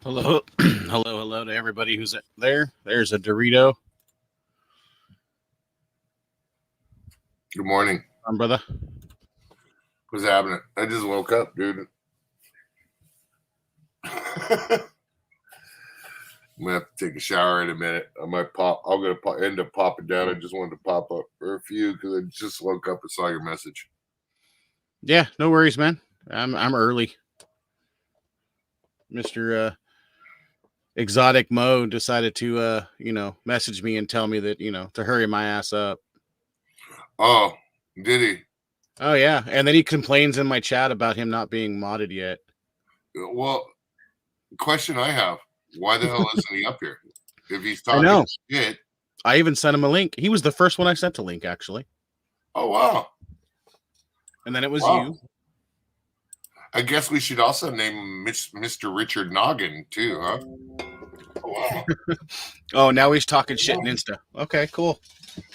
Hello, hello to everybody who's there. There's a Dorito, Good morning. brother. What's happening? I just woke up, dude. I'm gonna have to take a shower in a minute. I might pop. I'm gonna end up popping down. I just wanted to pop up for a few because I just woke up and saw your message. Yeah, no worries, man. I'm early. Mr. Exotic Mo decided to message me and tell me that, to hurry my ass up. Oh, did he? Oh yeah, and then he complains in my chat about him not being modded yet. Well, question I have: why the hell isn't he up here? If he's I know. talking shit. I even sent him a link. He was the first one I sent a link, actually. Oh wow. And then it was Wow. you. I guess we should also name him Mr. Richard Noggin too, huh? Oh wow. Oh, now he's talking shit in Insta. Okay, cool.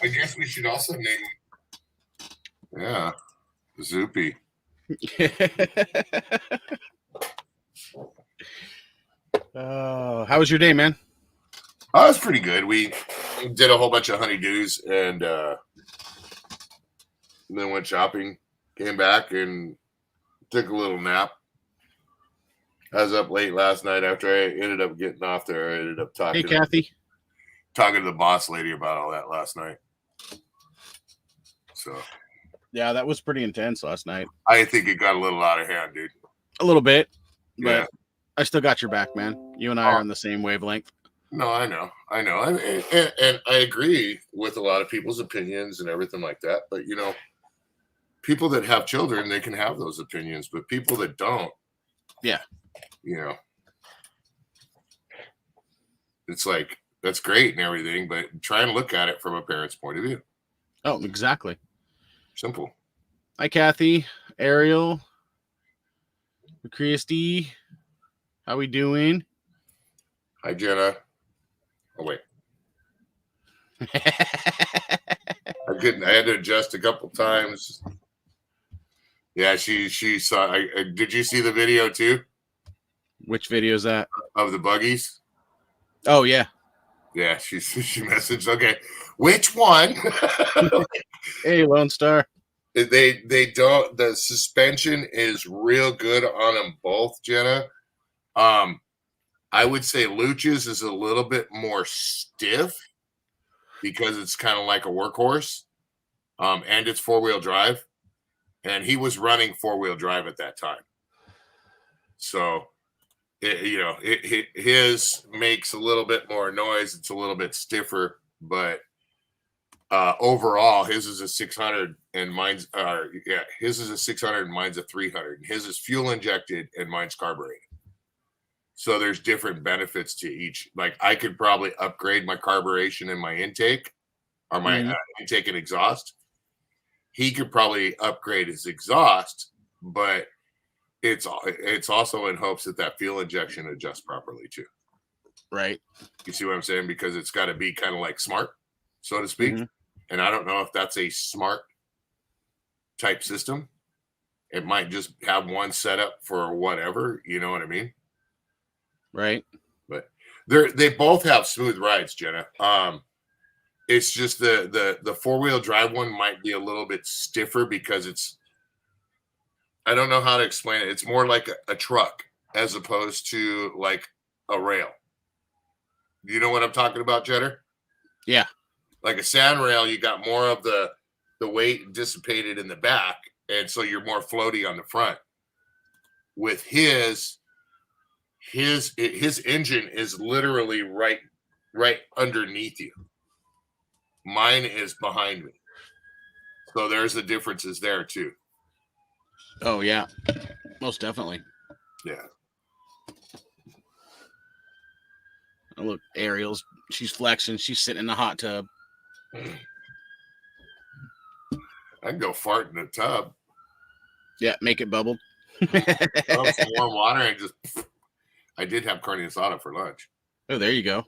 I guess we should also name him. Yeah, Zoopy. Oh, how was your day, man? Oh, it's pretty good. We did a whole bunch of honeydews and then went shopping, came back and took a little nap. I was up late last night after I ended up getting off there. I ended up talking Hey, Kathy. talking to the boss lady about all that last night. So Yeah, that was pretty intense last night. I think it got a little out of hand, dude. A little bit, but Yeah. I still got your back, man. You and I are on the same wavelength. No, I know. And I agree with a lot of people's opinions and everything like that. But, people that have children, they can have those opinions. But people that don't, Yeah. It's like, that's great and everything, but try and look at it from a parent's point of view. Oh, exactly. Simple. Hi, Kathy, Ariel, Christy. How we doing? Hi, Jenna. Oh, wait. I had to adjust a couple times. Yeah, she saw. Did you see the video too? Which video is that? Of the buggies? Oh, yeah. Yeah, she messaged. Okay, which one? Hey, Lone Star. They don't. The suspension is real good on them both, Jenna. I would say Luch's is a little bit more stiff because it's kind of like a workhorse, and it's 4-wheel drive, and he was running 4-wheel drive at that time, so his makes a little bit more noise. It's a little bit stiffer, but overall, his is a 600 and mine's his is a 600 and mine's a 300. And his is fuel injected and mine's carbureted. So there's different benefits to each. Like I could probably upgrade my carburation and my intake, or my intake and exhaust. He could probably upgrade his exhaust, but it's also in hopes that fuel injection adjusts properly too. Right. You see what I'm saying? Because it's got to be kind of like smart, so to speak. And I don't know if that's a smart type system. It might just have one setup for whatever, you know what I mean? Right. But they both have smooth rides, Jenna. It's just the 4-wheel drive one might be a little bit stiffer because I don't know how to explain it. It's more like a truck as opposed to like a rail. You know what I'm talking about, Chetter? Yeah. Like a sand rail, you got more of the weight dissipated in the back, and so you're more floaty on the front. With his engine is literally right underneath you. Mine is behind me. So there's the differences there too. Oh, yeah. Most definitely. Yeah. Oh, look, Ariel's, she's flexing. She's sitting in the hot tub. I can go fart in the tub. Yeah, make it bubbled. Some warm water and just. I did have carne asada for lunch. Oh, there you go.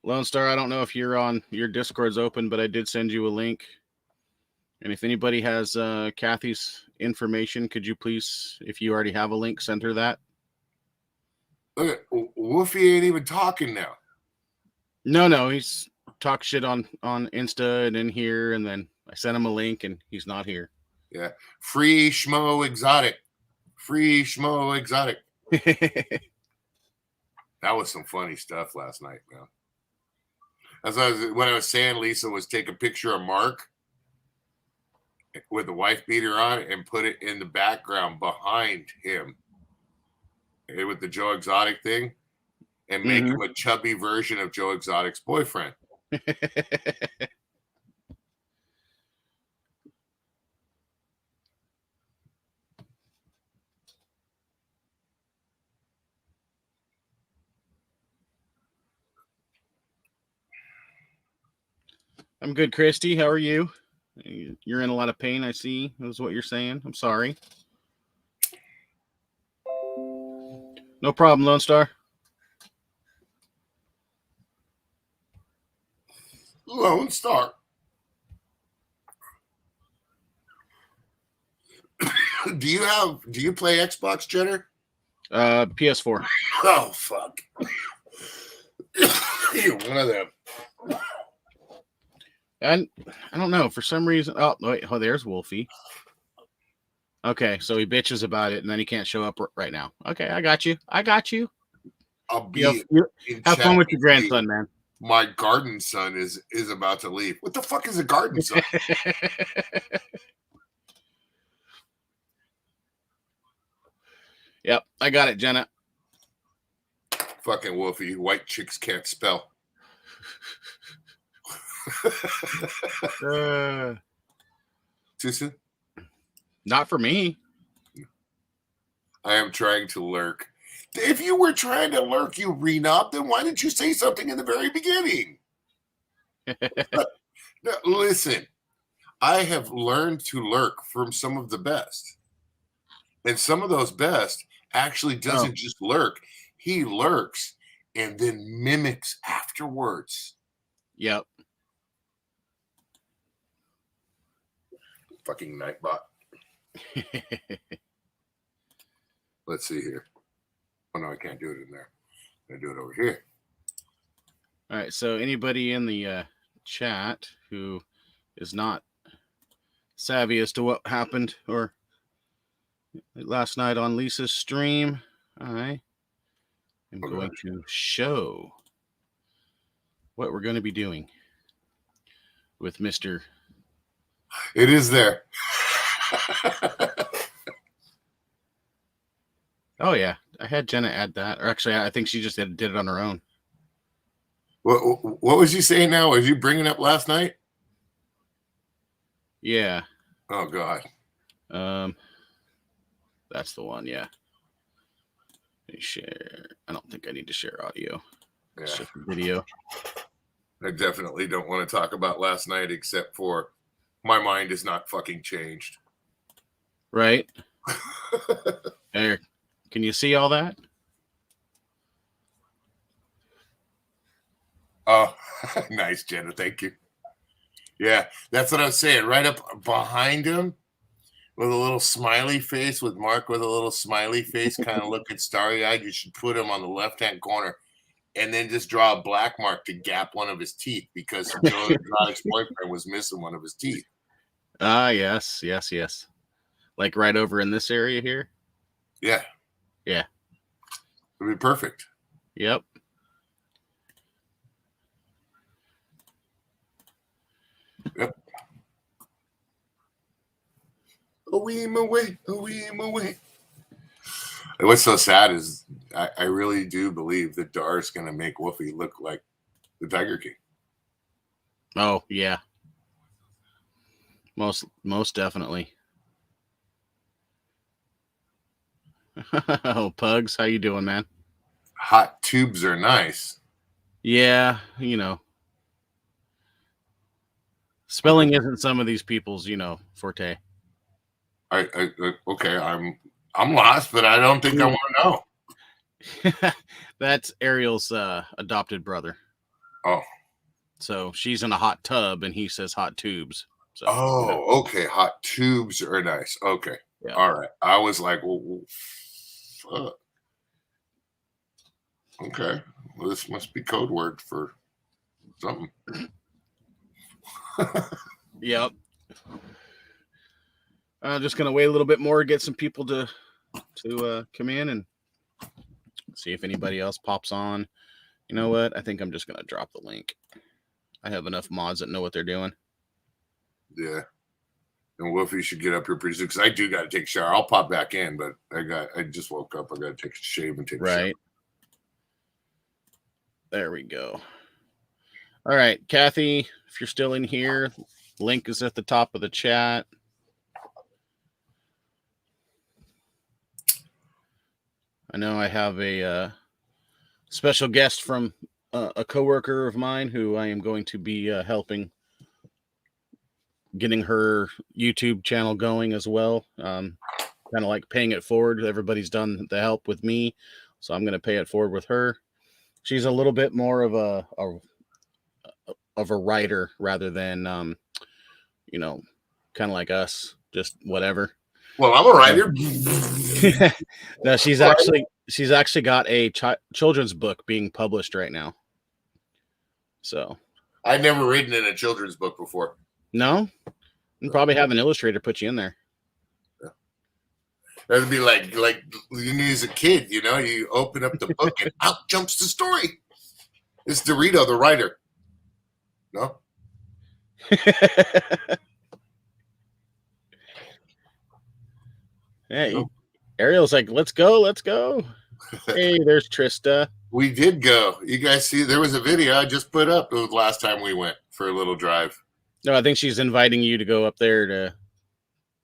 Lone Star, I don't know if you're on your Discord's open, but I did send you a link. And if anybody has Kathy's information, could you please, if you already have a link, send her that? Look at Wolfie ain't even talking now. No, he's talk shit on Insta and in here, and then I sent him a link, and he's not here. Yeah, free schmo exotic, free schmo exotic. That was some funny stuff last night, man. When I was saying, Lisa was take a picture of Mark with the wife beater on and put it in the background behind him with the Joe Exotic thing and make him a chubby version of Joe Exotic's boyfriend. I'm good, Christy. How are you? You're in a lot of pain, I see. That's what you're saying. I'm sorry. No problem, Lone Star. Lone Star. Do you play Xbox, Chetter? PS4. Oh fuck. You're one of them. And I don't know, for some reason. Oh, wait, there's Wolfie. Okay, so he bitches about it, and then he can't show up right now. Okay, I got you. I'll be have fun with your grandson, man. My garden son is about to leave. What the fuck is a garden son? Yep, I got it, Jenna. Fucking Wolfie, white chicks can't spell. Too soon? Not for me. I am trying to lurk. If you were trying to lurk, you renop, then why didn't you say something in the very beginning? No, listen, I have learned to lurk from some of the best. And some of those best actually doesn't just lurk. He lurks and then mimics afterwards. Yep. Fucking Nightbot. Let's see here. Oh, no, I can't do it in there. I'm going to do it over here. All right, so anybody in the chat who is not savvy as to what happened or last night on Lisa's stream, I am going to show what we're going to be doing with Mr. It is there. Oh, yeah. I had Jenna add that. Or actually, I think she just did it on her own. What was you saying now? Was you bringing up last night? Yeah. Oh, God. That's the one, yeah. Share. I don't think I need to share audio. Yeah. It's just video. I definitely don't want to talk about last night, except for my mind is not fucking changed. Right. Eric, can you see all that? Oh, nice, Jenna. Thank you. Yeah, that's what I was saying. Right up behind him with a little smiley face, with Mark with a little smiley face, kind of looking starry-eyed. You should put him on the left-hand corner and then just draw a black mark to gap one of his teeth, because Joe Exotic's boyfriend was missing one of his teeth. Yes. Like right over in this area here? Yeah. Yeah. It'd be perfect. Yep. Yep. Away. What's so sad is I really do believe that Dar's going to make Wolfie look like the Tiger King. Oh, yeah. Most definitely. Oh, Pugs, how you doing, man? Hot tubes are nice. Yeah, spelling isn't some of these people's, forte. Okay, I'm lost, but I don't think I want to know. That's Ariel's adopted brother. Oh. So she's in a hot tub and he says hot tubes. So, okay. Hot tubes are nice. Okay. Yeah. All right. I was like, well, fuck. Okay. Well, this must be code word for something. Yep. I'm just gonna wait a little bit more, get some people to come in and see if anybody else pops on. You know what? I think I'm just gonna drop the link. I have enough mods that know what they're doing. Yeah. And Wolfie should get up here pretty soon because I do got to take a shower. I'll pop back in, but I just woke up. I got to take a shave and take a shower. Right. There we go. All right, Kathy, if you're still in here, link is at the top of the chat. I know I have a special guest from a coworker of mine who I am going to be helping getting her YouTube channel going as well. Kind of like paying it forward. Everybody's done the help with me, so I'm going to pay it forward with her. She's a little bit more of a writer rather than kind of like us, just whatever. Well, I'm a writer. No, she's actually got a children's book being published right now. So I've never written in a children's book before. No, and probably have an illustrator put you in there. Yeah. That'd be like as a kid, you open up the book and out jumps the story. It's Dorito, the writer. No. Hey, no. Ariel's like, let's go. Hey, there's Trista. We did go. You guys see, there was a video I just put up. It was the last time we went for a little drive. No, I think she's inviting you to go up there to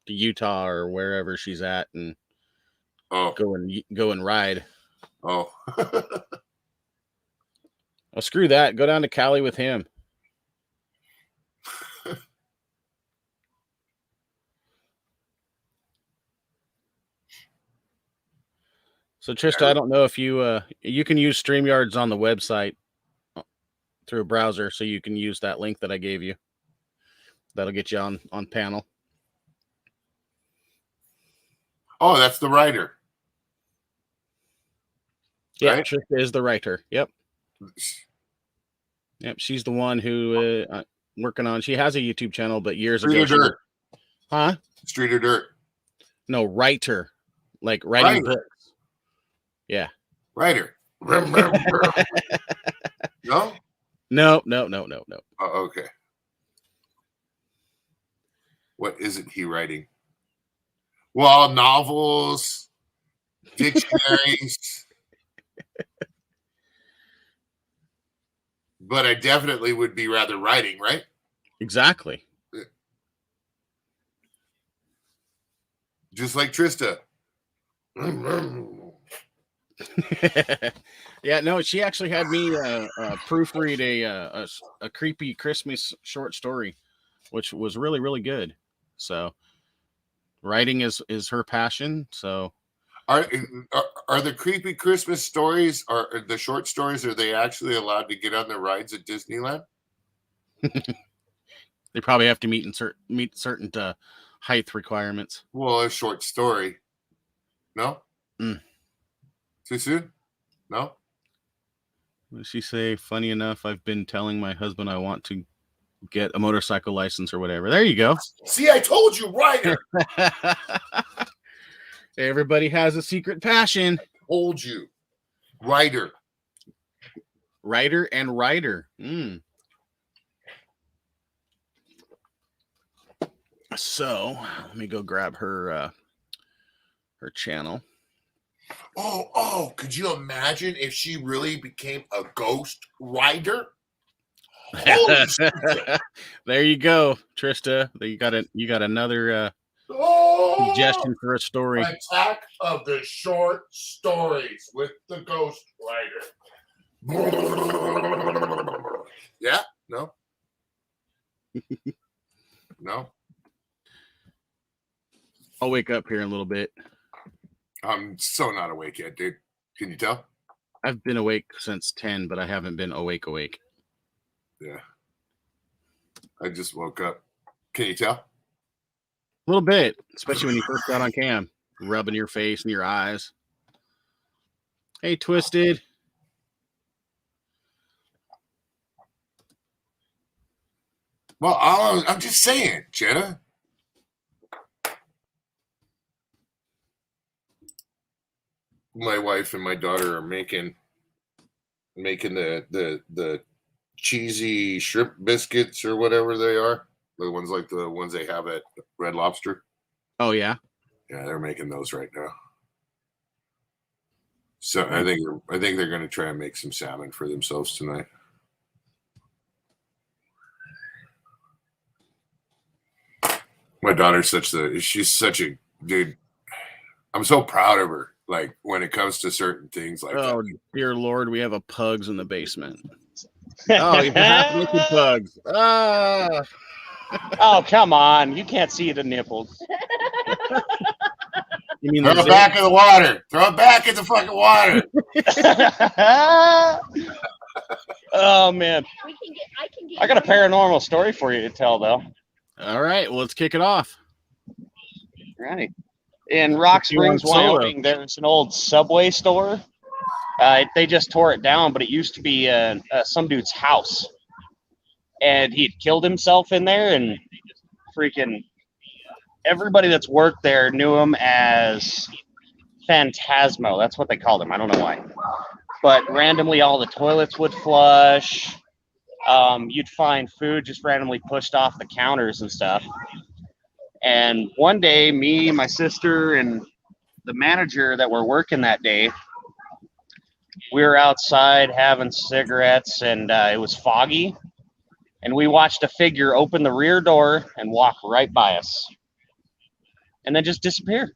Utah or wherever she's at and go and ride. Oh. Oh, screw that. Go down to Cali with him. So Trista, I don't know if you can use StreamYards on the website through a browser, so you can use that link that I gave you. That'll get you on panel. Oh, that's the writer. Yeah, right? Trista is the writer. Yep. She's the one who working on. She has a YouTube channel, but years ago. Huh? Street or Dirt. No, writer, like writing books. Yeah. Writer. No? No. Oh, okay. What isn't he writing? Well, novels, dictionaries. But I definitely would be rather writing, right? Exactly. Just like Trista. Yeah, no, she actually had me proofread a creepy Christmas short story, which was really, really good. So writing is her passion. So are the creepy Christmas stories, are the short stories, are they actually allowed to get on the rides at Disneyland? They probably have to meet certain height requirements. Well, a short story. No? Too soon? No? What did she say? Funny enough, I've been telling my husband I want to get a motorcycle license or whatever. There you go. See, I told you, writer. Everybody has a secret passion. I told you. Writer. Writer and writer. So let me go grab her channel. Oh, could you imagine if she really became a ghost writer? There you go, Trista. You got another suggestion for a story. Attack of the short stories with the ghost writer. Yeah? No? No? I'll wake up here in a little bit. I'm so not awake yet, dude. Can you tell? I've been awake since 10, but I haven't been awake. Yeah. I just woke up. Can you tell? A little bit, especially when you first got on cam, rubbing your face and your eyes. Hey, Twisted. Well, I'm just saying, Chetter. My wife and my daughter are making the cheesy shrimp biscuits or whatever they are. The ones like the ones they have at Red Lobster. Oh yeah. Yeah, they're making those right now. So I think they're going to try and make some salmon for themselves tonight. My daughter's she's such a dude. I'm so proud of her. Like when it comes to certain things like Oh that. dear Lord, we have a pugs in the basement. Oh, you're half naked pugs. Ah. Oh, come on. You can't see the nipples. You mean Throw it back in the water. Throw it back in the fucking water. Oh, man. I got a paranormal story for you to tell, though. All right, well, let's kick it off. Right. In Rock Springs, Wyoming, there's an old Subway store. They just tore it down, but it used to be some dude's house. And he'd killed himself in there, and freaking everybody that's worked there knew him as Phantasmo. That's what they called him. I don't know why. But randomly, all the toilets would flush. You'd find food just randomly pushed off the counters and stuff. And one day, me, my sister, and the manager that were working that day, we were outside having cigarettes, and it was foggy. And we watched a figure open the rear door and walk right by us. And then just disappear.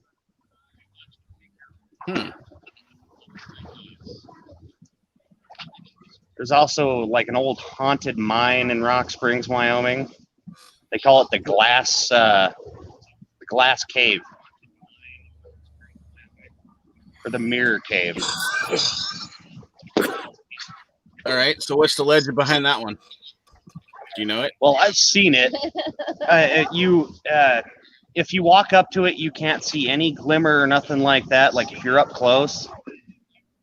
There's also like an old haunted mine in Rock Springs, Wyoming. They call it the glass cave, or the mirror cave. All right, so what's the legend behind that one? Do you know it? Well, I've seen it. If you walk up to it, you can't see any glimmer or nothing like that, like if you're up close.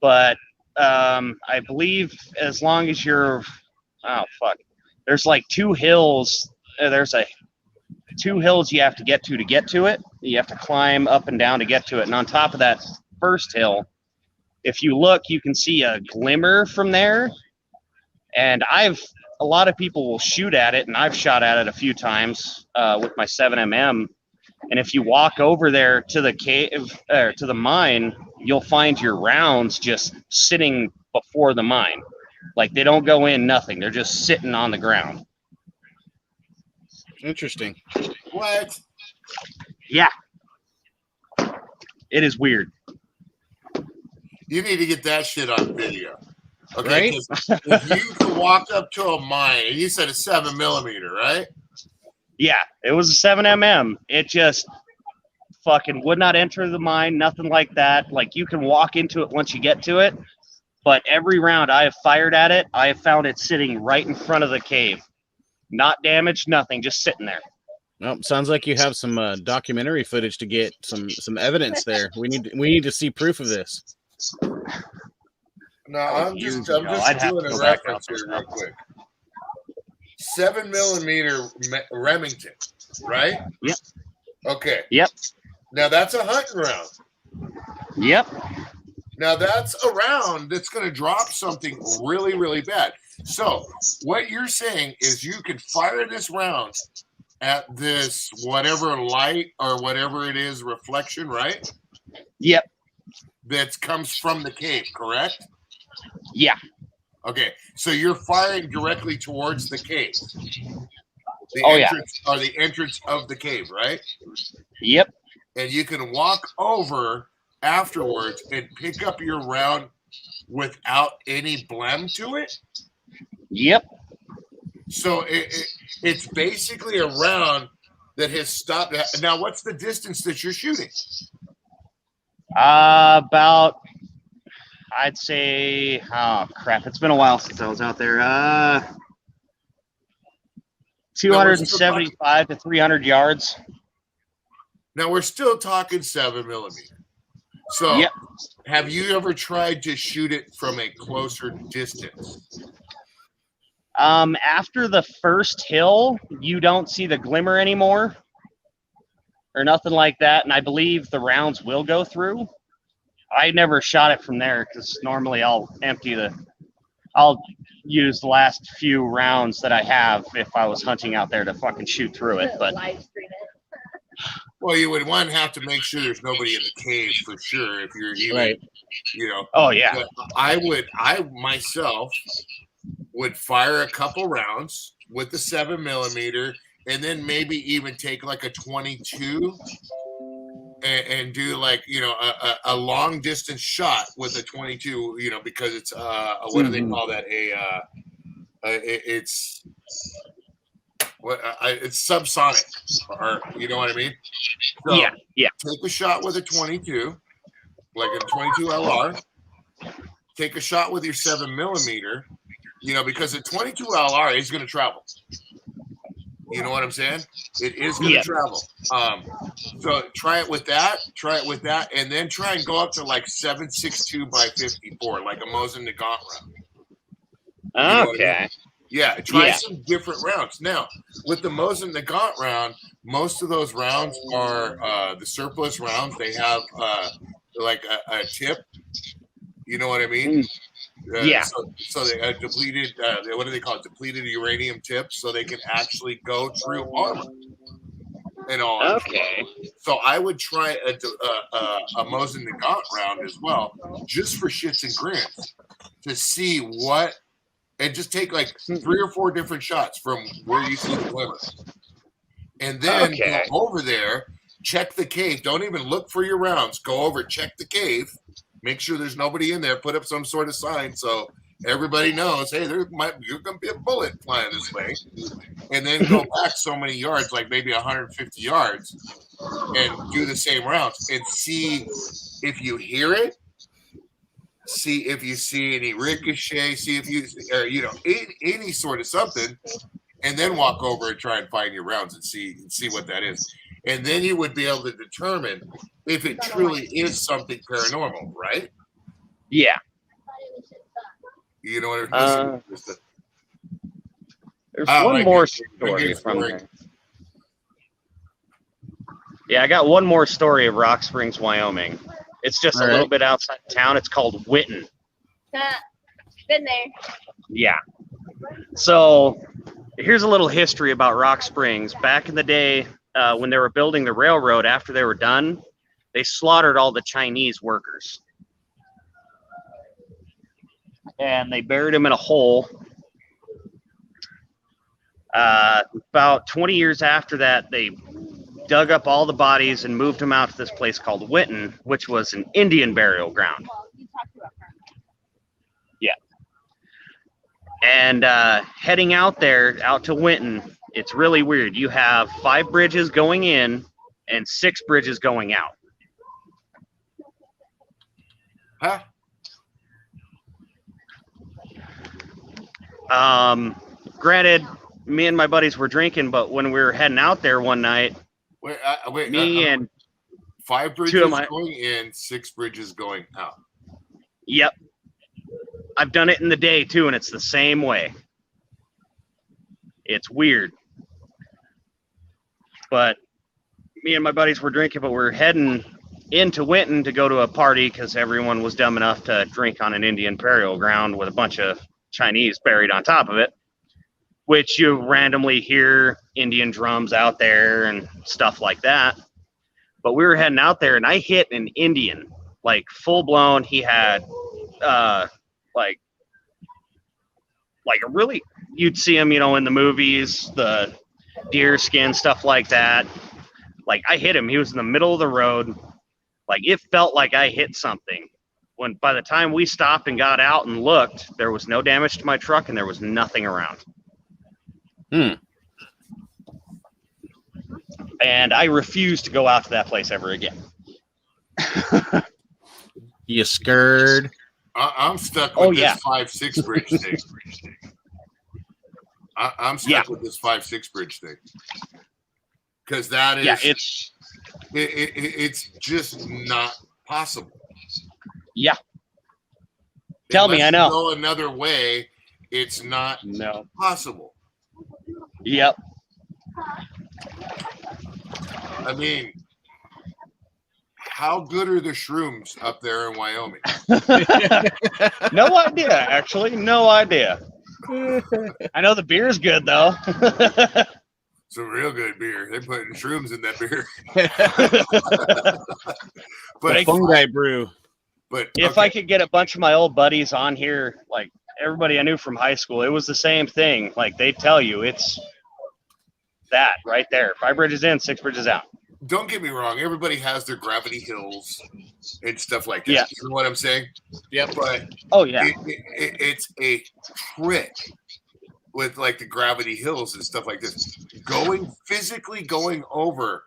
But I believe as long as you're, there's like two hills. There's two hills you have to get to it. You have to climb up and down to get to it. And on top of that first hill, if you look, you can see a glimmer from there. And a lot of people will shoot at it, and I've shot at it a few times with my 7mm. And if you walk over there to the cave or to the mine, you'll find your rounds just sitting before the mine. Like they don't go in, nothing. They're just sitting on the ground. Interesting. What? Yeah. It is weird. You need to get that shit on video. Okay, right? If you could walk up to a mine, and you said a 7mm, right? Yeah, it was a 7mm. It just fucking would not enter the mine, nothing like that. Like you can walk into it once you get to it, but every round I have fired at it, I have found it sitting right in front of the cave. Not damaged, nothing, just sitting there. Well, sounds like you have some documentary footage to get some evidence there. We need to see proof of this. No, I'm just doing a reference here real quick. 7mm Remington, right? Yep. Okay. Yep. Now that's a hunting round. Yep. Now that's a round that's going to drop something really, really bad. So what you're saying is you could fire this round at this whatever light or whatever it is reflection, right? Yep. That comes from the cave, correct? Yeah. Okay, so you're firing directly towards the cave. The entrance of the cave, right? Yep. And you can walk over afterwards and pick up your round without any blem to it? Yep. So it's basically a round that has stopped. Now, what's the distance that you're shooting? About, I'd say, oh crap, it's been a while since I was out there. 275 to 300 yards. Now we're still talking 7mm. So, yep. Have you ever tried to shoot it from a closer distance? After the first hill, you don't see the glimmer anymore or nothing like that. And I believe the rounds will go through. I never shot it from there because normally I'll use the last few rounds that I have if I was hunting out there to fucking shoot through it. But well, you would have to make sure there's nobody in the cave for sure. If you're even, right. Oh yeah. But I myself would fire a couple rounds with the 7mm, and then maybe even take like a 22 and do like a long distance shot with a 22. Because it's what do they call that? It's subsonic, or you know what I mean? So yeah. Take a shot with a 22, like a 22 LR. Take a shot with your 7mm. Because a 22 LR is going to travel. You know what I'm saying? It is going to travel. So try it with that, and then try and go up to like 7.62 by 54, like a Mosin Nagant round. Okay. I mean? Yeah, try some different rounds. Now, with the Mosin Nagant round, most of those rounds are the surplus rounds. They have like a tip. You know what I mean? So they depleted. What do they call it? Depleted uranium tips, so they can actually go through armor and all. Okay. So I would try a Mosin Nagant round as well, just for shits and grins, to see what, and just take like 3 or 4 different shots from where you see the glimmer, and then go over there, check the cave. Don't even look for your rounds. Go over, check the cave. Make sure there's nobody in there. Put up some sort of sign so everybody knows, hey, there's going to be a bullet flying this way. And then go back so many yards, like maybe 150 yards, and do the same rounds and see if you hear it. See if you see any ricochet. See if you, or any sort of something, and then walk over and try and find your rounds and see what that is. And then you would be able to determine if it truly is something paranormal, right? Yeah. You know what I mean? There's one more story from there. Yeah, I got one more story of Rock Springs, Wyoming. It's just a little bit outside town. It's called Witten. Been there. Yeah. So here's a little history about Rock Springs. Back in the day, when they were building the railroad, after they were done, they slaughtered all the Chinese workers. And they buried them in a hole. About 20 years after that, they dug up all the bodies and moved them out to this place called Witten, which was an Indian burial ground. Yeah. And heading out there, out to Witten, it's really weird. You have 5 bridges going in and 6 bridges going out. Huh? Granted, me and my buddies were drinking, but when we were heading out there one night, and 5 bridges going in, 6 bridges going out. Yep. I've done it in the day too, and it's the same way. It's weird. But me and my buddies were drinking, but we're heading into Winton to go to a party because everyone was dumb enough to drink on an Indian burial ground with a bunch of Chinese buried on top of it, which you randomly hear Indian drums out there and stuff like that. But we were heading out there, and I hit an Indian, like full blown. He had like a really, you'd see him, in the movies, the deer skin, stuff like that. Like I hit him. He was in the middle of the road. Like it felt like I hit something. When by the time we stopped and got out and looked, there was no damage to my truck and there was nothing around. And I refuse to go out to that place ever again. You scared? I'm stuck with this 5-6 bridge thing. I'm stuck with this 5-6 bridge thing. Because that is, it's just not possible. Yeah. Tell me, I know. Go another way, It's not No. possible. Yep. I mean, how good are the shrooms up there in Wyoming? No idea, actually. No idea. I know the beer's good, though. Some real good beer. They're putting shrooms in that beer. But Fungi brew. But if I could get a bunch of my old buddies on here, like everybody I knew from high school, it was the same thing. Like they tell you it's that right there. 5 bridges in, 6 bridges out. don't get me wrong, everybody has their gravity hills and stuff like that. Yeah. You know what I'm saying? Yep. But Oh yeah. it's a trick with like the gravity hills and stuff like this. Physically going over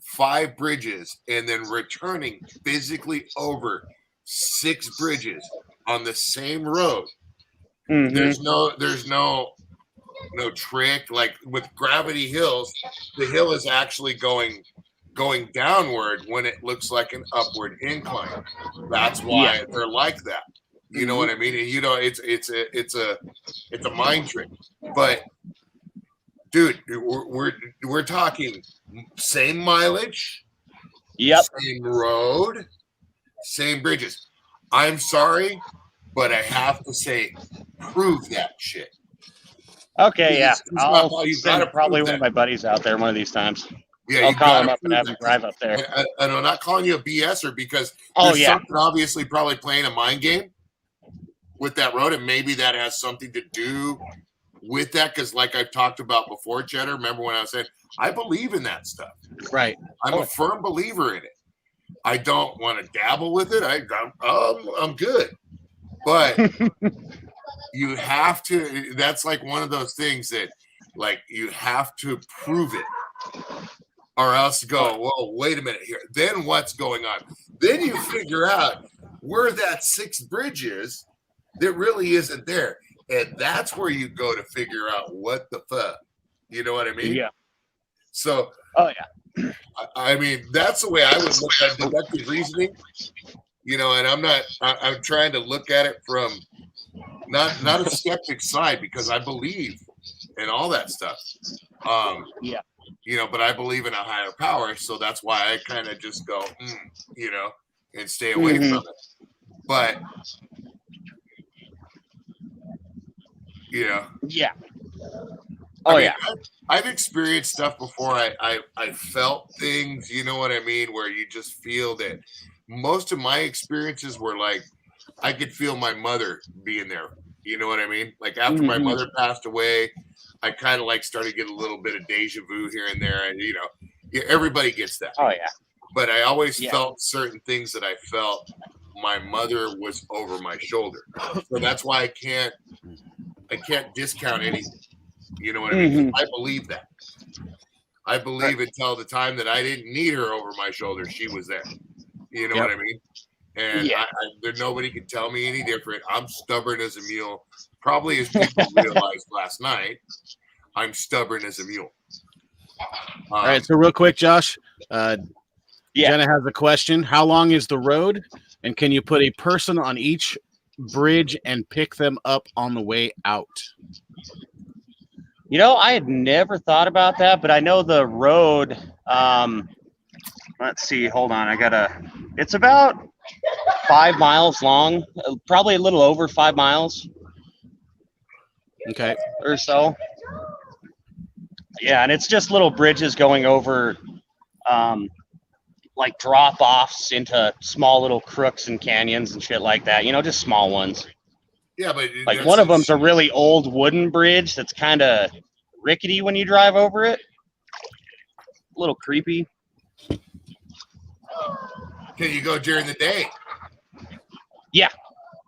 5 bridges and then returning physically over 6 bridges on the same road. Mhm. There's no trick. Like with gravity hills, the hill is actually going downward when it looks like an upward incline. That's why they're like that. You know what I mean? And you know, it's a mind trick. But dude, we're talking same mileage, Yep. same road, same bridges. I'm sorry, but I have to say, prove that shit. Okay, yeah. I'll you send gotta probably prove one of that. my buddies out there one of these times. Yeah, I'll you call him gotta up and prove have him that. drive up there. And I'm not calling you a BSer because Oh, there's yeah. something obviously probably playing a mind game with that road, and maybe that has something to do with that. Because like I've talked about before, Chetter, remember when I was saying I believe in that stuff. Right. I'm a firm believer in it. I don't want to dabble with it. I'm good, but you have to. That's like one of those things that, like, you have to prove it, or else go, whoa, wait a minute here. Then what's going on? Then you figure out where that 6th bridge is that really isn't there, and that's where you go to figure out what the fuck. You know what I mean? Yeah. So. Oh yeah. I mean, that's the way I would look at deductive reasoning, you know, and I'm trying to look at it from not a skeptic side, because I believe in all that stuff. Yeah. You know, but I believe in a higher power. So that's why I kind of just go, you know, and stay away from it. But, you know. Yeah. I mean, I've experienced stuff before. I felt things, you know what I mean, where you just feel that. Most of my experiences were like, I could feel my mother being there. You know what I mean? Like after my mother passed away, I kind of like started getting a little bit of deja vu here and there. And, you know, everybody gets that. Oh yeah. But I always felt certain things that I felt my mother was over my shoulder. So that's why I can't discount anything. You know what I mean? I believe that. I believe until the time that I didn't need her over my shoulder, she was there. You know what I mean? And nobody can tell me any different. I'm stubborn as a mule. Probably as people realized last night, I'm stubborn as a mule. All right. So real quick, Josh, Jenna has a question. How long is the road? And can you put a person on each bridge and pick them up on the way out? You know, I had never thought about that, but I know the road, let's see, hold on. It's about 5 miles long, probably a little over 5 miles. Okay. Or so. Yeah, and it's just little bridges going over, like drop-offs into small little crooks and canyons and shit like that. You know, just small ones. Yeah, but like one of them's a really old wooden bridge that's kind of rickety when you drive over it. A little creepy. Can you go during the day? Yeah.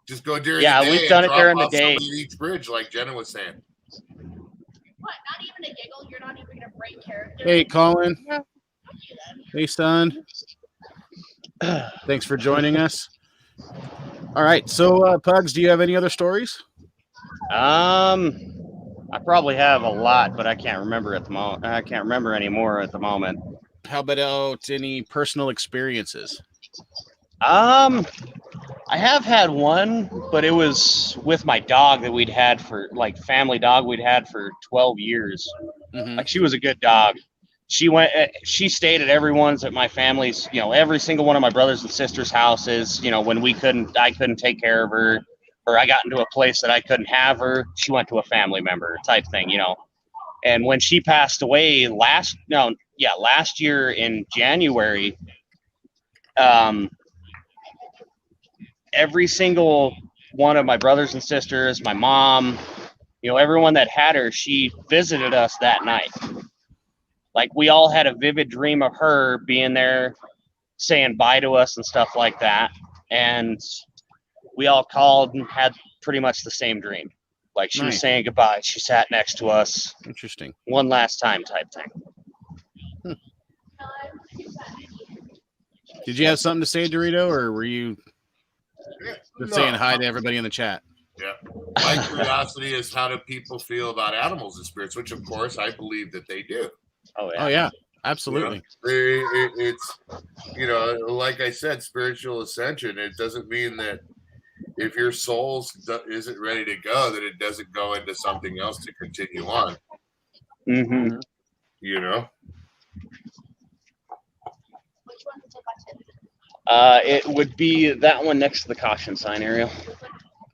Just go during the day. Yeah, we've done it during the day. Each bridge, like Jenna was saying. What? Not even a giggle? You're not even gonna break character? Hey, Colin. Hey, son. Thanks for joining us. All right. So, Pugs, do you have any other stories? I probably have a lot, but I can't remember at the moment. I can't remember anymore at the moment. How about any personal experiences? I have had one, but it was with my dog that we'd had for like family dog we'd had for 12 years. Mm-hmm. Like she was a good dog. She stayed at everyone's at my family's, every single one of my brothers and sisters' houses, when I couldn't take care of her, or I got into a place that I couldn't have her. She went to a family member type thing. And when she passed away last year in January, every single one of my brothers and sisters, my mom, everyone that had her, she visited us that night. Like we all had a vivid dream of her being there, saying bye to us and stuff like that. And we all called and had pretty much the same dream. Like she was Nice. saying goodbye. She sat next to us Interesting. one last time type thing. Did you have something to say, Dorito, or were you just saying hi to everybody in the chat? Yeah. My curiosity is, how do people feel about animals and spirits? Which, of course, I believe that they do. Oh yeah. Oh yeah, absolutely. It's like I said, spiritual ascension. It doesn't mean that if your soul isn't ready to go, that it doesn't go into something else to continue on. Mm-hmm. It would be that one next to the caution sign, Ariel.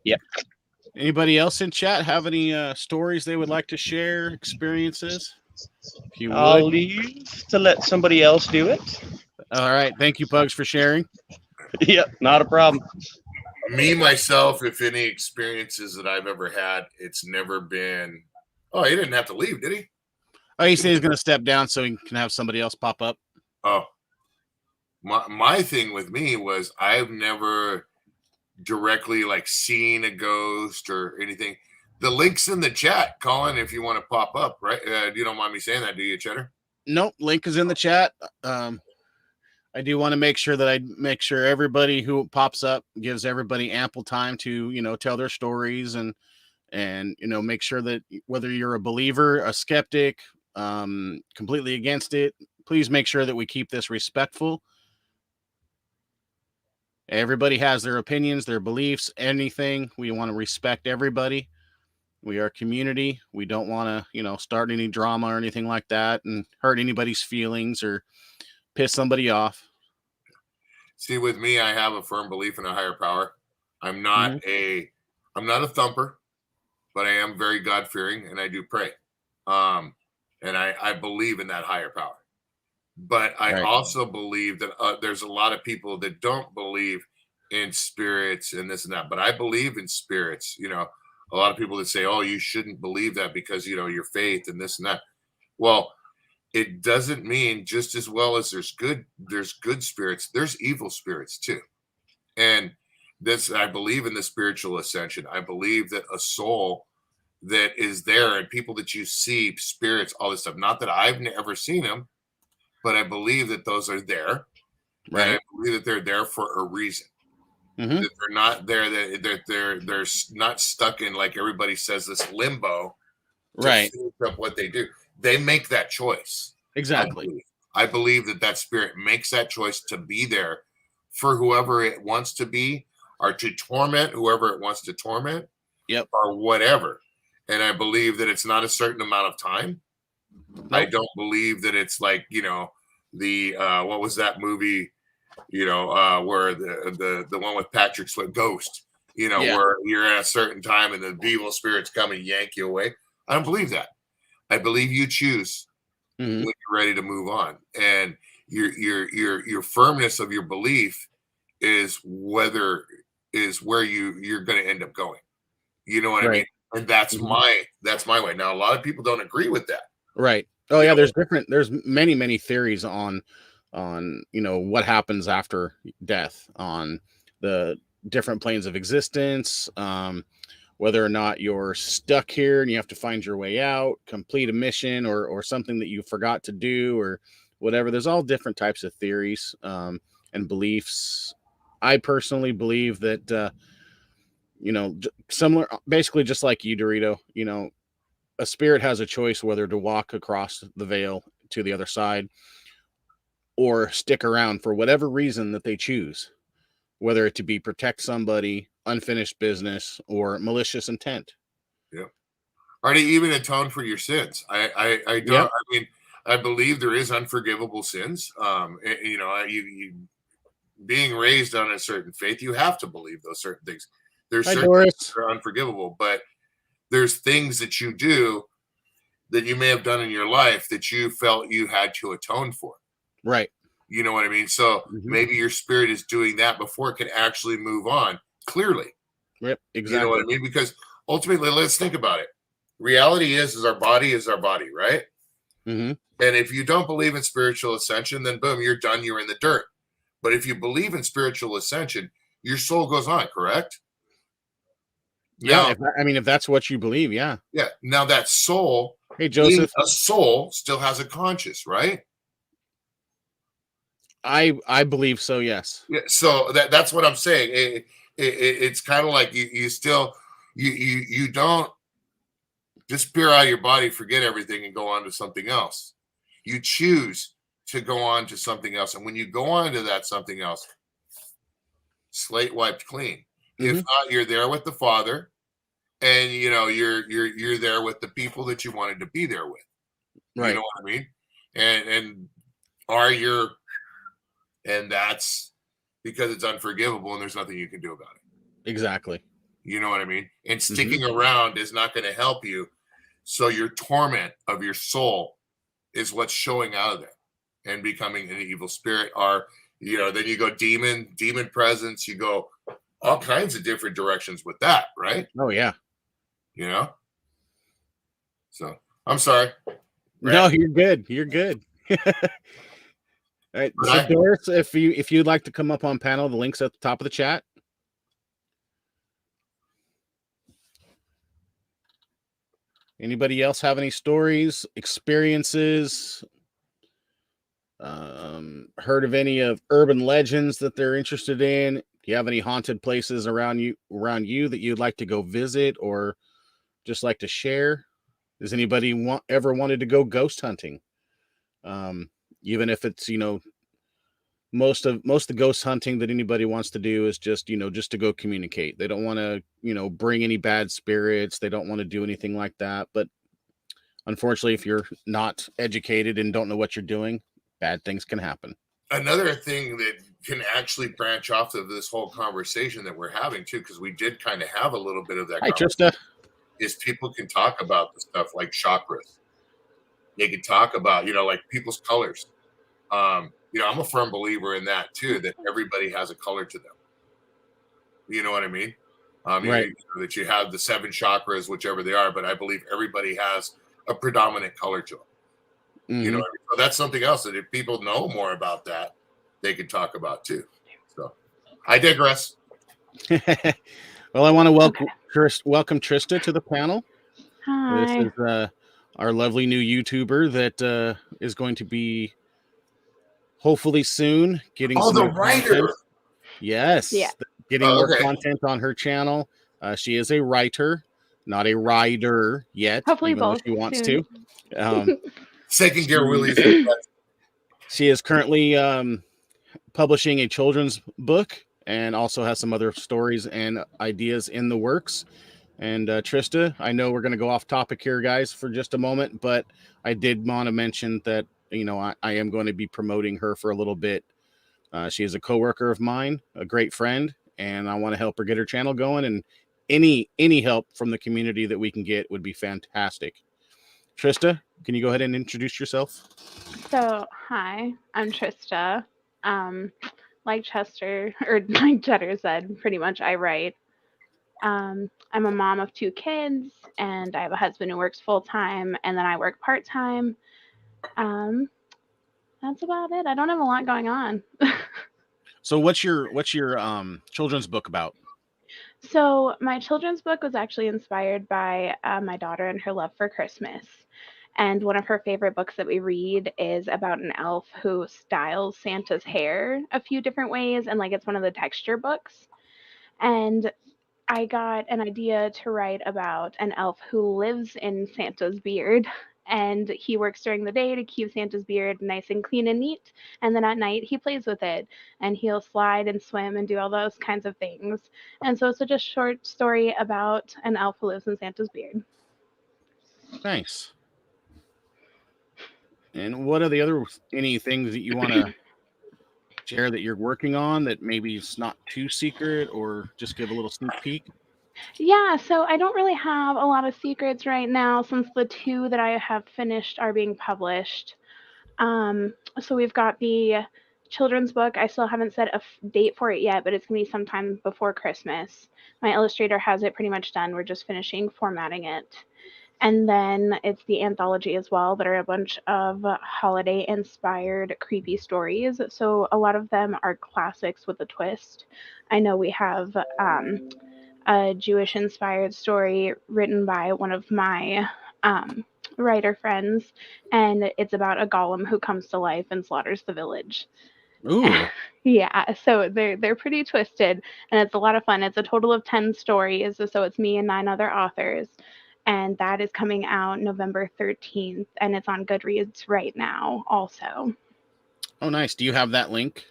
Yep. Anybody else in chat have any stories they would like to share, experiences? If you I'll would. leave to let somebody else do it. All right. Thank you, Pugs, for sharing. Yep, not a problem. Me, myself, if any experiences that I've ever had, it's never been, oh, he didn't have to leave, did he? Oh, he said he's going to step down so he can have somebody else pop up. Oh. My thing with me was I've never directly seen a ghost or anything. The link's in the chat, Colin, if you want to pop up, right? You don't mind me saying that, do you, Chetter? Nope, link is in the chat. I do want to make sure that everybody who pops up gives everybody ample time to, tell their stories and make sure that whether you're a believer, a skeptic, completely against it, please make sure that we keep this respectful. Everybody has their opinions, their beliefs, anything. We want to respect everybody. We are a community. We don't want to, start any drama or anything like that and hurt anybody's feelings or piss somebody off. See, with me, I have a firm belief in a higher power. I'm not a thumper, but I am very God-fearing and I do pray. And I believe in that higher power. But I also believe that there's a lot of people that don't believe in spirits and this and that. But I believe in spirits. A lot of people that say, oh, you shouldn't believe that because, your faith and this and that. Well, it doesn't mean just as well as there's good spirits, there's evil spirits too. And I believe in the spiritual ascension. I believe that a soul that is there and people that you see, spirits, all this stuff, not that I've never seen them, but I believe that those are there. Right. And I believe that they're there for a reason. Mm-hmm. That they're not there, that they're not stuck in, like everybody says, this limbo. Right. Up what they do. They make that choice. Exactly. I believe that spirit makes that choice to be there for whoever it wants to be, or to torment whoever it wants to torment. Yep. Or whatever. And I believe that it's not a certain amount of time. Nope. I don't believe that it's like, the what was that movie, where the one with Patrick Swayze, Ghost, where you're at a certain time and the evil spirits come and yank you away. I don't believe that. I believe you choose when you're ready to move on, and your firmness of your belief is where you're going to end up going. You know what I mean? And that's my way. Now, a lot of people don't agree with that. Right. Oh yeah. There's many theories on what happens after death, on the different planes of existence, whether or not you're stuck here and you have to find your way out, complete a mission or something that you forgot to do or whatever. There's all different types of theories and beliefs. I personally believe that, similar, basically just like you, Dorito, a spirit has a choice whether to walk across the veil to the other side or stick around for whatever reason that they choose. whether it to be protect somebody, unfinished business, or malicious intent. Yeah. Or to even atone for your sins. I don't. Yep. I mean, I believe there is unforgivable sins. You know, you being raised on a certain faith, you have to believe those certain things. There's Hi, certain things Doris. that are unforgivable, but there's things that you do that you may have done in your life that you felt you had to atone for. Right. You know what I mean? So maybe your spirit is doing that before it can actually move on clearly. Yep. Exactly. You know what I mean? Because ultimately, let's think about it. Reality is our body, right? Mm-hmm. And if you don't believe in spiritual ascension, then boom, you're done. You're in the dirt. But if you believe in spiritual ascension, your soul goes on, correct? Yeah. Now, If that's what you believe, yeah. yeah. Now that soul, Hey, being Joseph. a soul, still has a conscience, right? I believe so. Yes. Yeah. So that's what I'm saying. It's kind of like you still you don't disappear out of your body, forget everything, and go on to something else. You choose to go on to something else, and when you go on to that something else, slate wiped clean. If not, you're there with the Father, and you know you're there with the people that you wanted to be there with. Right. You know what I mean? And are your and that's because it's unforgivable, and there's nothing you can do about it. Exactly. You know what I mean? And sticking around is not going to help you. So your torment of your soul is what's showing out of there and becoming an evil spirit. Or, you know, then you go demon presence, you go all kinds of different directions with that, right? Oh, yeah. You know? So I'm sorry. No, you're good. You're good. All right. So Doris, if you'd like to come up on panel, the link's at the top of the chat. Anybody else have any stories, experiences, heard of any of urban legends that they're interested in? Do you have any haunted places around you that you'd like to go visit or just like to share? Does anybody ever wanted to go ghost hunting? Even if it's, you know, most of the ghost hunting that anybody wants to do is just, you know, just to go communicate. They don't want to, you know, bring any bad spirits. They don't want to do anything like that. But unfortunately, if you're not educated and don't know what you're doing, bad things can happen. Another thing that can actually branch off of this whole conversation that we're having too, because we did kind of have a little bit of that. Hi, Trista. Is people can talk about the stuff like chakras. They can talk about, you know, like people's colors. You know, I'm a firm believer in that too, that everybody has a color to them. You know what I mean? Right. You know, that you have the 7 chakras, whichever they are, but I believe everybody has a predominant color to them. You know what I mean? So that's something else that if people know more about that, they can talk about too. So I digress. Well, I want to welcome Trista to the panel. Hi. This is our lovely new YouTuber that is going to be hopefully soon getting some the more writer. content. Yes. Yeah. Getting more content on her channel. She is a writer, not a rider yet. Hopefully even though both she wants soon. to. Second gear Willie's. She is currently publishing a children's book and also has some other stories and ideas in the works. And Trista, I know we're going to go off topic here, guys, for just a moment, but I did want to mention that, you know, I am going to be promoting her for a little bit. She is a coworker of mine, a great friend, and I want to help her get her channel going. And any help from the community that we can get would be fantastic. Trista, can you go ahead and introduce yourself? So, hi, I'm Trista. Like Chester or like Chetter said, pretty much I write. I'm a mom of 2 kids, and I have a husband who works full time, and then I work part time. That's about it. I don't have a lot going on. So, what's your children's book about? So, my children's book was actually inspired by my daughter and her love for Christmas. And one of her favorite books that we read is about an elf who styles Santa's hair a few different ways. And like it's one of the texture books. And I got an idea to write about an elf who lives in Santa's beard. And he works during the day to keep Santa's beard nice and clean and neat. And then at night, he plays with it. And he'll slide and swim and do all those kinds of things. And so it's just a short story about an elf who lives in Santa's beard. Nice. And what are the other any things that you want to share that you're working on that maybe it's not too secret, or just give a little sneak peek? Yeah, so I don't really have a lot of secrets right now since the two that I have finished are being published. So we've got the children's book. I still haven't set a date for it yet, but it's going to be sometime before Christmas. My illustrator has it pretty much done. We're just finishing formatting it. And then it's the anthology as well, that are a bunch of holiday-inspired creepy stories. So a lot of them are classics with a twist. I know we have a Jewish-inspired story written by one of my writer friends, and it's about a golem who comes to life and slaughters the village. Ooh. Yeah, so they're pretty twisted, and it's a lot of fun. It's a total of 10 stories, so it's me and 9 other authors, and that is coming out November 13th, and it's on Goodreads right now also. Oh, nice. Do you have that link?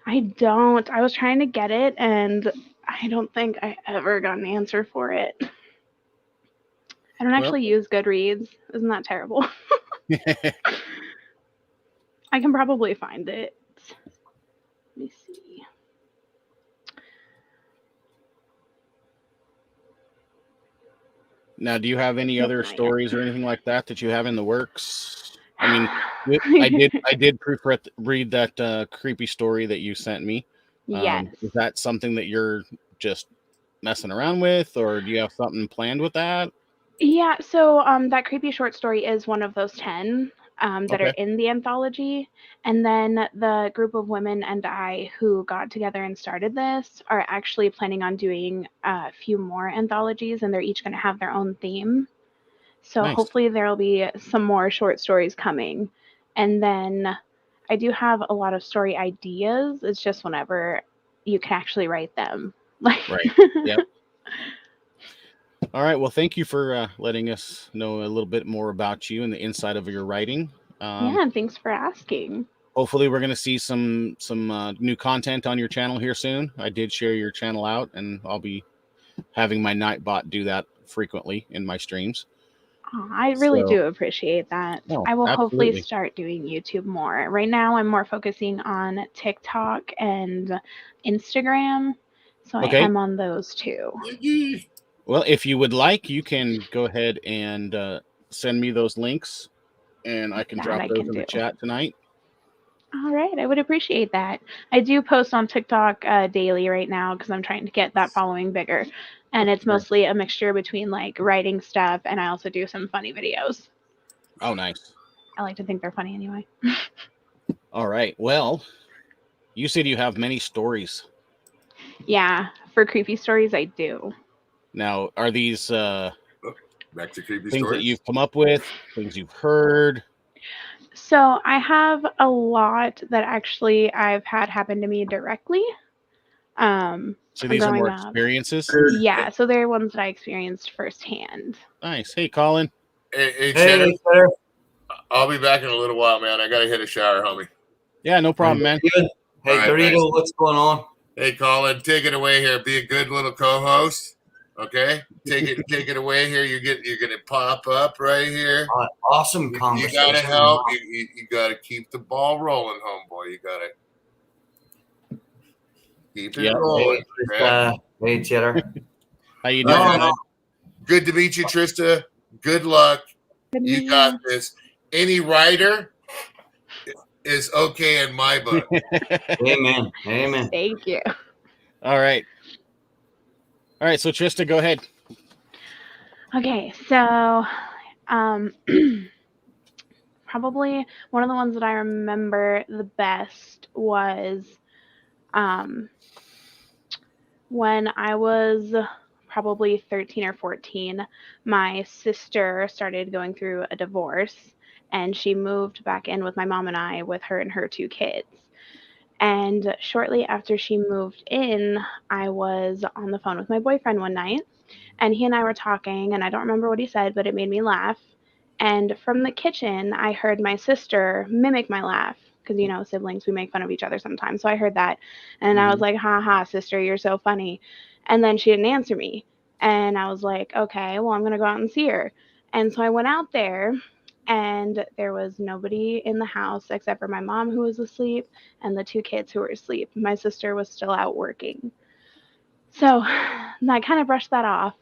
I don't. I was trying to get it, and I don't think I ever got an answer for it. I don't actually use Goodreads. Isn't that terrible? I can probably find it. Let me see. Now, do you have any Nope, other not yet. stories or anything like that that you have in the works? I mean, I did read that creepy story that you sent me. Yes. Is that something that you're just messing around with, or do you have something planned with that? Yeah, so that creepy short story is one of those 10 that are Okay. in the anthology. And then the group of women and I who got together and started this are actually planning on doing a few more anthologies, and they're each going to have their own theme. So Nice. hopefully there'll be some more short stories coming. And then I do have a lot of story ideas. It's just whenever you can actually write them. Right. Yep. All right. Well, thank you for letting us know a little bit more about you and the inside of your writing. Yeah, and thanks for asking. Hopefully, we're going to see some new content on your channel here soon. I did share your channel out, and I'll be having my Nightbot do that frequently in my streams. Oh, I really do appreciate that. No, I will hopefully absolutely. start doing YouTube more. Right now, I'm more focusing on TikTok and Instagram. So I Okay. am on those too. Well, if you would like, you can go ahead and send me those links, and I can drop those in the chat tonight. All right, I would appreciate that. I do post on TikTok daily right now because I'm trying to get that following bigger. And it's mostly a mixture between like writing stuff, and I also do some funny videos. Oh, nice. I like to think they're funny anyway. All right. Well, you said you have many stories. Yeah, for creepy stories, I do. Now, are these back to creepy things stories that you've come up with, things you've heard? So I have a lot that actually I've had happen to me directly. So these are more experiences? Yeah, so they're ones that I experienced firsthand. Nice. Hey, Colin. Hey, Chetter. Hey, I'll be back in a little while, man. I got to hit a shower, homie. Yeah, no problem, man. Good. Hey, right, Dorito, nice. What's going on? Hey, Colin, take it away here. Be a good little co-host. Okay, take it away here. You're gonna pop up right here. Awesome conversation. You gotta help. You gotta keep the ball rolling, homeboy. You gotta keep it rolling. Hey, Chetter. How you doing? Good to meet you, Trista. Good luck. You got this. Any writer is okay in my book. Amen. Amen. Thank you. All right. So Trista, go ahead. Okay, so probably one of the ones that I remember the best was when I was probably 13 or 14, my sister started going through a divorce, and she moved back in with my mom and I with her and her 2 kids. And shortly after she moved in, I was on the phone with my boyfriend one night, and he and I were talking, and I don't remember what he said, but it made me laugh. And from the kitchen, I heard my sister mimic my laugh because, siblings, we make fun of each other sometimes. So I heard that. And I was like, ha ha, sister, you're so funny. And then she didn't answer me. And I was like, okay, well, I'm going to go out and see her. And so I went out there, and there was nobody in the house except for my mom, who was asleep, and the 2 kids who were asleep. My sister was still out working. So I kind of brushed that off.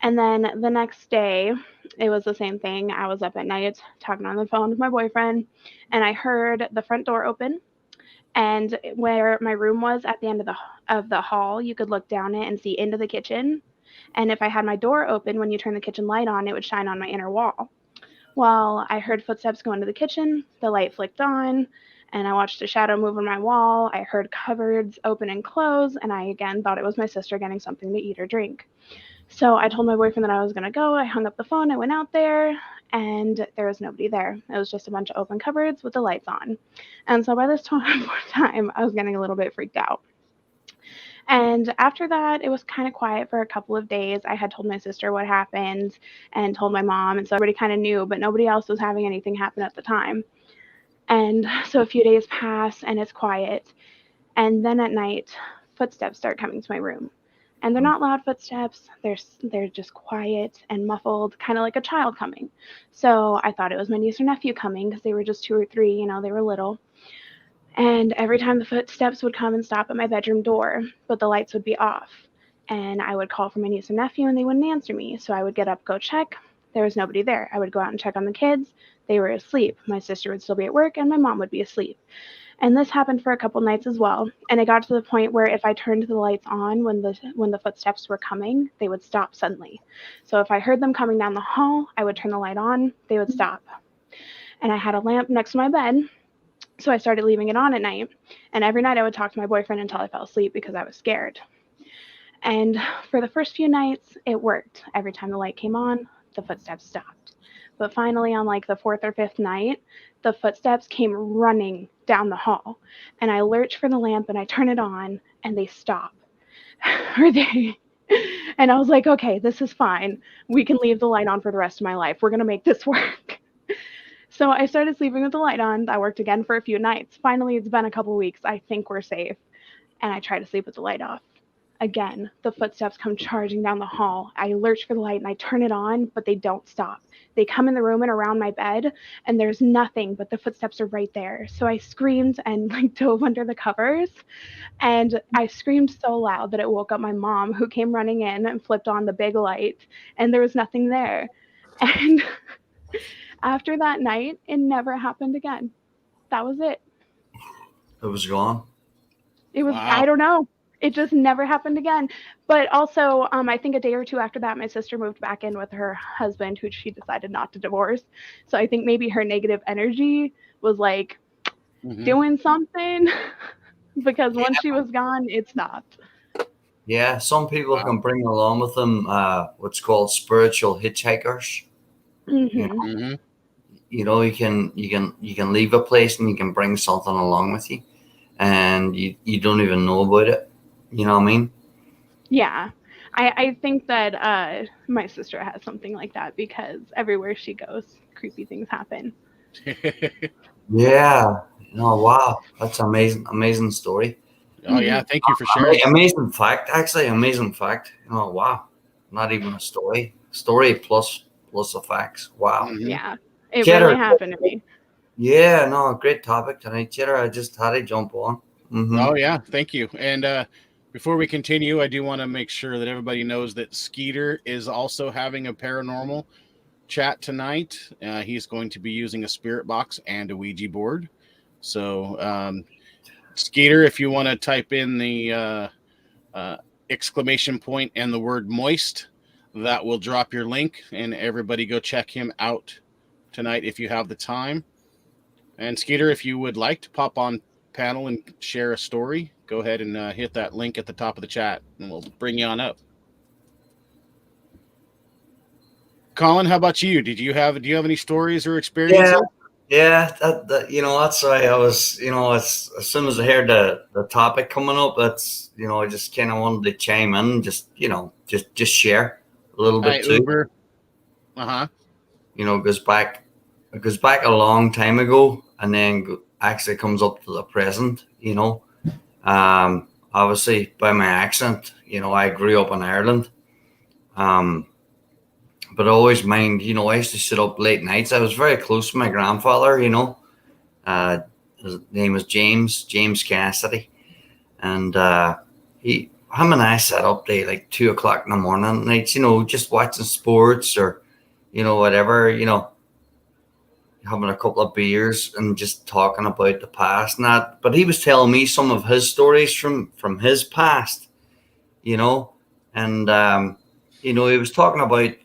And then the next day, it was the same thing. I was up at night talking on the phone with my boyfriend, and I heard the front door open. And where my room was at the end of the hall, you could look down it and see into the kitchen. And if I had my door open, when you turn the kitchen light on, it would shine on my inner wall. Well, I heard footsteps go into the kitchen, the light flicked on, and I watched a shadow move on my wall. I heard cupboards open and close, and I again thought it was my sister getting something to eat or drink. So I told my boyfriend that I was going to go. I hung up the phone. I went out there, and there was nobody there. It was just a bunch of open cupboards with the lights on. And so by this time, I was getting a little bit freaked out. And after that, it was kind of quiet for a couple of days. I had told my sister what happened and told my mom. And so everybody kind of knew, but nobody else was having anything happen at the time. And so a few days pass and it's quiet. And then at night, footsteps start coming to my room. And they're not loud footsteps. They're just quiet and muffled, kind of like a child coming. So I thought it was my niece or nephew coming because they were just 2 or 3, they were little. And every time the footsteps would come and stop at my bedroom door, but the lights would be off. And I would call for my niece and nephew, and they wouldn't answer me. So I would get up, go check. There was nobody there. I would go out and check on the kids. They were asleep. My sister would still be at work, and my mom would be asleep. And this happened for a couple nights as well. And it got to the point where if I turned the lights on when the footsteps were coming, they would stop suddenly. So if I heard them coming down the hall, I would turn the light on. They would stop. And I had a lamp next to my bed. So I started leaving it on at night. And every night I would talk to my boyfriend until I fell asleep because I was scared. And for the first few nights, it worked. Every time the light came on, the footsteps stopped. But finally, on like the 4th or 5th night, the footsteps came running down the hall. And I lurch for the lamp and I turn it on and they stop. And I was like, okay, this is fine. We can leave the light on for the rest of my life. We're going to make this work. So I started sleeping with the light on. That worked again for a few nights. Finally, it's been a couple weeks. I think we're safe. And I try to sleep with the light off. Again, the footsteps come charging down the hall. I lurch for the light and I turn it on, but they don't stop. They come in the room and around my bed, and there's nothing, but the footsteps are right there. So I screamed and dove under the covers, and I screamed so loud that it woke up my mom, who came running in and flipped on the big light, and there was nothing there. And after that night, it never happened again. That was it. It was gone. It was, Wow. I don't know. It just never happened again. But also, I think a day or 2 after that, my sister moved back in with her husband, who she decided not to divorce. So I think maybe her negative energy was like doing something because once she was gone, it stopped. Yeah, some people can bring along with them what's called spiritual hitchhikers. Mm-hmm. You can leave a place and you can bring something along with you, and you don't even know about it. You know what I mean? Yeah. I think that my sister has something like that because everywhere she goes, creepy things happen. Yeah. No, wow, that's amazing story. Oh yeah, thank you for sharing. Amazing fact, actually, amazing fact. Oh wow, not even a story plus the facts. Wow. Yeah, it Chetter, really happened to me. Yeah, no, great topic tonight, Chetter. I just had to jump on. Oh yeah, thank you. And before we continue, I do want to make sure that everybody knows that Skeeter is also having a paranormal chat tonight. He's going to be using a spirit box and a Ouija board. So, Skeeter, if you want to type in the exclamation point and the word moist, that will drop your link, and everybody go check him out tonight if you have the time. And Skeeter, if you would like to pop on panel and share a story, go ahead and hit that link at the top of the chat, and we'll bring you on up. Colin, how about you? Do you have any stories or experiences? Yeah, that's why I was, as soon as I heard the topic coming up, that's, I just kind of wanted to chime in, just share a little bit too. Uber. it goes back a long time ago, and then actually comes up to the present. Obviously by my accent, I grew up in Ireland. But I always mind, I used to sit up late nights. I was very close to my grandfather. His name was James Cassidy, and him and I sat up late, like 2 o'clock in the morning nights, just watching sports or, whatever, having a couple of beers and just talking about the past and that. But he was telling me some of his stories from his past, and he was talking about,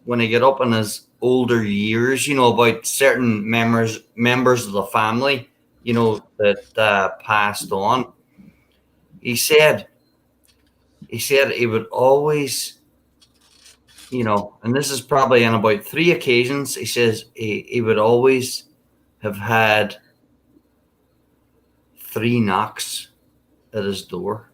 when he get up in his older years, about certain members of the family, that passed on. He said he would always, and this is probably on about 3 occasions, he says he would always have had 3 knocks at his door,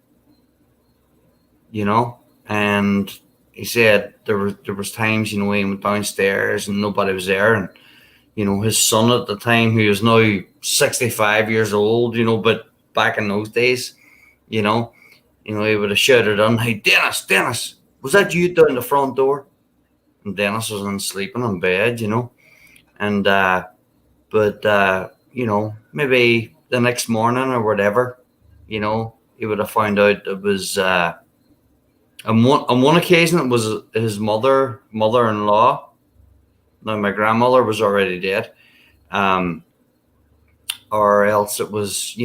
and he said there was times, he went downstairs and nobody was there, and his son at the time, who is now 65 years old, but back in those days, he would have shouted on, "Hey, Dennis, was that you down the front door?" And Dennis was sleeping in bed, and maybe the next morning or whatever, he would have found out it was on one occasion it was his mother-in-law. Now my grandmother was already dead, or else it was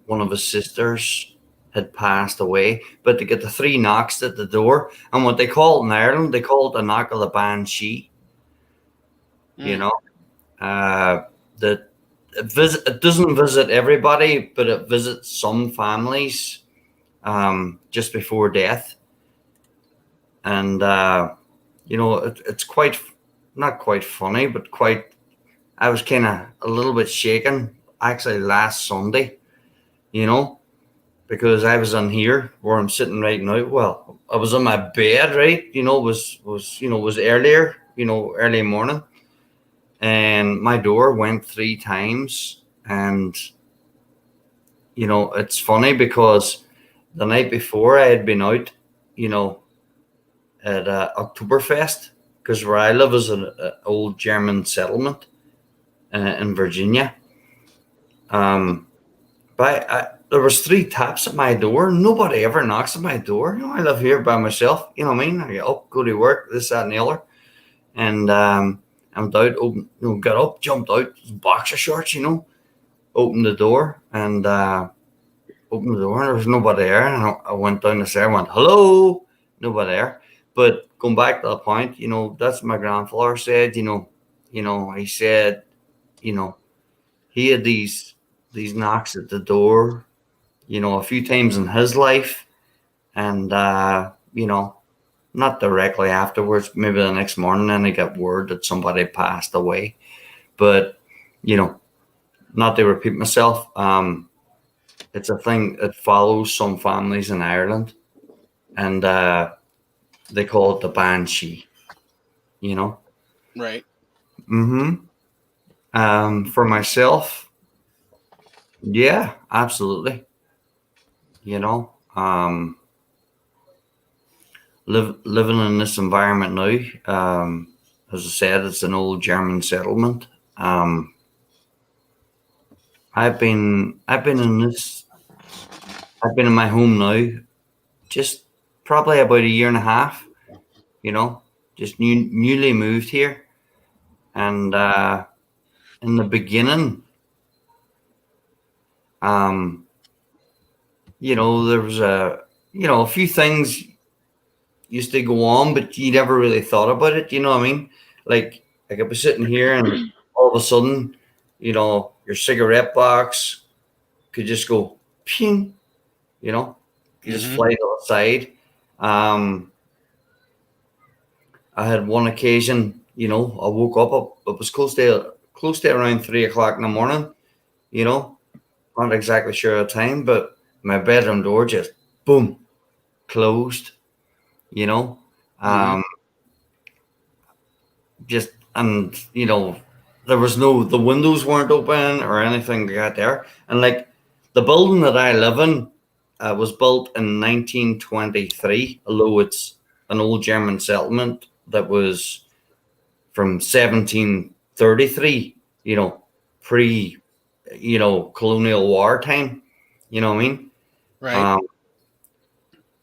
one of his sisters had passed away. But to get the 3 knocks at the door, and what they call it in Ireland, they call it a knock of the banshee. That it doesn't visit everybody, but it visits some families just before death. And it's quite, not quite funny, but I was kind of a little bit shaken actually last Sunday, because I was in here where I'm sitting right now. Well, I was in my bed, right? Was earlier, early morning, and my door went 3 times. And it's funny because the night before I had been out, at Oktoberfest, because where I live is an old German settlement in Virginia. But there was 3 taps at my door. Nobody ever knocks at my door. I live here by myself. You know what I mean? I get up, go to work, this, that, and the other. And I'm out, got up, jumped out, boxer shorts, opened the door, and opened the door, and there was nobody there. And I went down the stairs, I went, "Hello," nobody there. But going back to the point, that's what my grandfather said. He said, he had these knocks at the door, a few times in his life, and not directly afterwards. Maybe the next morning, then he got word that somebody passed away. But not to repeat myself, it's a thing that follows some families in Ireland, and they call it the banshee. Right. For myself, yeah, absolutely. Living in this environment now, as I said, it's an old German settlement. I've been in my home now just probably about a year and a half, just newly moved here. And in the beginning, there was a few things used to go on, but you never really thought about it. You know what I mean? Like I could be sitting here, and all of a sudden, your cigarette box could just go ping. You just fly to the side. I had one occasion, I woke up. It was close to around 3 o'clock in the morning. Not exactly sure of time, but my bedroom door just boom closed. Just and the windows weren't open or anything like that there. And like the building that I live in was built in 1923, although it's an old German settlement that was from 1733, pre, colonial war time. You know what I mean? Right.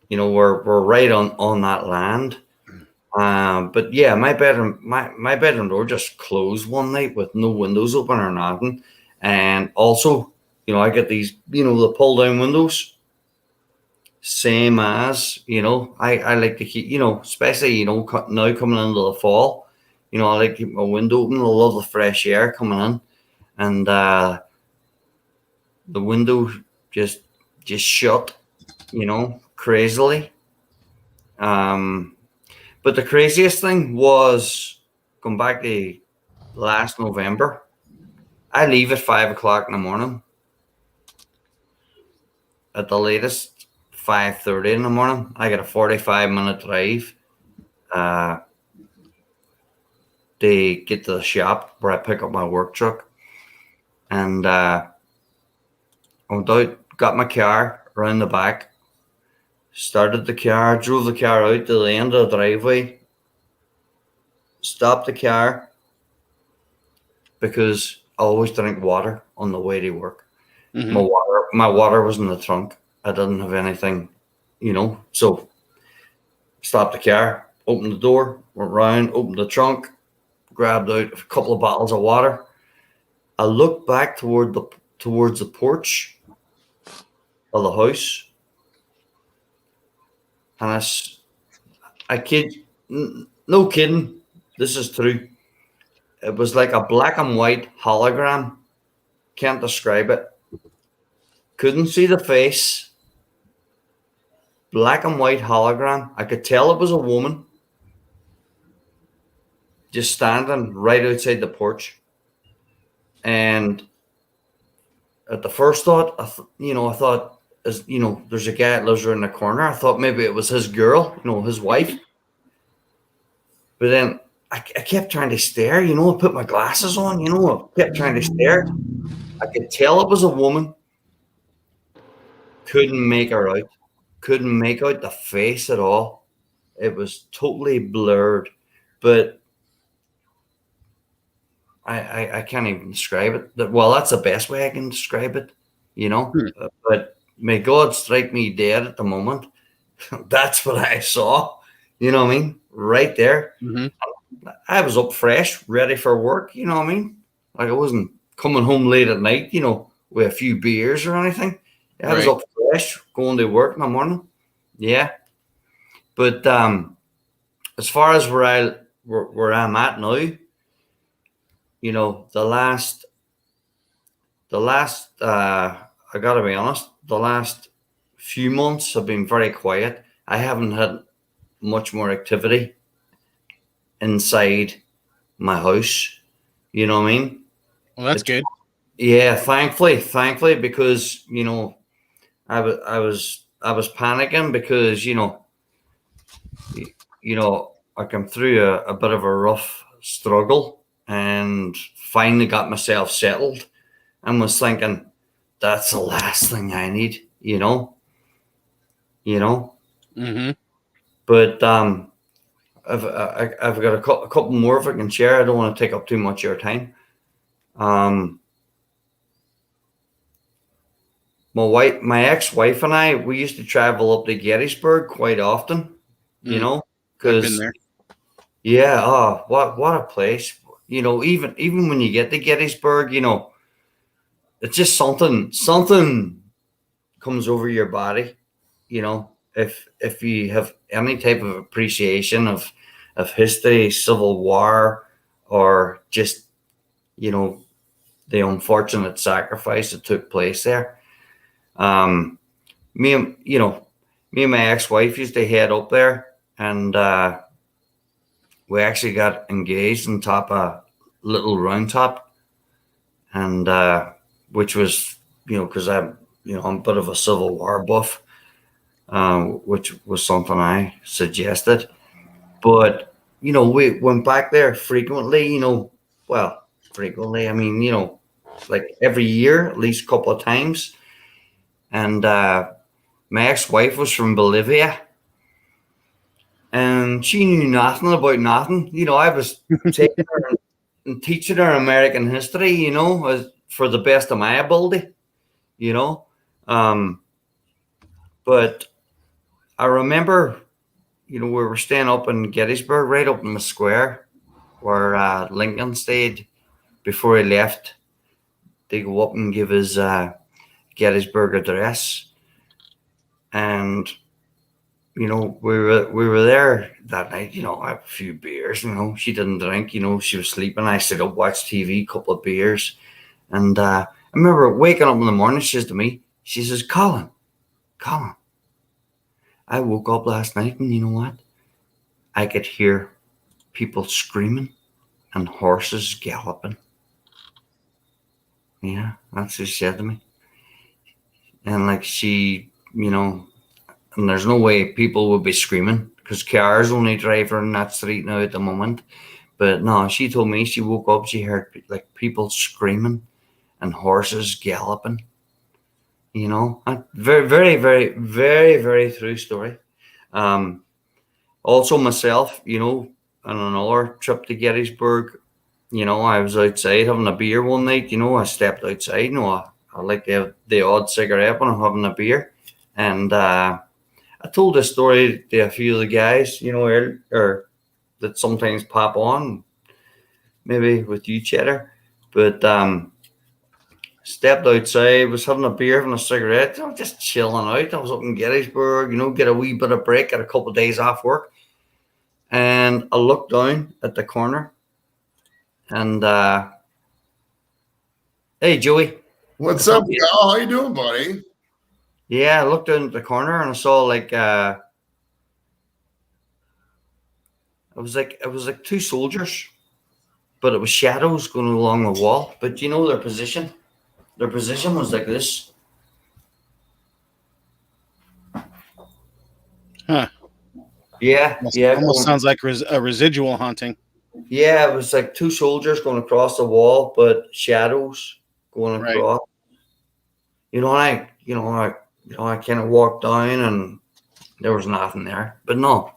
We're right on that land. But yeah, my bedroom door just closed one night with no windows open or nothing. And also, I get these, the pull down windows, same as, I like to keep, especially, now coming into the fall, I like to keep my window open. I love the fresh air coming in, and the window just shut, crazily. But the craziest thing was going back to last November. I leave at 5 o'clock in the morning. At the latest, 5:30 in the morning. I get a 45-minute drive to get to the shop where I pick up my work truck. And I went out, got my car around the back, started the car, drove the car out to the end of the driveway, stopped the car because I always drink water on the way to work. Mhm. My water was in the trunk. I didn't have anything, so stopped the car, opened the door, went round, opened the trunk, grabbed out a couple of bottles of water. I looked back towards the porch of the house, and I kid, no kidding, this is true. It was like a black and white hologram. Can't describe it. Couldn't see the face. Black and white hologram. I could tell it was a woman just standing right outside the porch. And at the first thought, I thought, there's a guy that lives around the corner. I thought maybe it was his girl, his wife. But then I kept trying to stare, I put my glasses on, I kept trying to stare. I could tell it was a woman. Couldn't make her out. Couldn't make out the face at all. It was totally blurred. But I can't even describe it. Well, that's the best way I can describe it, But may God strike me dead at the moment. That's what I saw. You know what I mean? Right there. Mhm. I was up fresh, ready for work. You know what I mean? Like I wasn't coming home late at night, with a few beers or anything. I was Right. up fresh, going to work in the morning. Yeah. But as far as where I'm at now, the last I gotta be honest, the last few months have been very quiet. I haven't had much more activity inside my house. You know what I mean? Well, that's good. Yeah, thankfully, because I was panicking because I came through a bit of a rough struggle and finally got myself settled and was thinking that's the last thing I need, Mhm. But I've got a couple more if I can share. I don't want to take up too much of your time. My ex-wife and I, we used to travel up to Gettysburg quite often, I've been because there. yeah, oh, what a place. Even when you get to Gettysburg, it's just something comes over your body, if you have any type of appreciation of history, Civil War, or just, the unfortunate sacrifice that took place there. Me and my ex-wife used to head up there, and we actually got engaged on top of Little Round Top, and which was, because I'm a bit of a Civil War buff, which was something I suggested. But we went back there frequently. Well, frequently. I mean, like every year, at least a couple of times. And my ex-wife was from Bolivia, and she knew nothing about nothing. I was taking her and teaching her American history, for the best of my ability, you know. Um, but I remember, we were staying up in Gettysburg, right up in the square where Lincoln stayed before he left to go up and give his Gettysburg address. And we were there that night. I had a few beers. She didn't drink. She was sleeping. I stayed up, watched TV, couple of beers, and I remember waking up in the morning. She says to me, she says, "Colin, I woke up last night, and you know what? I could hear people screaming and horses galloping." Yeah, that's what she said to me. And like and there's no way people would be screaming because cars only drive around that street now at the moment. But no, she told me she woke up, she heard like people screaming and horses galloping. Very, very, very, very, very true story. Also myself, on another trip to Gettysburg, I was outside having a beer one night. I stepped outside. I like to have the odd cigarette when I'm having a beer, and I told this story to a few of the guys, or that sometimes pop on, maybe with you, Chetter. But stepped outside, was having a beer, having a cigarette, just chilling out. I was up in Gettysburg, get a wee bit of break, get a couple of days off work. And I looked down at the corner and, hey, Joey. What's up, Cal? How you doing, buddy? Yeah, I looked down at the corner and I saw like, it was like two soldiers, but it was shadows going along the wall. But their position? Their position was like this. Huh. Yeah, Almost sounds like a residual haunting. Yeah, it was like two soldiers going across the wall, but shadows going across. Right. I kind of walked down and there was nothing there. But no,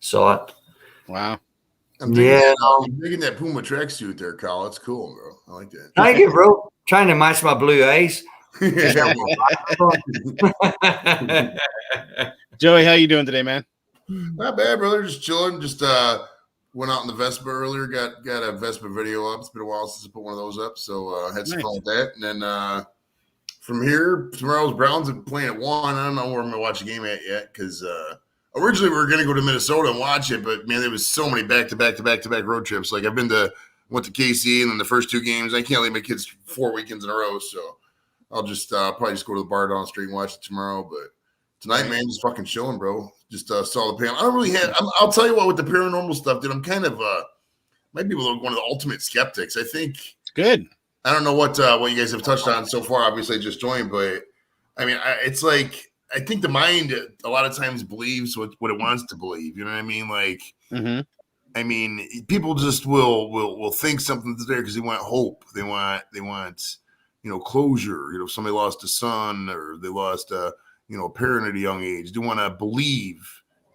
saw it. Wow. I'm digging that Puma tracksuit there, Cal. That's cool, bro. I like that. Thank you, bro. Trying to match my blue eyes. Joey, how you doing today, man? Not bad, brother. Just chilling. Just went out in the Vespa earlier. Got a Vespa video up. It's been a while since I put one of those up, so had some fun with that. And then from here, tomorrow's Browns are playing at 1. I don't know where I'm gonna watch the game at yet because originally we were gonna go to Minnesota and watch it, but man, there was so many back-to-back road trips. Like went to KC and then the first 2 games. I can't leave my kids 4 weekends in a row, so I'll just probably just go to the bar down the street and watch it tomorrow. But tonight, man, just fucking chilling, bro. Just saw the panel. I don't really have. I'll tell you what, with the paranormal stuff, dude, I'm kind of might be one of the ultimate skeptics. I think good. I don't know what you guys have touched on so far. Obviously, I just joined, but I mean, it's like I think the mind a lot of times believes what it wants to believe. You know what I mean? Like, I mean, people just will think something's there because they want hope. They want closure. Somebody lost a son or they lost a parent at a young age. They want to believe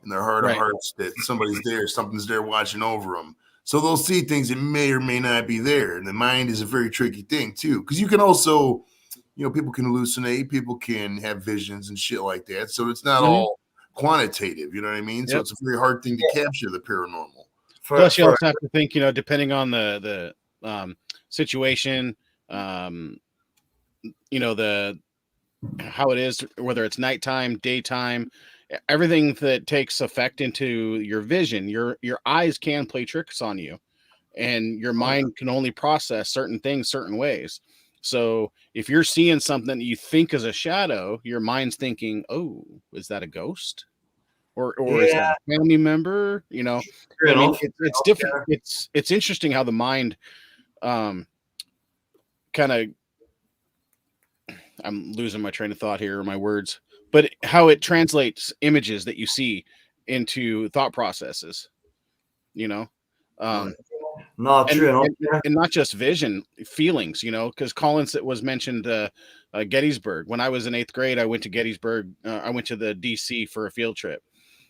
in their heart of hearts that somebody's there, something's there watching over them. So they'll see things that may or may not be there. And the mind is a very tricky thing too, because you can also, people can hallucinate, people can have visions and shit like that. So it's not all quantitative. You know what I mean? Yep. So it's a very hard thing to capture the paranormal. Plus, you also have to think, depending on the situation, how it is, whether it's nighttime, daytime, everything that takes effect into your vision, your eyes can play tricks on you, and your mind can only process certain things certain ways. So if you're seeing something that you think is a shadow, your mind's thinking, "Oh, is that a ghost? Or is that a family member?" It's different. It's interesting how the mind kind of, I'm losing my train of thought here, or my words, but how it translates images that you see into thought processes. you know. No, true enough. And not just vision, feelings, because Collins was mentioned Gettysburg. When I was in 8th grade, I went to Gettysburg. I went to the DC for a field trip.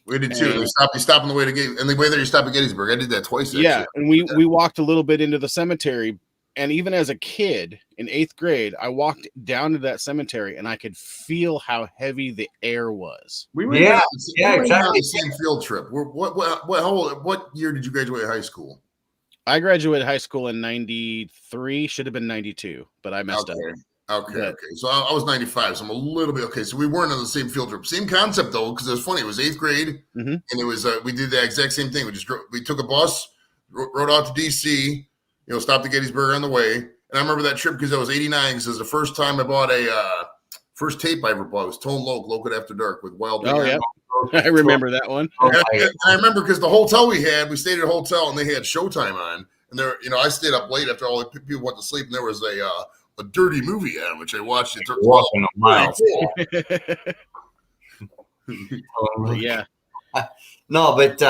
We did too. You stop on the way to Gettysburg, and the way there you stop at Gettysburg. I did that twice. Yeah, actually. and we walked a little bit into the cemetery, and even as a kid in 8th grade, I walked down to that cemetery, and I could feel how heavy the air was. We went exactly. Same field trip. What year did you graduate high school? I graduated high school in 93, should have been 92, but I messed up. Okay. So I was 95, so I'm a little bit okay. So we weren't on the same field trip. Same concept though, because it was funny. It was 8th grade, and it was we did the exact same thing. We took a bus, rode out to DC, stopped at Gettysburg on the way. And I remember that trip because I was 89, because it was the first time I bought first tape I ever bought. It was Tone Loke After Dark with Wild. Oh yeah. I remember that one. And I remember because the hotel we stayed at a hotel, and they had Showtime on. And there, I stayed up late after all the people went to sleep, and there was a dirty movie on, which I watched. It took walking a mile. Yeah. No, but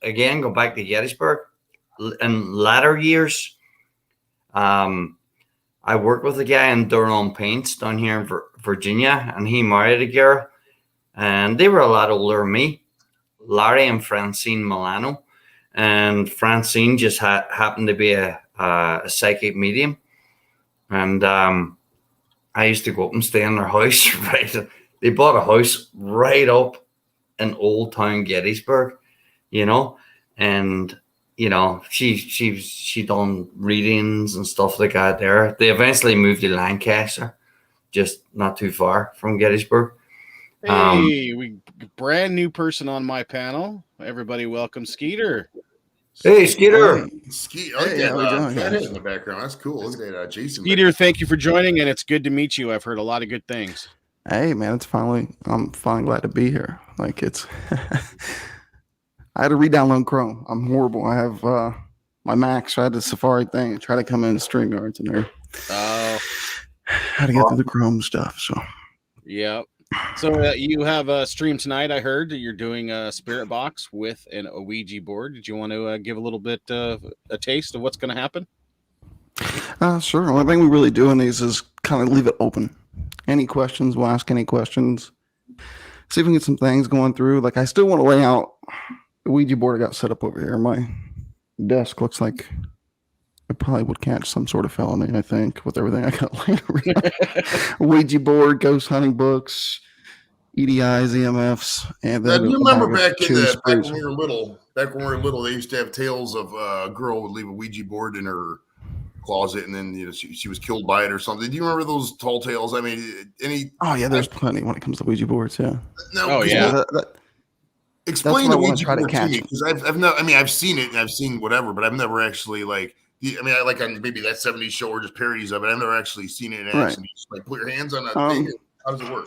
again, go back to Gettysburg. In latter years, I worked with a guy in Durham Paints down here in Virginia, and he married a girl, and they were a lot older than me, Larry and Francine Milano, and Francine just happened to be a psychic medium, and I used to go up and stay in their house. Right, they bought a house right up in Old Town Gettysburg, and she done readings and stuff like that there. They eventually moved to Lancaster, just not too far from Gettysburg. Hey, we brand new person on my panel. Everybody welcome Skeeter. Hey, Skeeter. Hey, how we doing? In the background. That's cool. Look at that, Jason. Skeeter, thank you for joining, and it's good to meet you. I've heard a lot of good things. Hey, man, I'm finally glad to be here. Like, it's I had to re-download Chrome. I'm horrible. I have my Mac, so I had the Safari thing and try to come in StreamYards in there. Oh. How to get through the Chrome stuff. So. Yep. So you have a stream tonight. I heard you're doing a spirit box with a Ouija board. Did you want to give a little bit of a taste of what's going to happen? Sure. The only thing we really do in these is kind of leave it open. Any questions, we'll ask any questions. See if we can get some things going through. Like, I still want to lay out the Ouija board I got set up over here. My desk looks like it probably would catch some sort of felony, I think, with everything I got laying around. Ouija board, ghost hunting books, EDIs, EMFs, and then you remember back when we were little. Back when we were little, they used to have tales of a girl would leave a Ouija board in her closet, and then she was killed by it or something. Do you remember those tall tales? I mean, Oh yeah, there's plenty when it comes to Ouija bourds. Yeah. No, yeah. Explain the Ouija board to me, because I've seen it and I've seen whatever, but I've never actually I like on maybe that 70s show or just parodies of it. I've never actually seen it in action. Right. You just put your hands on a thing. How does it work?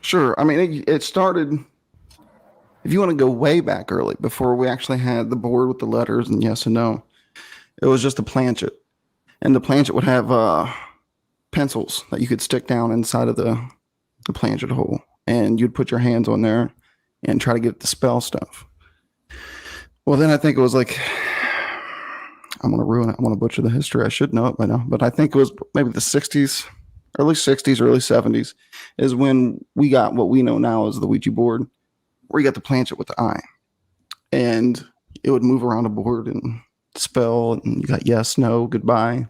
Sure. I mean, it started, if you want to go way back early, before we actually had the board with the letters and yes and no, it was just a planchet. And the planchet would have pencils that you could stick down inside of the planchet hole. And you'd put your hands on there and try to get the spell stuff. Well, then I think it was like, I'm going to ruin it. I'm going to butcher the history. I should know it by now. But I think it was maybe the 60s, early 60s, early 70s is when we got what we know now as the Ouija board, where you got the planchet with the eye. And it would move around a board and spell, and you got yes, no, goodbye.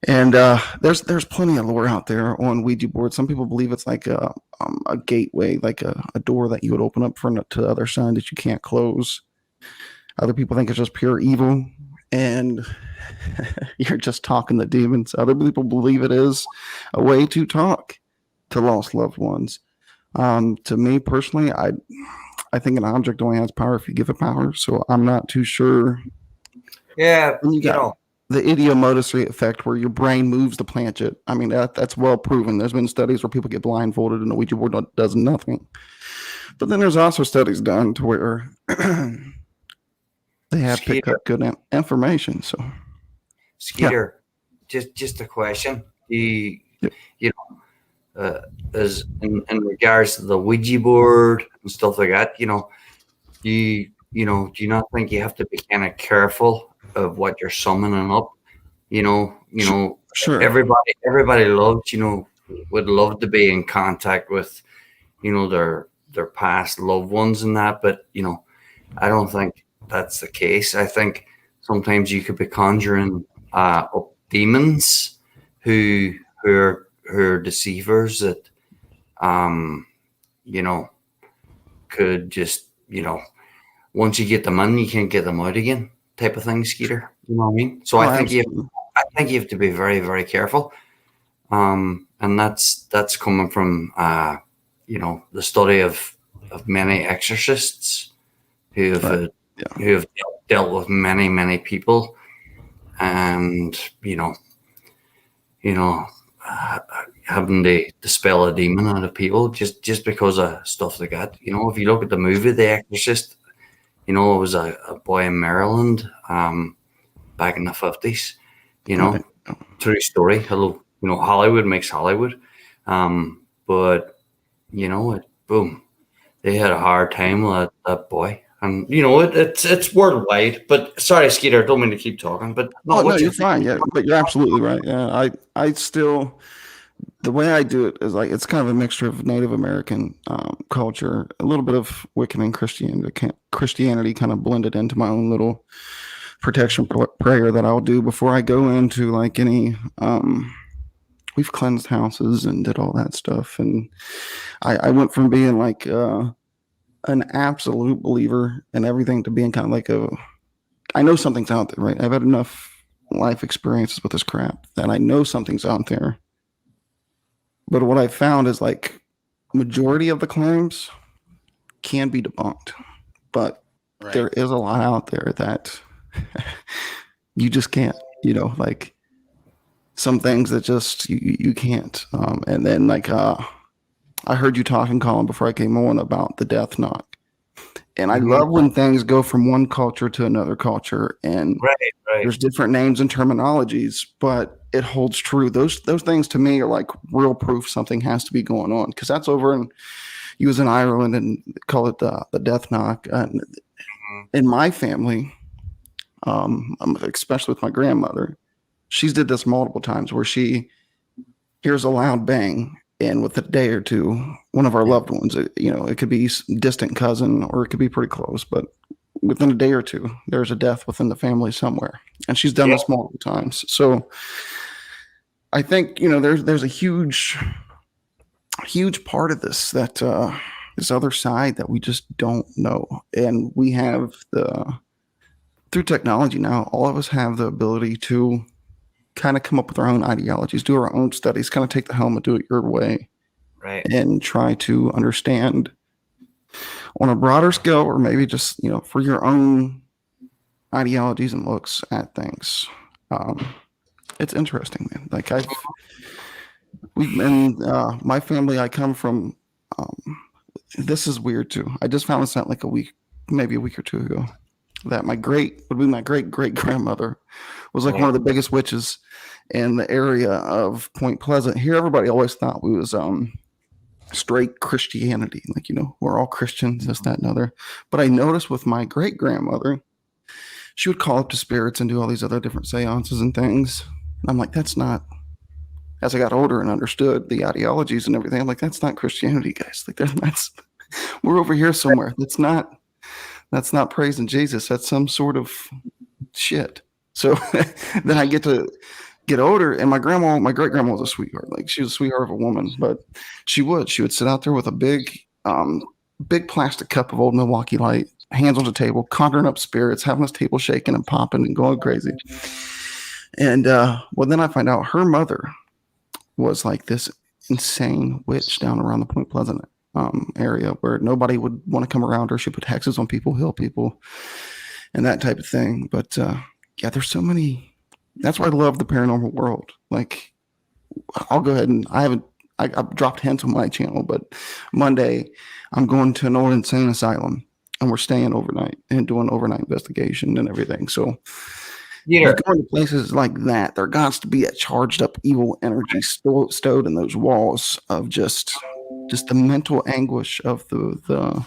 And there's plenty of lore out there on Ouija boards. Some people believe it's like a gateway, like a door that you would open up to the other side that you can't close. Other people think it's just pure evil, and you're just talking to demons. Other people believe it is a way to talk to lost loved ones. To me personally, I think an object only has power if you give it power. So I'm not too sure. Yeah, the idiomotory effect where your brain moves the planchet. I mean, that's well proven. There's been studies where people get blindfolded and the Ouija board does nothing. But then there's also studies done to where they have picked up good information. So, Skeeter, just a question. As in regards to the Ouija board and stuff like that, you do you not think you have to be kind of careful of what you're summoning up? Sure. Everybody loves, would love to be in contact with, their past loved ones and that, but I don't think that's the case. I think sometimes you could be conjuring up demons who are deceivers that could just once you get them in, you can't get them out again, type of thing, Skeeter. You know what I mean? So I think you have to be very, very careful. And that's coming from the study of many exorcists who have dealt with many, many people, and having to dispel a demon out of people just because of stuff like that. If you look at the movie The Exorcist, it was a boy in Maryland back in the 50s. Right. True story. Hello, Hollywood makes Hollywood. But boom, they had a hard time with that boy. And it's worldwide. But sorry, Skeeter, I don't mean to keep talking. But no, you're fine. Yeah, but you're absolutely right. Yeah, I still, the way I do it is like it's kind of a mixture of Native American culture, a little bit of Wiccan and Christianity kind of blended into my own little protection prayer that I'll do before I go into like any. We've cleansed houses and did all that stuff, and I went from being like an absolute believer in everything to being kind of like I know something's out there, right? I've had enough life experiences with this crap that I know something's out there. But what I found is like majority of the claims can be debunked, but there is a lot out there that you just can't, like some things that just you can't. And then like I heard you talking, Colin, before I came on about the death knock. And I love when things go from one culture to another culture, and there's different names and terminologies, but it holds true. Those things to me are like real proof something has to be going on, because that's over in you was in Ireland and call it the death knock. In my family, especially with my grandmother, she's did this multiple times where she hears a loud bang. And with a day or two, one of our loved ones, it could be distant cousin or it could be pretty close, but within a day or two, there's a death within the family somewhere. And she's done this multiple times. So I think, there's a huge part of this that this other side that we just don't know. And we have through technology now, all of us have the ability to kind of come up with our own ideologies, do our own studies, kind of take the helm and do it your way, and try to understand on a broader scale, or maybe just for your own ideologies and looks at things. It's interesting, man. Like we've been my family I come from. This is weird too. I just found this out like maybe a week or two ago, that my great grandmother was like one of the biggest witches in the area of Point Pleasant. Here, everybody always thought we was straight Christianity, like we're all Christians, this, that, and other. But I noticed with my great grandmother, she would call up the spirits and do all these other different seances and things. And I'm like, that's not. As I got older and understood the ideologies and everything, I'm like, that's not Christianity, guys. Like we're over here somewhere. That's not praising Jesus. That's some sort of shit. So then I get older, and my great grandma was a sweetheart. Like she was a sweetheart of a woman, but she would sit out there with a big plastic cup of old Milwaukee Light, hands on the table, conjuring up spirits, having this table shaking and popping and going crazy. And then I find out her mother was like this insane witch down around the Point Pleasant area where nobody would want to come around her. She put hexes on people, heal people, and that type of thing. But there's so many. That's why I love the paranormal world. Like, I'll go ahead and I've dropped hints on my channel, but Monday I'm going to an old insane asylum, and we're staying overnight and doing overnight investigation and everything. So you go into places like that, there got to be a charged up evil energy stowed in those walls of just the mental anguish of the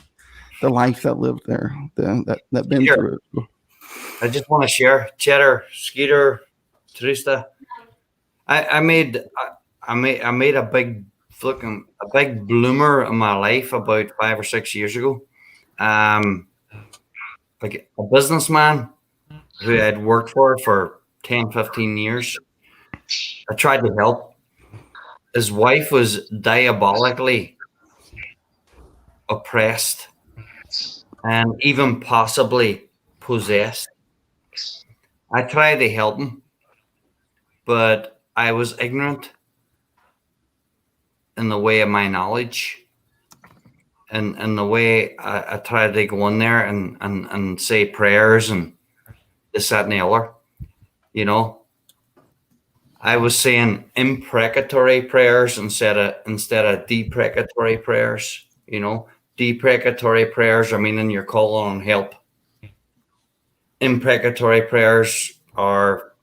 the life that lived there, that been Sure. through it. I just want to share Chetter, Skeeter, Teresa. I made a big bloomer in my life about 5 or 6 years ago. Like a businessman who I'd worked for 10, 15 years. I tried to help. His wife was diabolically oppressed and even possibly possessed. I tried to help him, but I was ignorant in the way of my knowledge, and the way I tried to go in there and say prayers and this, that, and the other. You know, I was saying imprecatory prayers instead of deprecatory prayers. You know, deprecatory prayers are meaning you're calling on help. Imprecatory prayers are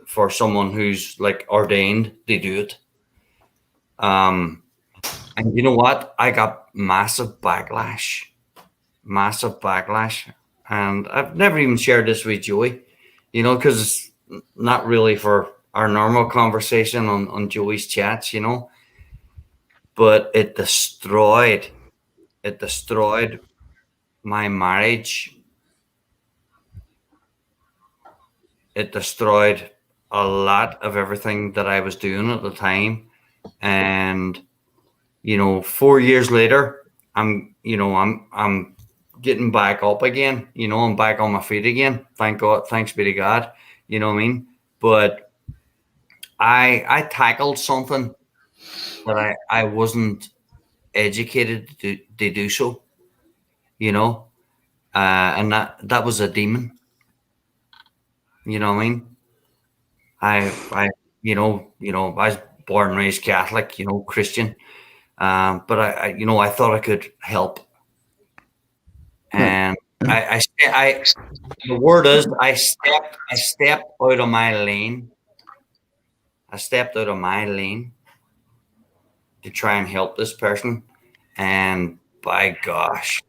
for someone who's like ordained, they do it. And you know what? I got massive backlash. And I've never even shared this with Joey, you know, because it's not really for our normal conversation on Joey's chats, you know. But it destroyed my marriage. It destroyed a lot of everything that I was doing at the time. And, you know, 4 years later, I'm getting back up again. You know, I'm back on my feet again. Thank God. Thanks be to God. You know what I mean? But I tackled something that I wasn't educated to do so, you know, and that was a demon. You know what I mean? I you know, I was born and raised Catholic, you know, Christian, but I you know, I thought I could help, and I the word is I stepped out of my lane. I stepped out of my lane to try and help this person, and by gosh,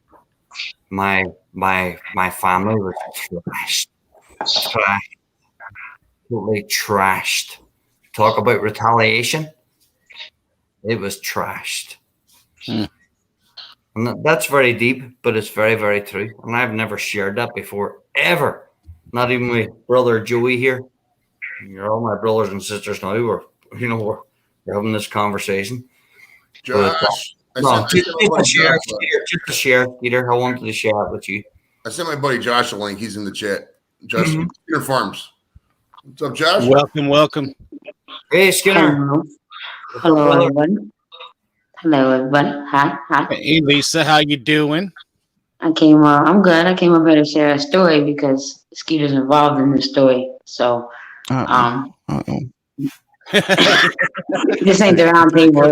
my family was trashed, totally trashed. Talk about retaliation. It was trashed. And that's very deep, but it's very, very true. And I've never shared that before, ever. Not even with brother Joey here. You're all my brothers and sisters now. We're having this conversation. Josh, Just to share, Peter. I wanted to share it with you. I sent my buddy Josh a link. He's in the chat. Josh, Skinner Farms. What's up, Josh? Welcome. Hey, Skinner. Hello, everyone. Hi. Hey, Lisa, how you doing? I'm good. I came up here to share a story because Skeeter's involved in this story. So, this ain't the round table.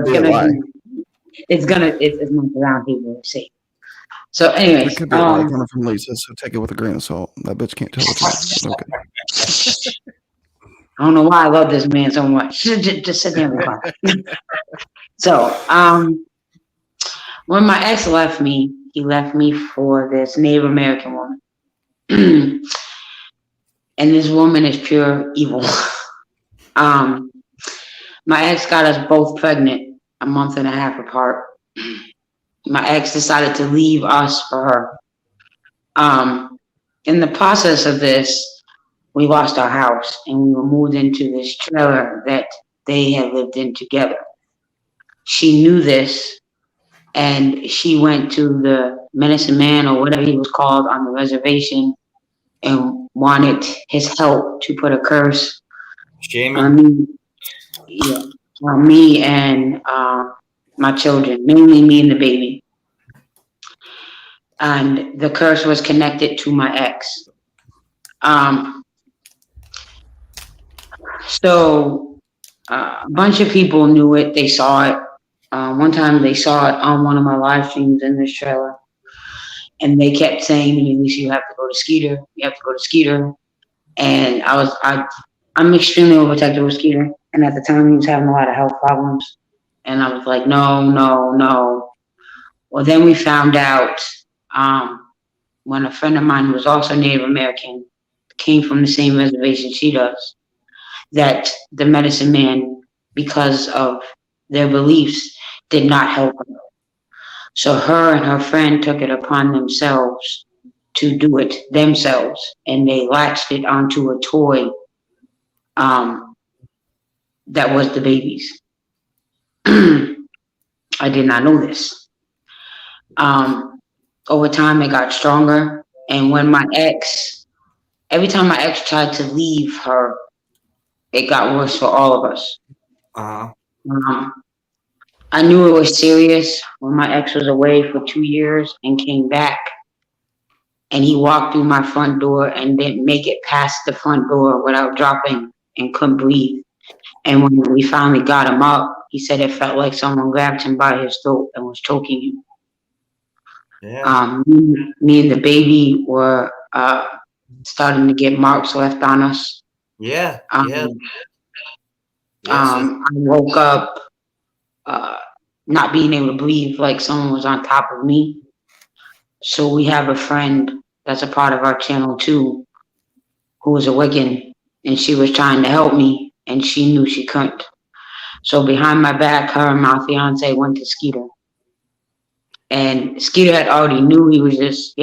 It's not the round table. See. So, anyways, it could be a lie coming from Lisa, so take it with a grain of salt. That bitch can't tell the truth. Okay. I don't know why I love this man so much. Just sit there and be quiet. So, when my ex left me, he left me for this Native American woman. And this woman is pure evil. My ex got us both pregnant a month and a half apart. My ex decided to leave us for her. In the process of this, we lost our house and we were moved into this trailer that they had lived in together. She knew this, and she went to the medicine man or whatever he was called on the reservation and wanted his help to put a curse on me and my children, mainly me and the baby. And the curse was connected to my ex. So a bunch of people knew it. They saw it. One time they saw it on one of my live streams in this trailer. And they kept saying to me, Lisa, you have to go to Skeeter. You have to go to Skeeter. And I'm extremely overprotective with Skeeter. And at the time he was having a lot of health problems. And I was like, no. Well, then we found out when a friend of mine who was also Native American came from the same reservation she does, that the medicine man, because of their beliefs, did not help her. So her and her friend took it upon themselves to do it themselves, and they latched it onto a toy that was the baby's. I did not know this. Over time, it got stronger, and when every time my ex tried to leave her, it got worse for all of us. Uh-huh. I knew it was serious when my ex was away for 2 years and came back, and he walked through my front door and didn't make it past the front door without dropping and couldn't breathe. And when we finally got him up, he said it felt like someone grabbed him by his throat and was choking him. Yeah. Me and the baby were starting to get marks left on us. Yeah. Yes, Yes. I woke up not being able to breathe, like someone was on top of me. So we have a friend that's a part of our channel too, who was a Wiccan, and she was trying to help me, and she knew she couldn't. So behind my back, her and my fiance went to Skeeter. And Skeeter had already knew he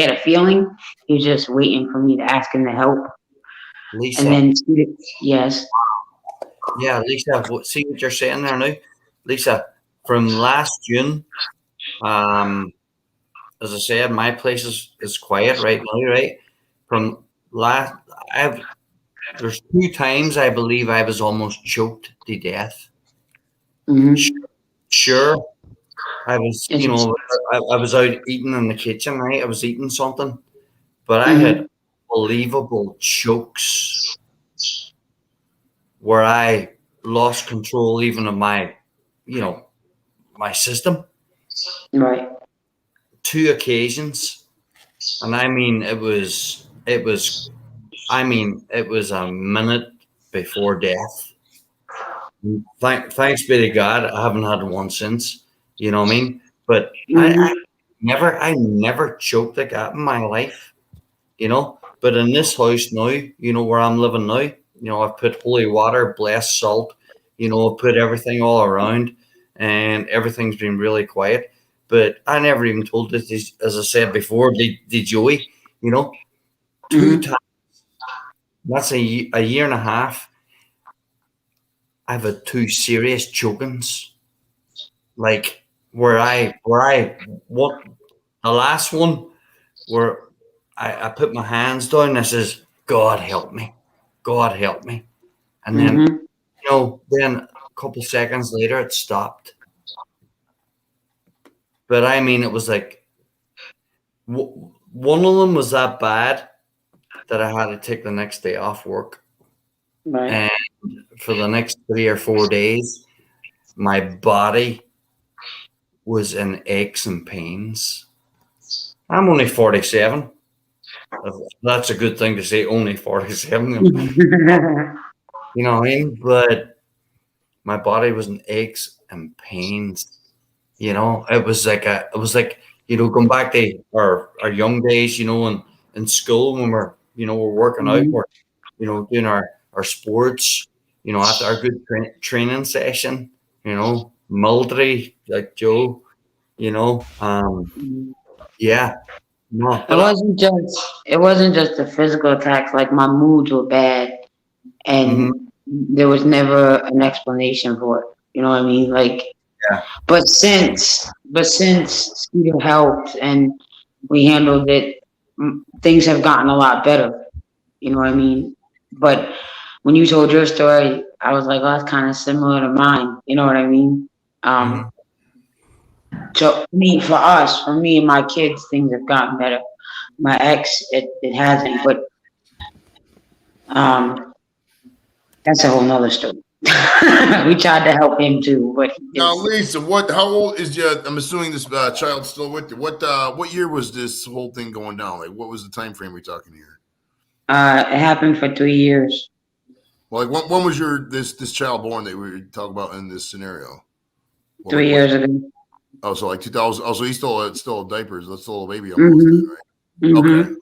had a feeling. He was just waiting for me to ask him to help. Lisa. And then Skeeter, yes. Yeah, Lisa, see what you're saying there now? Lisa, from last June, as I said, my place is quiet right now, right? From there's 2 times I believe I was almost choked to death. Mm-hmm. Sure, I was, I was out eating in the kitchen, right? I was eating something, but I had unbelievable chokes where I lost control even of my, my system. Right. 2 occasions, and I mean it was a minute before death. Thanks be to God, I haven't had one since. You know what I mean? But I never choked like that in my life. But in this house now, where I'm living now, I've put holy water, blessed salt. I've put everything all around, and everything's been really quiet. But I never even told this, as I said before, the Joey, 2 times. That's a year and a half. I've had 2 serious chokings, like what the last one where I put my hands down and I says, God help me, and then then a couple seconds later it stopped. But I mean, it was like one of them was that bad that I had to take the next day off work, Right. and for the next 3 or 4 days, my body was in aches and pains. I'm only 47. That's a good thing to say, only 47. You know what I mean? But my body was in aches and pains. It was like going back to our young days, in school when we're working out, we're, doing our sports, after our good training session, military, like Joe, yeah. No, It wasn't just the physical attacks. Like my moods were bad, and there was never an explanation for it. You know what I mean? Like, yeah. But since Skeeter helped and we handled it, things have gotten a lot better. You know what I mean? But when you told your story, I was like, oh, that's kind of similar to mine. You know what I mean? So for me and my kids, things have gotten better. My ex, it hasn't, but that's a whole nother story. We tried to help him too, but now, Lisa, how old is you? I'm assuming this child's still with you. What year was this whole thing going down? Like, what was the time frame we're talking here? It happened for 3 years. Well, like, when was this child born that we were talking about in this scenario? 3 years ago. Oh, so like 2000. Oh, so he's still diapers. That's still a baby almost. Mhm. Then, right? Okay. Mhm.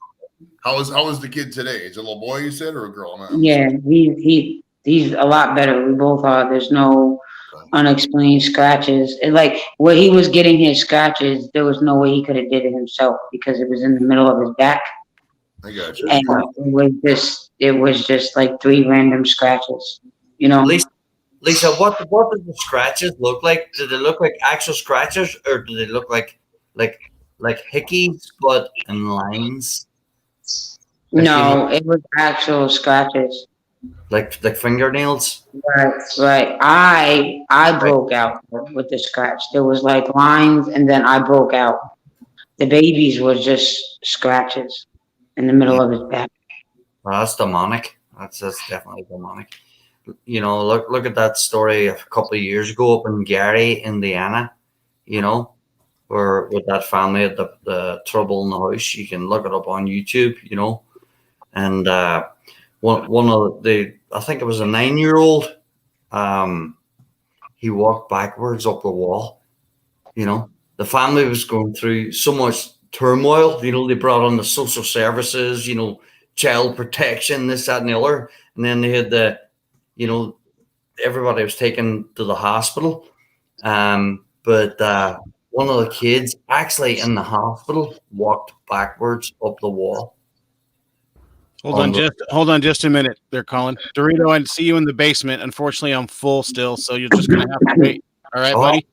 How is the kid today? Is it a little boy you said or a girl? Yeah, he's a lot better. We both are. There's no unexplained scratches. And like where he was getting his scratches, there was no way he could have did it himself because it was in the middle of his back. I got you. And it was just like 3 random scratches. You know. Lisa, what does the scratches look like? Do they look like actual scratches, or do they look like hickeys but in lines? No, it was actual scratches. Like fingernails? Right. I broke out with the scratch. There was like lines, and then I broke out. The baby's was just scratches in the middle of his back. Well, that's demonic. That's definitely demonic. You know, look at that story a couple of years ago up in Gary, Indiana. You know, where with that family at the trouble in the house. You can look it up on YouTube. You know, and one of the, I think it was a 9-year-old. He walked backwards up the wall. You know, the family was going through so much turmoil. You know, they brought on the social services. You know, child protection, this, that, and the other, and then they had everybody was taken to the hospital. But one of the kids actually in the hospital walked backwards up the wall. Hold on just a minute there, Colin. Dorito, I see you in the basement. Unfortunately, I'm full still, so you're just going to have to wait. All right, buddy?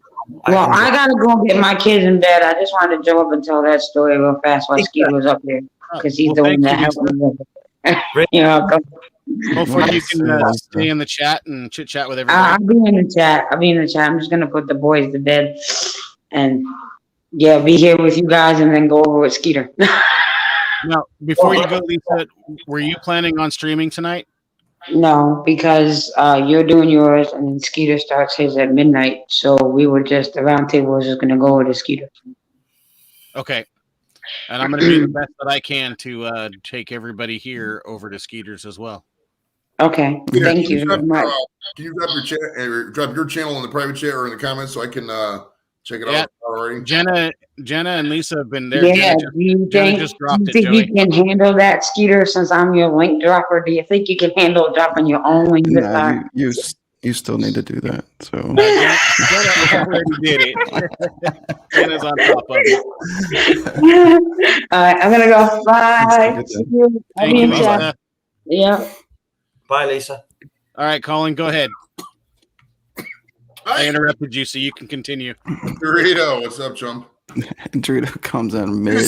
Well, I got to go get my kids in bed. I just wanted to jump up and tell that story real fast while Skeeter was up here because he's the one that helped me with it. You know, hopefully you can stay in the chat and chit chat with everybody. I'll be in the chat. I'm just going to put the boys to bed and, yeah, be here with you guys and then go over with Skeeter. Now, before you go, Lisa, were you planning on streaming tonight? No, because you're doing yours and then Skeeter starts his at midnight. So we were just, the round table was just going to go over to Skeeter. Okay. And I'm going to do the best that I can to take everybody here over to Skeeter's as well. Okay. Thank you very much. Can you drop your chat or drop your channel in the private chat or in the comments so I can check it out already? Jenna and Lisa have been there. Yeah, Jenna just dropped it, think Joey. you can handle that, Skeeter, since I'm your link dropper? Do you think you can handle dropping your own link this time? You still need to do that. So Jenna already did it. Jenna's on top of it. All right, I'm gonna go. Bye. Thank you, Lisa. Yeah. Bye, Lisa. All right, Colin, go ahead. I interrupted you, so you can continue. Dorito, what's up, chump? Dorito comes in mid.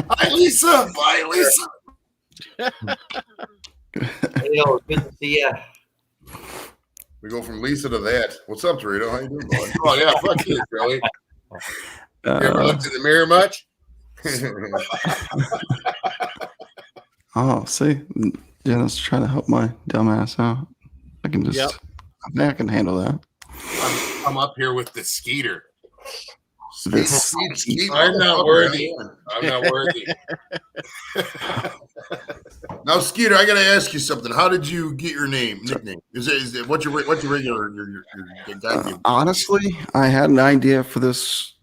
Hi, Lisa. Bye, Lisa. Yo, good to see you. We go from Lisa to that. What's up, Dorito? How you doing, boy? Oh yeah, fuck you, Billy. You ever looked in the mirror much? Oh, see, Jenna's trying to help my dumb ass out. I can just, I think I can handle that. I'm up here with the Skeeter. I'm not worthy. I'm not worthy. Now, Skeeter, I got to ask you something. How did you get your nickname? Is it what's your regular your guy name? Honestly, I had an idea for this.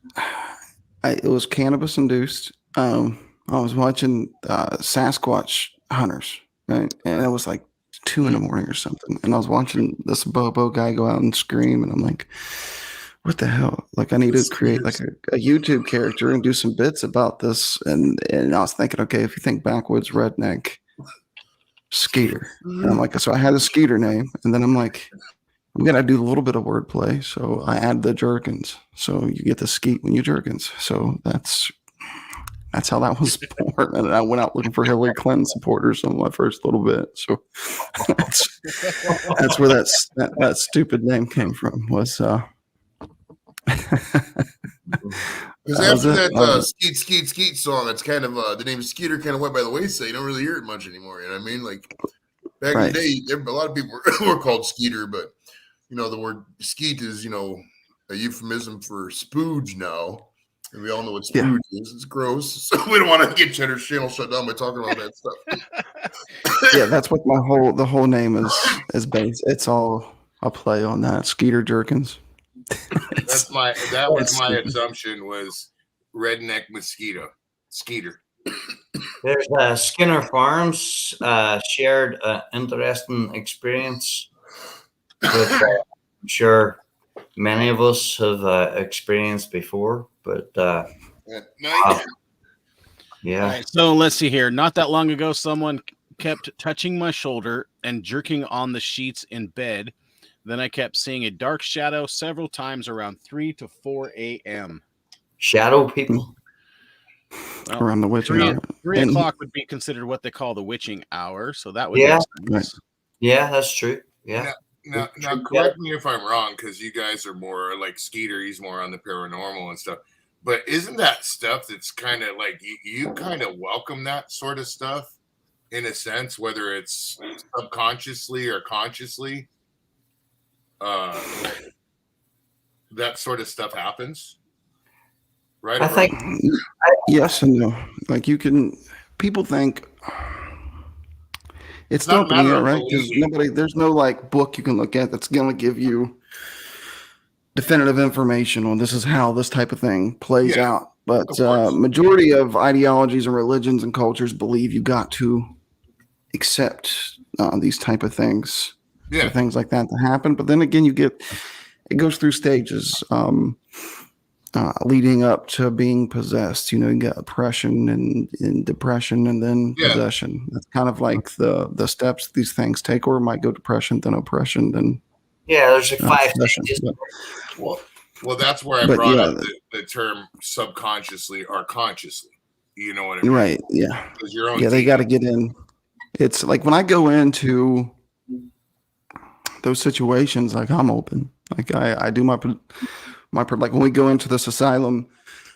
It was cannabis induced. I was watching Sasquatch Hunters, right? And it was like 2 a.m. or something. And I was watching this Bobo guy go out and scream, and I'm like, what the hell? Like, I need to create like a YouTube character and do some bits about this. And I was thinking, okay, if you think backwoods redneck, Skeeter. And I'm like, so I had a Skeeter name, and then I'm like, I'm gonna do a little bit of wordplay. So I add the jerkins. So you get the skeet when you jerkins. So that's how that was born. And I went out looking for Hillary Clinton supporters on my first little bit. So that's where that stupid name came from. Was because after that skeet song, it's kind of the name Skeeter kind of went by the wayside. You don't really hear it much anymore. You know what I mean? Like back in the day, a lot of people were called Skeeter, but the word skeet is a euphemism for spooge now. And we all know what spooge is. It's gross. So we don't want to get Cheddar's channel shut down by talking about that stuff. Yeah, that's what the whole name is based. It's all a play on that. Skeeter Jerkins. That was my assumption was redneck mosquito. Skeeter. There's Skinner Farms shared an interesting experience, which I'm sure many of us have experienced before. But Night. yeah. All right, so let's see here. Not that long ago, someone kept touching my shoulder and jerking on the sheets in bed. Then I kept seeing a dark shadow several times around 3 to 4 a.m. Shadow people. Well, Around the witching hour. 3 And- o'clock would be considered what they call the witching hour, so that would Yeah. make sense. Yeah, that's true. Yeah. Now, correct me if I'm wrong, because you guys are more like Skeeter. He's more on the paranormal and stuff. But isn't that stuff that's kind of like you kind of welcome that sort of stuff in a sense, whether it's subconsciously or consciously? That sort of stuff happens, right? I think yes and no. Like people think it's not up a in the matter air, of right? Because there's no like book you can look at that's going to give you definitive information on this is how this type of thing plays out. But majority of ideologies and religions and cultures believe you got to accept these type of things, for things like that to happen. But then again, it goes through stages. Leading up to being possessed, you got oppression and depression and then possession. That's kind of like the steps these things take, or it might go depression, then oppression, then there's like 5 possession. stages. Well, that's where I brought up the term subconsciously or consciously. You know what I mean? Right. Yeah. Your own they got to get in. It's like when I go into those situations, like I'm open. Like I do my like when we go into this asylum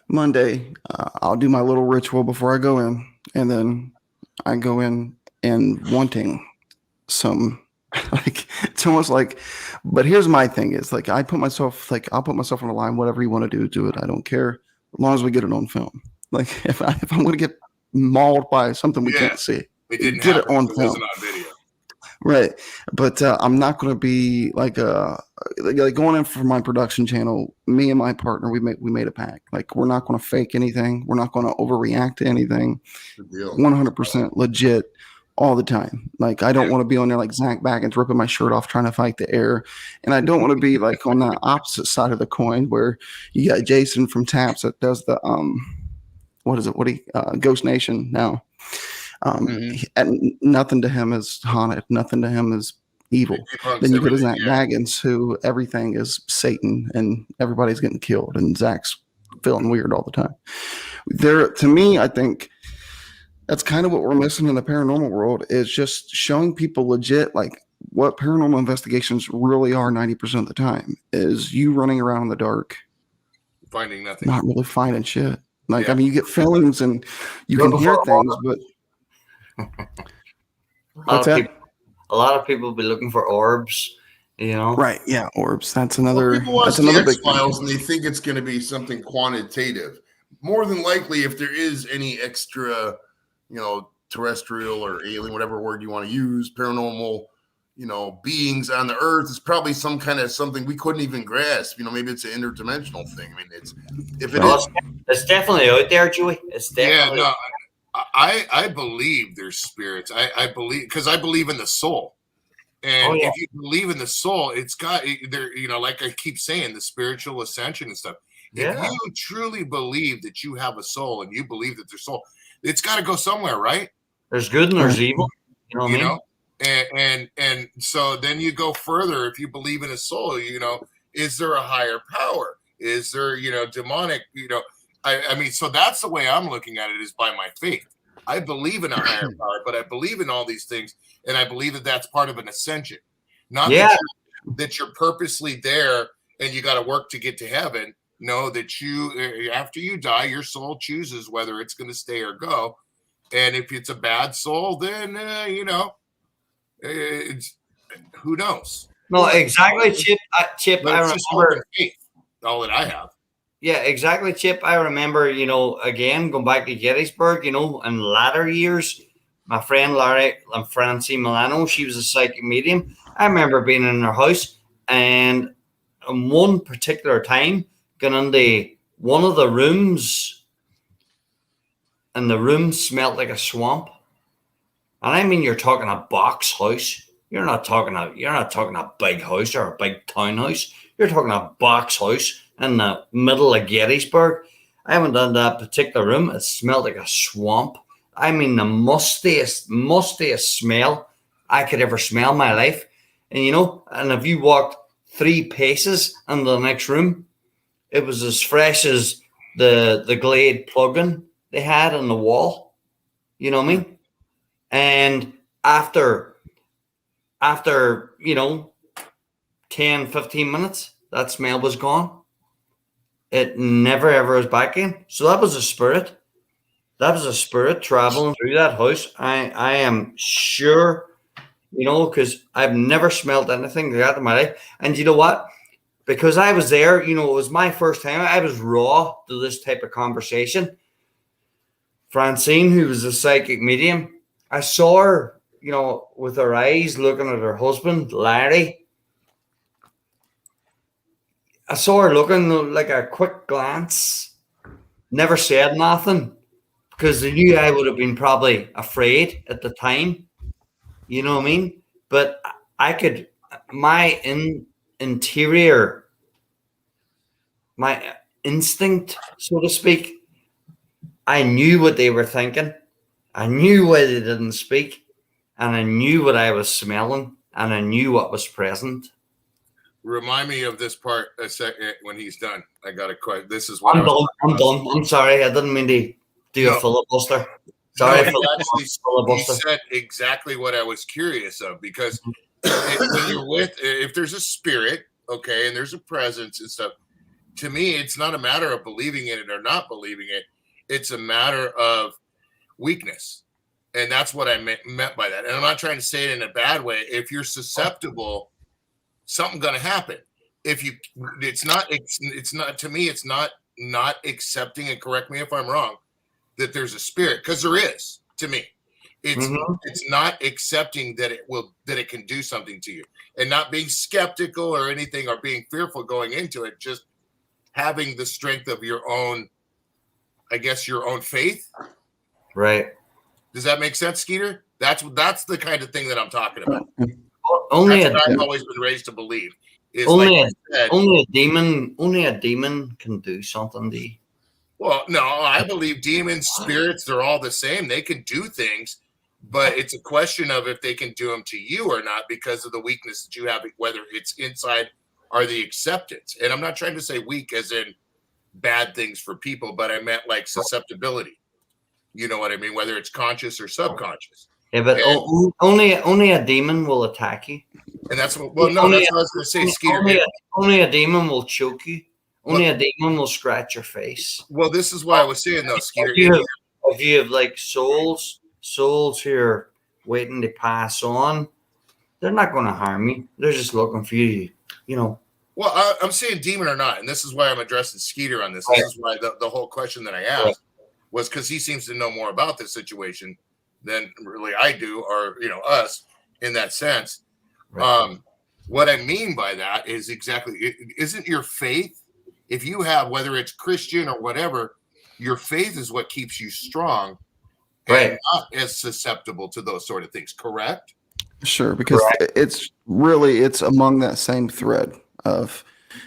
Monday, I'll do my little ritual before I go in, and then I go in and wanting some like it's almost like. But here's my thing: is like I'll put myself on the line. Whatever you want to do it. I don't care as long as we get it on film. Like if I'm going to get mauled by something we can't see, it didn't get happen, it on so it film. wasn't on video. Right. But I'm not going to be like going in for my production channel. Me and my partner, we made a pact. Like we're not going to fake anything. We're not going to overreact to anything. 100% legit all the time. Like I don't want to be on there like Zach Baggins ripping my shirt off trying to fight the air. And I don't want to be like on the opposite side of the coin where you got Jason from Taps that does the Ghost Nation now. And nothing to him is haunted. Nothing to him is evil. Then you go to Zach Baggins, who everything is Satan and everybody's getting killed, and Zach's feeling weird all the time. To me, I think that's kind of what we're missing in the paranormal world is just showing people legit like what paranormal investigations really are 90% of the time is you running around in the dark, finding nothing, not really finding shit. Like, I mean, you get feelings and you can hear things, but a lot of people be looking for orbs, Right. Yeah. Orbs. That's another people watch big X-Files and they think it's going to be something quantitative. More than likely, if there is any extra, terrestrial or alien, whatever word you want to use, paranormal, beings on the earth, is probably some kind of something we couldn't even grasp. Maybe it's an interdimensional thing. I mean, it's definitely out there, Joey. It's definitely. Yeah, no, I believe there's spirits. I believe because I believe in the soul. And if you believe in the soul, it's got there, like I keep saying, the spiritual ascension and stuff. If you truly believe that you have a soul and you believe that there's soul, it's got to go somewhere, right? There's good and there's evil. You know what I mean? And so then you go further. If you believe in a soul, is there a higher power? Is there, demonic, I mean, so that's the way I'm looking at it is by my faith. I believe in a higher power, but I believe in all these things. And I believe that that's part of an ascension. Not that you're purposely there and you got to work to get to heaven. No, that after you die, your soul chooses whether it's going to stay or go. And if it's a bad soul, then, who knows? No, exactly, Chip. But it's just remember faith, all that I have. Yeah, exactly, Chip. I remember, again, going back to Gettysburg, in latter years, my friend Francine Milano, she was a psychic medium. I remember being in her house and in one particular time gone into one of the rooms, and the room smelled like a swamp. And I mean, you're talking a box house. You're not talking a big house or a big townhouse. You're talking a box house in the middle of Gettysburg. I went into that particular room. It smelled like a swamp. I mean, the mustiest smell I could ever smell in my life. And and if you walked 3 paces into the next room, it was as fresh as the Glade plug-in they had on the wall. You know what I mean? And after 10, 15 minutes, that smell was gone. It never ever was back in. So that was a spirit. That was a spirit traveling through that house. I am sure, because I've never smelled anything like that in my life. And you know what? Because I was there, it was my first time. I was raw to this type of conversation. Francine, who was a psychic medium, I saw her, with her eyes looking at her husband, Larry. I saw her looking like a quick glance, never said nothing, because they knew I would have been probably afraid at the time. You know what I mean? But I could, my interior, my instinct, so to speak, I knew what they were thinking. I knew why they didn't speak, and I knew what I was smelling, and I knew what was present. Remind me of this part a second when he's done. I got a question. This is what I'm done. I'm sorry. I didn't mean to do a filibuster. Sorry, he said exactly what I was curious of, because when you're if there's a spirit, okay, and there's a presence and stuff, to me, it's not a matter of believing in it or not believing it. It's a matter of weakness. And that's what I meant by that. And I'm not trying to say it in a bad way. If you're susceptible, something's going to happen. If you, it's not, to me, it's not accepting, and correct me if I'm wrong, that there's a spirit, because there is, to me. It's not accepting that it can do something to you, and not being skeptical or anything, or being fearful going into it, just having the strength of your own, I guess, your own faith. Right. Does that make sense, Skeeter? That's the kind of thing that I'm talking about. Only That's what I've always been raised to believe. Is only like a demon can do something to you. Well, no, I believe demons, spirits, they're all the same. They can do things, but it's a question of if they can do them to you or not, because of the weakness that you have, whether it's inside or the acceptance. And I'm not trying to say weak as in bad things for people, but I meant like susceptibility. You know what I mean? Whether it's conscious or subconscious. Yeah, but only a demon will attack you. And that's what, that's what I was going to say, Skeeter. Only a demon will choke you. Only a demon will scratch your face. Well, this is why I was saying though, Skeeter. If you have like souls who are waiting to pass on, they're not going to harm you. They're just looking for you, Well, I'm saying demon or not, and this is why I'm addressing Skeeter on this. This is why the whole question that I asked was because he seems to know more about this situation than really I do, or us in that sense. Right. What I mean by that is isn't your faith, if you have, whether it's Christian or whatever, your faith is what keeps you strong, and not as susceptible to those sort of things, correct? Sure, because it's among that same thread of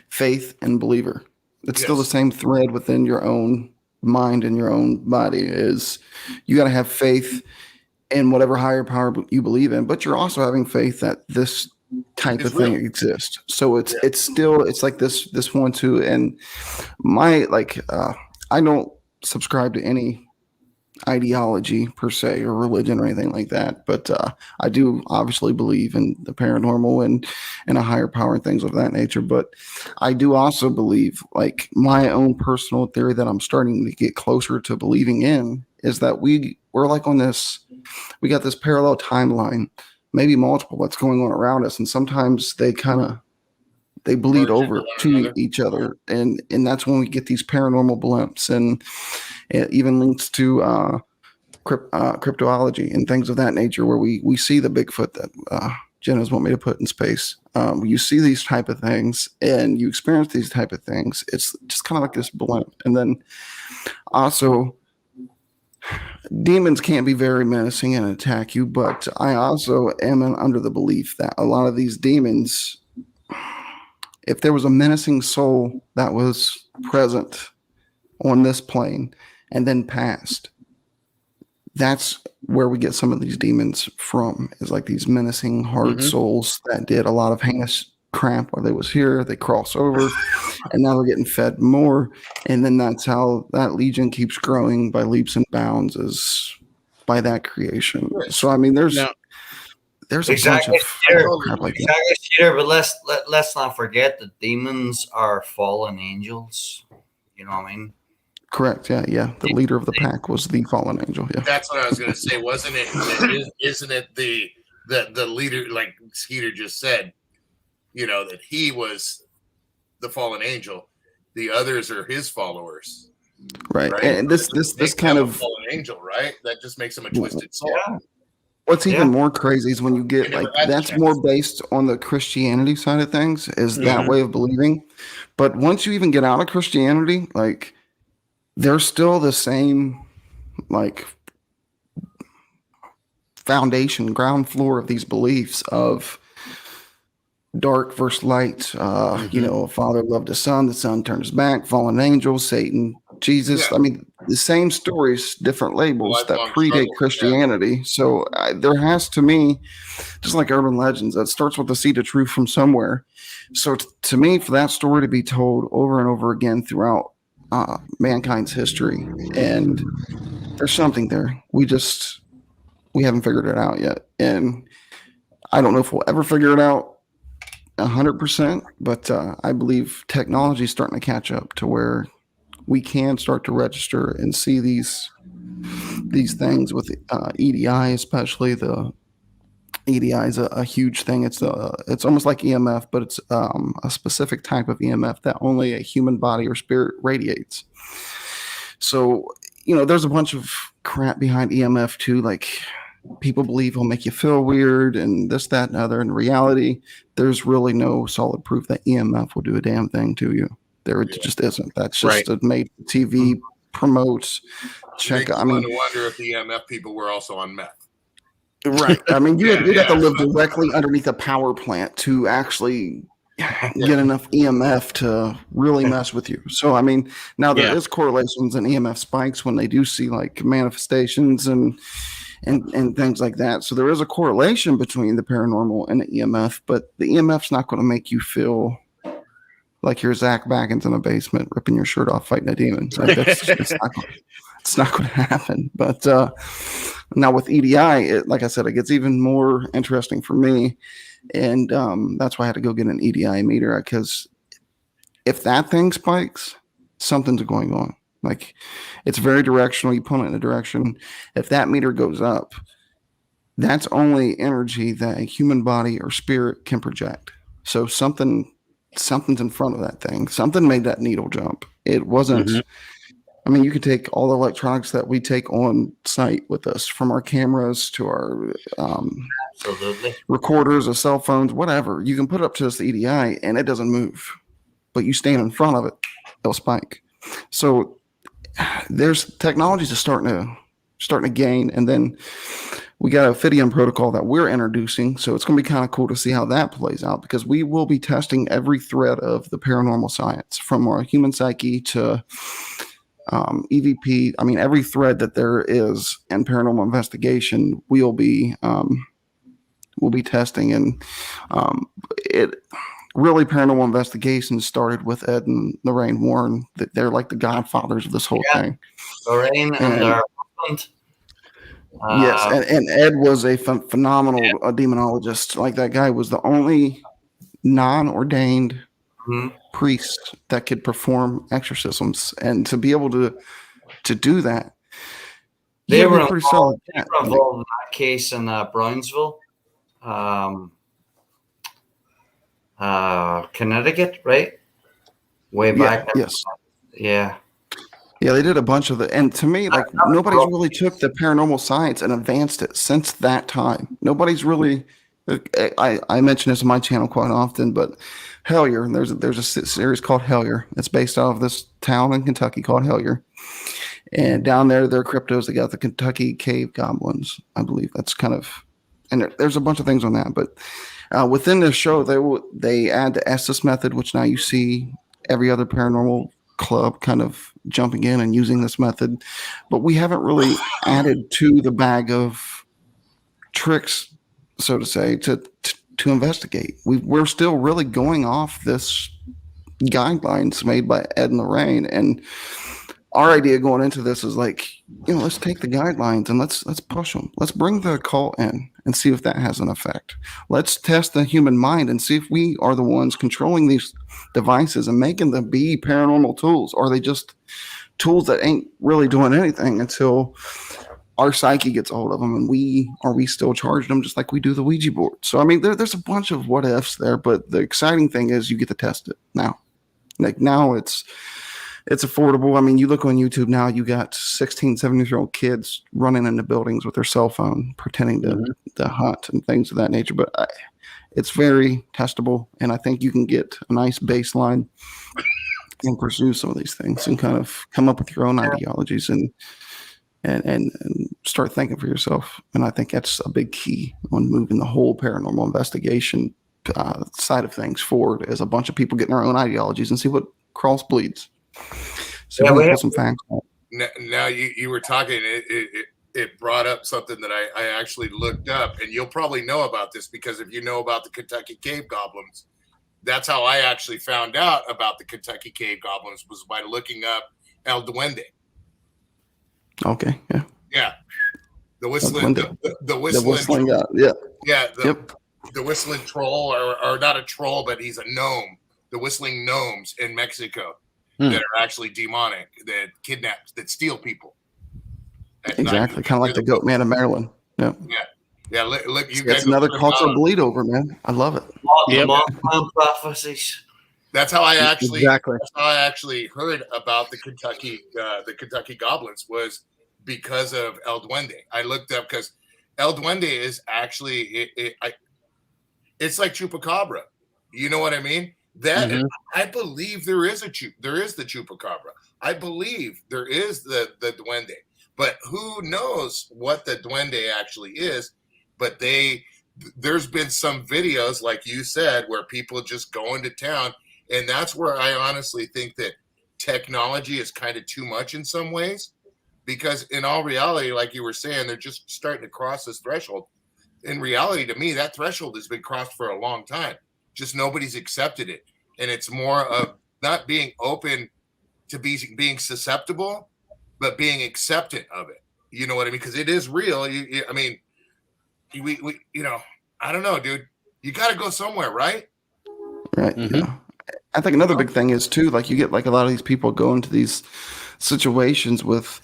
faith and believer. It's still the same thread within your own mind and your own body. Is you got to have faith in whatever higher power you believe in, but you're also having faith that this type of thing exists. So it's like this one too. And I don't subscribe to any ideology per se or religion or anything like that, but I do obviously believe in the paranormal and a higher power and things of that nature. But I do also believe, like, my own personal theory that I'm starting to get closer to believing in is that we're like on this, we got this parallel timeline, maybe multiple, that's going on around us, and sometimes they bleed over to each other, and that's when we get these paranormal blimps, and it even links to cryptology and things of that nature, where we see the Bigfoot that Jenna's want me to put in space. You see these type of things and you experience these type of things. It's just kind of like this blimp. And then also, demons can be very menacing and attack you, but I also am under the belief that a lot of these demons, if there was a menacing soul that was present on this plane and then passed, that's where we get some of these demons from, is like these menacing hard souls that did a lot of heinous crap while they was here. They cross over and now they're getting fed more, and then that's how that legion keeps growing by leaps and bounds, is by that creation. So I mean there's a bunch of crap like that. Exactly, Chetter, but let's not forget that demons are fallen angels. You know what I mean? Correct. Yeah. The leader of the pack was the fallen angel. Yeah. That's what I was going to say. Wasn't it? Isn't it the leader, like Skeeter just said, that he was the fallen angel. The others are his followers. Right. And this kind of fallen angel, right? That just makes him a twisted soul. Yeah. What's even more crazy is when you get like that's more based on the Christianity side of things, is that way of believing. But once you even get out of Christianity, like they're still the same, like foundation, ground floor of these beliefs of dark versus light. A father loved his son, the son turned his back, fallen angels, Satan, Jesus. I mean, the same stories, different labels that predate Christianity. So there has, to me, just like urban legends, that starts with the seed of truth from somewhere. So to me, for that story to be told over and over again throughout mankind's history, and there's something there. We haven't figured it out yet, and I don't know if we'll ever figure it out 100%, but I believe technology is starting to catch up to where we can start to register and see these things with EDI, especially. The EDI is a huge thing. It's almost like EMF, but it's a specific type of EMF that only a human body or spirit radiates. So, there's a bunch of crap behind EMF too. Like, people believe it'll make you feel weird and this, that, and other. In reality, there's really no solid proof that EMF will do a damn thing to you. There just isn't. That's just a made TV promotes. Check. I mean, wonder if the EMF people were also on meth. Right. I mean, you'd have to live directly underneath a power plant to actually get enough EMF to really mess with you. So, I mean, now there is correlations in EMF spikes when they do see like manifestations and things like that. So there is a correlation between the paranormal and the EMF, but the EMF's not going to make you feel like you're Zach Baggins in a basement ripping your shirt off fighting a demon. Like it's not going to happen. But now with EDI, like I said, it gets even more interesting for me. And that's why I had to go get an EDI meter, because if that thing spikes, something's going on. Like, it's very directional. You point it in a direction. If that meter goes up, that's only energy that a human body or spirit can project. So something's in front of that thing. Something made that needle jump. It wasn't. I mean, you could take all the electronics that we take on site with us, from our cameras to our recorders, or cell phones, whatever. You can put it up to this EDI and it doesn't move, but you stand in front of it, it'll spike. So there's technologies are starting to gain, and then we got a Fidium protocol that we're introducing. So it's going to be kind of cool to see how that plays out, because we will be testing every thread of the paranormal science, from our human psyche to EVP. I mean, every thread that there is in paranormal investigation, we'll be testing. And it really, paranormal investigation started with Ed and Lorraine Warren. That they're like the godfathers of this whole thing. Lorraine and our husband. Yes, and Ed was a phenomenal demonologist. Like, that guy was the only non-ordained priest that could perform exorcisms, and to be able to do that, they were pretty solid. They were involved in that case in Brownsville, Connecticut, right? Way back. Yes. Yeah. Yeah, they did a bunch of it. And to me, like, nobody's really took the paranormal science and advanced it since that time. Nobody's really I mention this on my channel quite often, but Hellier, there's a series called Hellier. It's based out of this town in Kentucky called Hellier. And down there, their cryptos, they got the Kentucky cave goblins, I believe. That's kind of, and there's a bunch of things on that. But within this show, they add the Estes method, which now you see every other paranormal club kind of jumping in and using this method. But we haven't really added to the bag of tricks, so to say, to investigate. We're still really going off this guidelines made by Ed and Lorraine, and our idea going into this is like, let's take the guidelines and let's push them. Let's bring the occult in and see if that has an effect. Let's test the human mind and see if we are the ones controlling these devices and making them be paranormal tools. Or are they just tools that ain't really doing anything until our psyche gets a hold of them, and we still charge them just like we do the Ouija board. So, I mean, there's a bunch of what ifs there, but the exciting thing is you get to test it now. Like now it's affordable. I mean, you look on YouTube now, you got 16, 17-year-old kids running into buildings with their cell phone, pretending to hunt and things of that nature. But it's very testable, and I think you can get a nice baseline and pursue some of these things and kind of come up with your own ideologies and start thinking for yourself. And I think that's a big key on moving the whole paranormal investigation side of things forward, is a bunch of people getting their own ideologies and see what cross bleeds. So we put some facts on. Now you were talking, it brought up something that I actually looked up, and you'll probably know about this because if you know about the Kentucky cave goblins, that's how I actually found out about the Kentucky cave goblins, was by looking up El Duende. Okay. Yeah. Yeah. The whistling guy. Yeah. Yeah. The whistling troll, or not a troll, but he's a gnome. The whistling gnomes in Mexico that are actually demonic, that kidnap, that steal people. Exactly. Kind of like the goat man of Maryland. Yeah. Yeah. Yeah. Look, you guys. That's another cultural bleed over, man. I love it. Prophecies. That's how I actually heard about the Kentucky goblins, was because of El Duende. I looked up because El Duende is actually it's like chupacabra. You know what I mean? That I believe there is the chupacabra. I believe there is the duende, but who knows what the duende actually is? But there's been some videos, like you said, where people just go into town. And that's where I honestly think that technology is kind of too much in some ways, because in all reality, like you were saying, they're just starting to cross this threshold. In reality, to me, that threshold has been crossed for a long time. Just nobody's accepted it. And it's more of not being open to being susceptible, but being acceptant of it. You know what I mean? Because it is real. I mean, we I don't know, dude. You got to go somewhere, right? Right. Yeah. I think another big thing is too, like you get like a lot of these people go into these situations with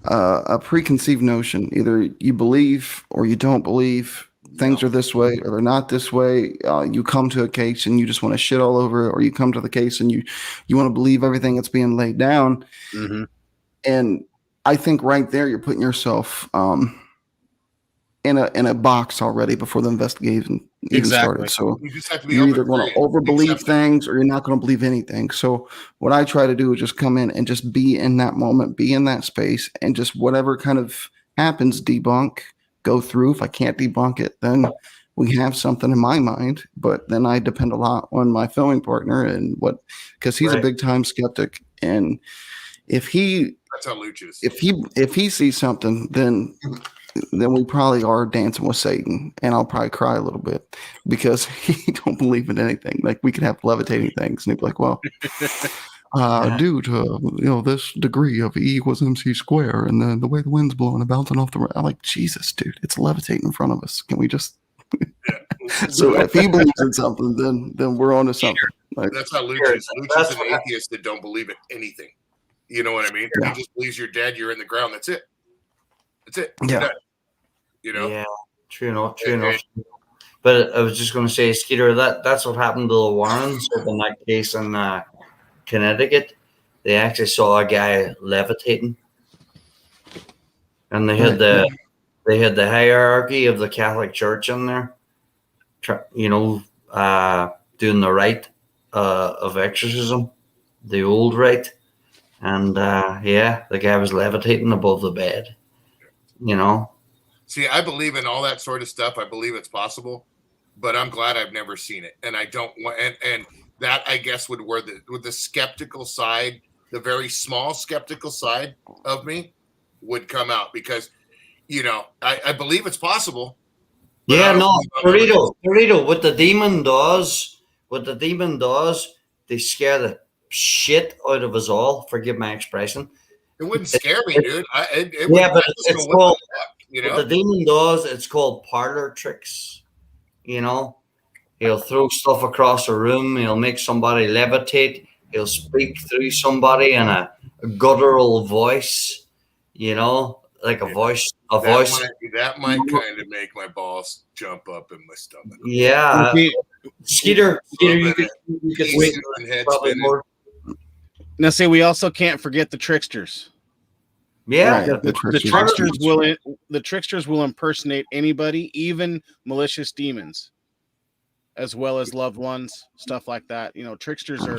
a preconceived notion. Either you believe or you don't believe things are this way or they're not this way. You come to a case and you just want to shit all over it, or you come to the case and you want to believe everything that's being laid down. And I think right there you're putting yourself in a box already before the investigation even started. So you're either going to overbelieve things or you're not going to believe anything. So what I try to do is just come in and just be in that moment, be in that space, and just whatever kind of happens, debunk, go through. If I can't debunk it, then we have something in my mind. But then I depend a lot on my filming partner and because he's a big time skeptic, and if he that's how Luch is. If he sees something, then we probably are dancing with Satan, and I'll probably cry a little bit because he don't believe in anything. Like we could have levitating things, and he'd be like, "Well, due to this degree of E equals MC square, and then the way the wind's blowing and bouncing off the," I'm like, Jesus, dude, it's levitating in front of us. Can we just? So if he believes in something, then we're on to something. Like, that's how Luch is. Luch is an atheist that don't believe in anything. You know what I mean? Yeah. He just believes you're dead. You're in the ground. That's it. That's it. Yeah. You know? Yeah, true enough. But I was just going to say, Skeeter, that's what happened to the Warrens in that case in Connecticut. They actually saw a guy levitating, and they had the hierarchy of the Catholic Church in there, doing the rite of exorcism, the old rite, and the guy was levitating above the bed. See, I believe in all that sort of stuff. I believe it's possible, but I'm glad I've never seen it, and I don't want. And that, I guess, would where the skeptical side, the very small skeptical side of me, would come out, because I believe it's possible. Yeah, no, Dorito. What the demon does, they scare the shit out of us all. Forgive my expression. It wouldn't scare me, dude. But it's called. What the demon does, it's called parlor tricks. He'll throw stuff across a room. He'll make somebody levitate. He'll speak through somebody in a guttural voice. Like a voice. That might kind of make my balls jump up in my stomach. Yeah. Skeeter, you could wait probably more. Now, see, we also can't forget the tricksters. Yeah, right. The tricksters will impersonate anybody, even malicious demons, as well as loved ones, stuff like that. Tricksters are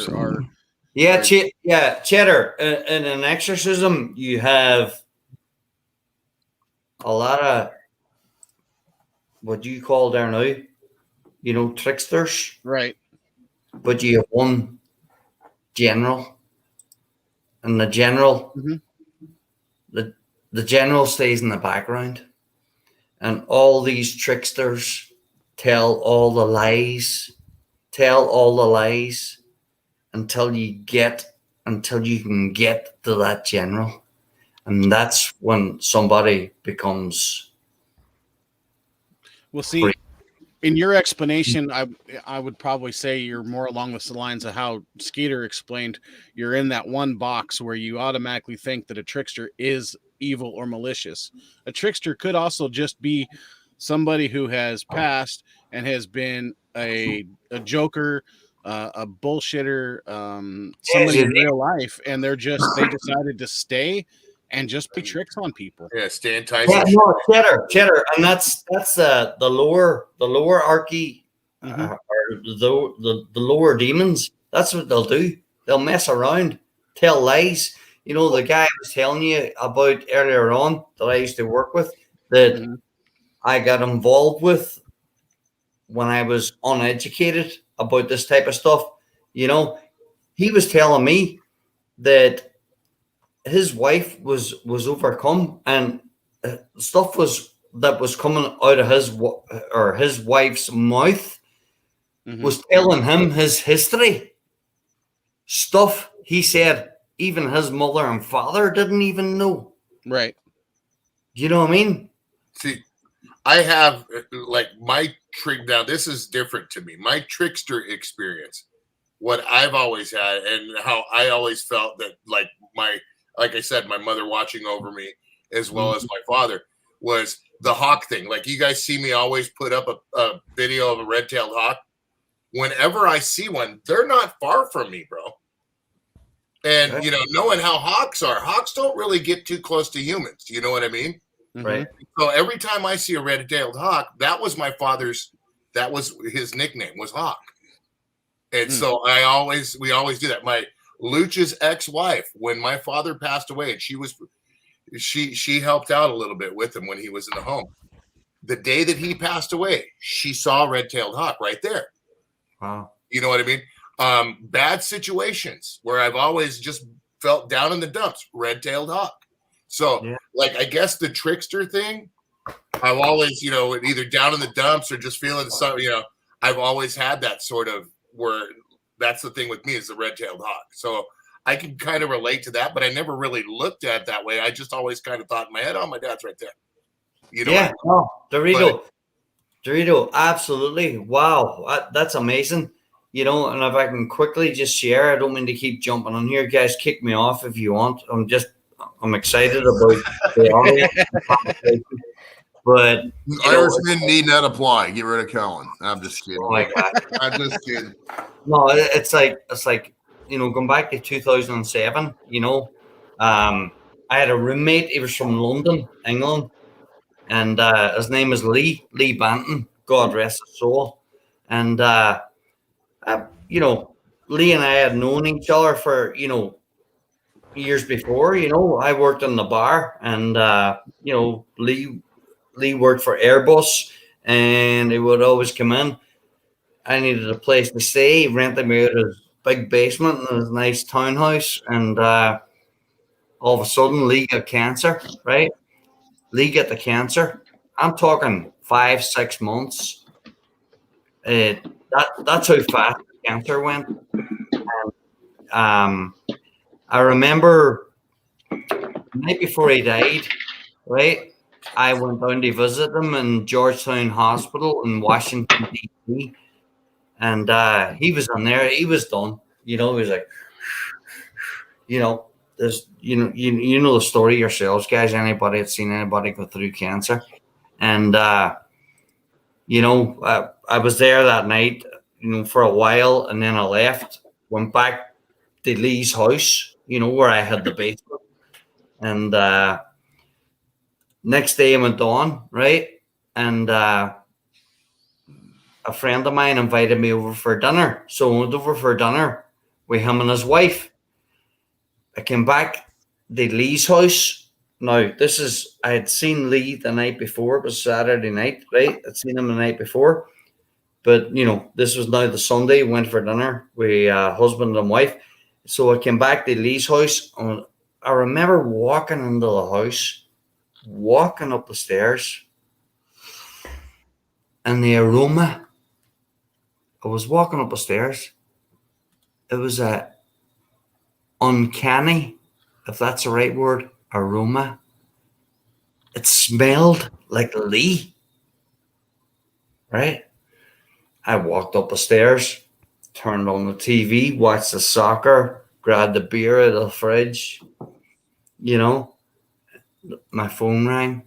Chetter. In an exorcism, you have a lot of what do you call there now? Tricksters, right? But you have one general, and the general. Mm-hmm. The general stays in the background, and all these tricksters tell all the lies until you can get to that general, and that's when somebody becomes. Well, see, in your explanation, I would probably say you're more along the lines of how Skeeter explained. You're in that one box where you automatically think that a trickster is evil or malicious. A trickster could also just be somebody who has passed and has been a joker, a bullshitter, somebody in real life, and they decided to stay and just play tricks on people. Yeah, stay in ties. Yeah, no, Chetter, and that's the lower archy, or the lower demons. That's what they'll do. They'll mess around, tell lies. The guy I was telling you about earlier on that I used to work with, that I got involved with when I was uneducated about this type of stuff. He was telling me that his wife was overcome, and stuff was coming out of his wife's mouth was telling him his history. Stuff he said even his mother and father didn't even know. Right. You know what I mean? See, I have my trick. Now this is different to me. My trickster experience, what I've always had, and how I always felt that like I said, my mother watching over me as well as my father, was the hawk thing. Like, you guys see me always put up a video of a red-tailed hawk. Whenever I see one, they're not far from me, bro. And, knowing how hawks don't really get too close to humans. You know what I mean? Right. So every time I see a red-tailed hawk, that was my father's, that was his nickname, was Hawk. And so we always do that. My Luch's ex-wife, when my father passed away, and she helped out a little bit with him when he was in the home. The day that he passed away, she saw a red-tailed hawk right there. Wow. You know what I mean? Bad situations where I've always just felt down in the dumps, red-tailed hawk. So, I guess the trickster thing, I've always, either down in the dumps or just feeling something, I've always had that sort of where that's the thing with me, is the red-tailed hawk. So I can kind of relate to that, but I never really looked at it that way. I just always kind of thought in my head, oh, my dad's right there. Dorito, absolutely. Wow, that's amazing. And if I can quickly just share, I don't mean to keep jumping on here, guys. Kick me off if you want. I'm excited about the audience. But Irishman need not apply. Get rid of Colin. I'm just kidding. Oh my God. I'm just kidding. No, it's like going back to 2007. I had a roommate. He was from London, England, and his name was Lee Banton. God rest his soul. And you know, Lee and I had known each other for, you know, years before. You know, I worked in the bar, and you know, Lee worked for Airbus, and he would always come in. I needed a place to stay. He rented me out his big basement in his nice townhouse, and all of a sudden, Lee got cancer. Right, Lee got the cancer. I'm talking 5 6 months. That's how fast the cancer went. Um, I remember the night before he died, right? I went down to visit him in Georgetown Hospital in Washington, D.C. And he was in there. He was done. You know, he was like, you know, there's, you know the story yourselves, guys. Anybody that's seen anybody go through cancer. And, you know, I was there that night, you know, for a while. And then I left, went back to Lee's house, you know, where I had the basement. And next day I went on, right? And a friend of mine invited me over for dinner. So I went over for dinner with him and his wife. I came back to Lee's house. Now, I had seen Lee the night before. It was Saturday night, right? I'd seen him the night before. But, you know, this was now the Sunday. Went for dinner with husband and wife. So I came back to Lee's house. And I remember walking into the house, walking up the stairs, and the aroma. I was walking up the stairs. It was a uncanny, if that's the right word, aroma. It smelled like Lee, right? I walked up the stairs, turned on the TV, watched the soccer, grabbed the beer out of the fridge. You know, my phone rang.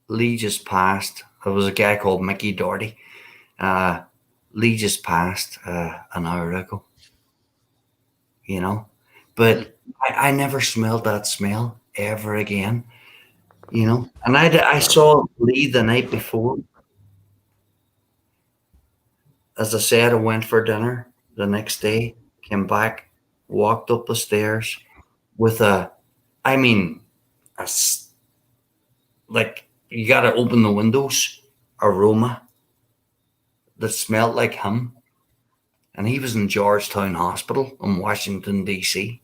Lee just passed. There was a guy called Mickey Doherty. Lee just passed an hour ago. You know, but I never smelled that smell ever again. You know, and I saw Lee the night before. As I said, I went for dinner the next day, came back, walked up the stairs with I mean, like you got to open the windows, aroma that smelled like him. And he was in Georgetown Hospital in Washington, D.C.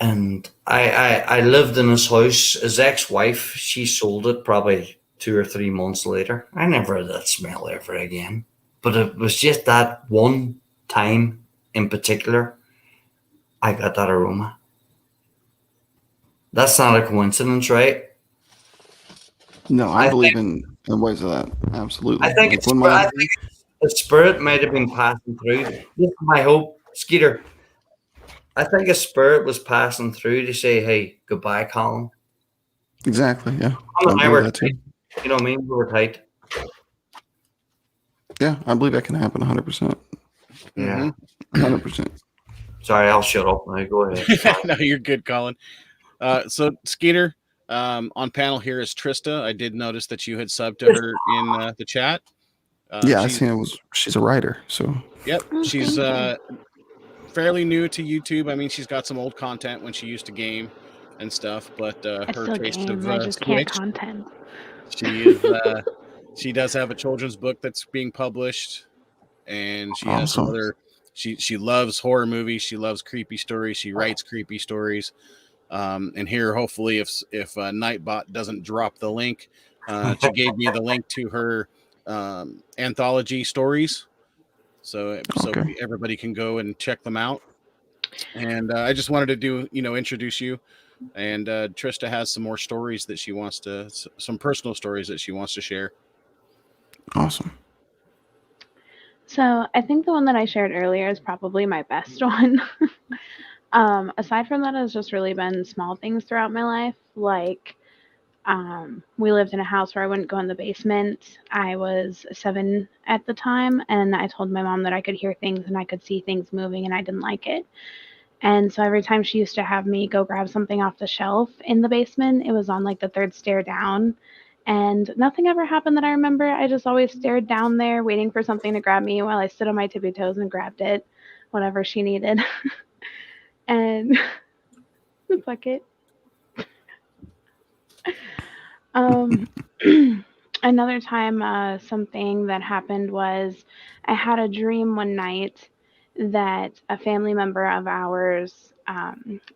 And I lived in his house. His ex-wife, she sold it probably 2 or 3 months later. I never had that smell ever again. But it was just that one time in particular, I got that aroma. That's not a coincidence, right? No, I believe in ways of that. Absolutely. I think, I think the spirit might have been passing through. This is my hope, Skeeter. I think a spirit was passing through to say, "Hey, goodbye, Colin." Exactly. Yeah. Colin and I were tight. You know what I mean? We were tight. Yeah, I believe that can happen 100%. Yeah. 100%. Sorry, I'll shut up now. Go ahead. No, you're good, Colin. So Skeeter, on panel here is Trista. I did notice that you had subbed to her in the chat. Yeah, I seen it. She's a writer, so. Yep, she's fairly new to YouTube. I mean, she's got some old content when she used to game and stuff, but her taste of I just Switch, can't content. she is. She does have a children's book that's being published, and she has some other. She loves horror movies. She loves creepy stories. She writes creepy stories. And here, hopefully, if Nightbot doesn't drop the link, she gave me the link to her anthology stories, so everybody can go and check them out. And I just wanted to introduce you. And Trista has some more stories that she wants to, some personal stories that she wants to share. Awesome. So I think the one that I shared earlier is probably my best one. Aside from that, it's just really been small things throughout my life. Like, we lived in a house where I wouldn't go in the basement. I was 7 at the time, and I told my mom that I could hear things and I could see things moving, and I didn't like it. And so every time she used to have me go grab something off the shelf in the basement, it was on like the 3rd stair down. And nothing ever happened that I remember. I just always stared down there, waiting for something to grab me while I stood on my tippy toes and grabbed it, whatever she needed. And the bucket. Um, another time, something that happened was I had a dream one night that a family member of ours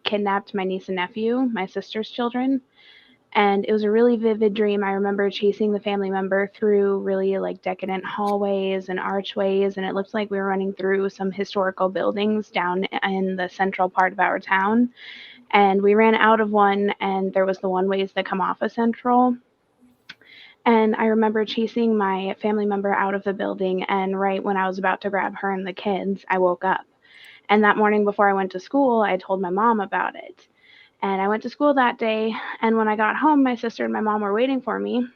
kidnapped my niece and nephew, my sister's children. And it was a really vivid dream. I remember chasing the family member through really like decadent hallways and archways, and it looked like we were running through some historical buildings down in the central part of our town. And we ran out of one, and there was the one ways that come off of Central. And I remember chasing my family member out of the building, and right when I was about to grab her and the kids, I woke up. And that morning before I went to school, I told my mom about it. And I went to school that day, and when I got home, my sister and my mom were waiting for me,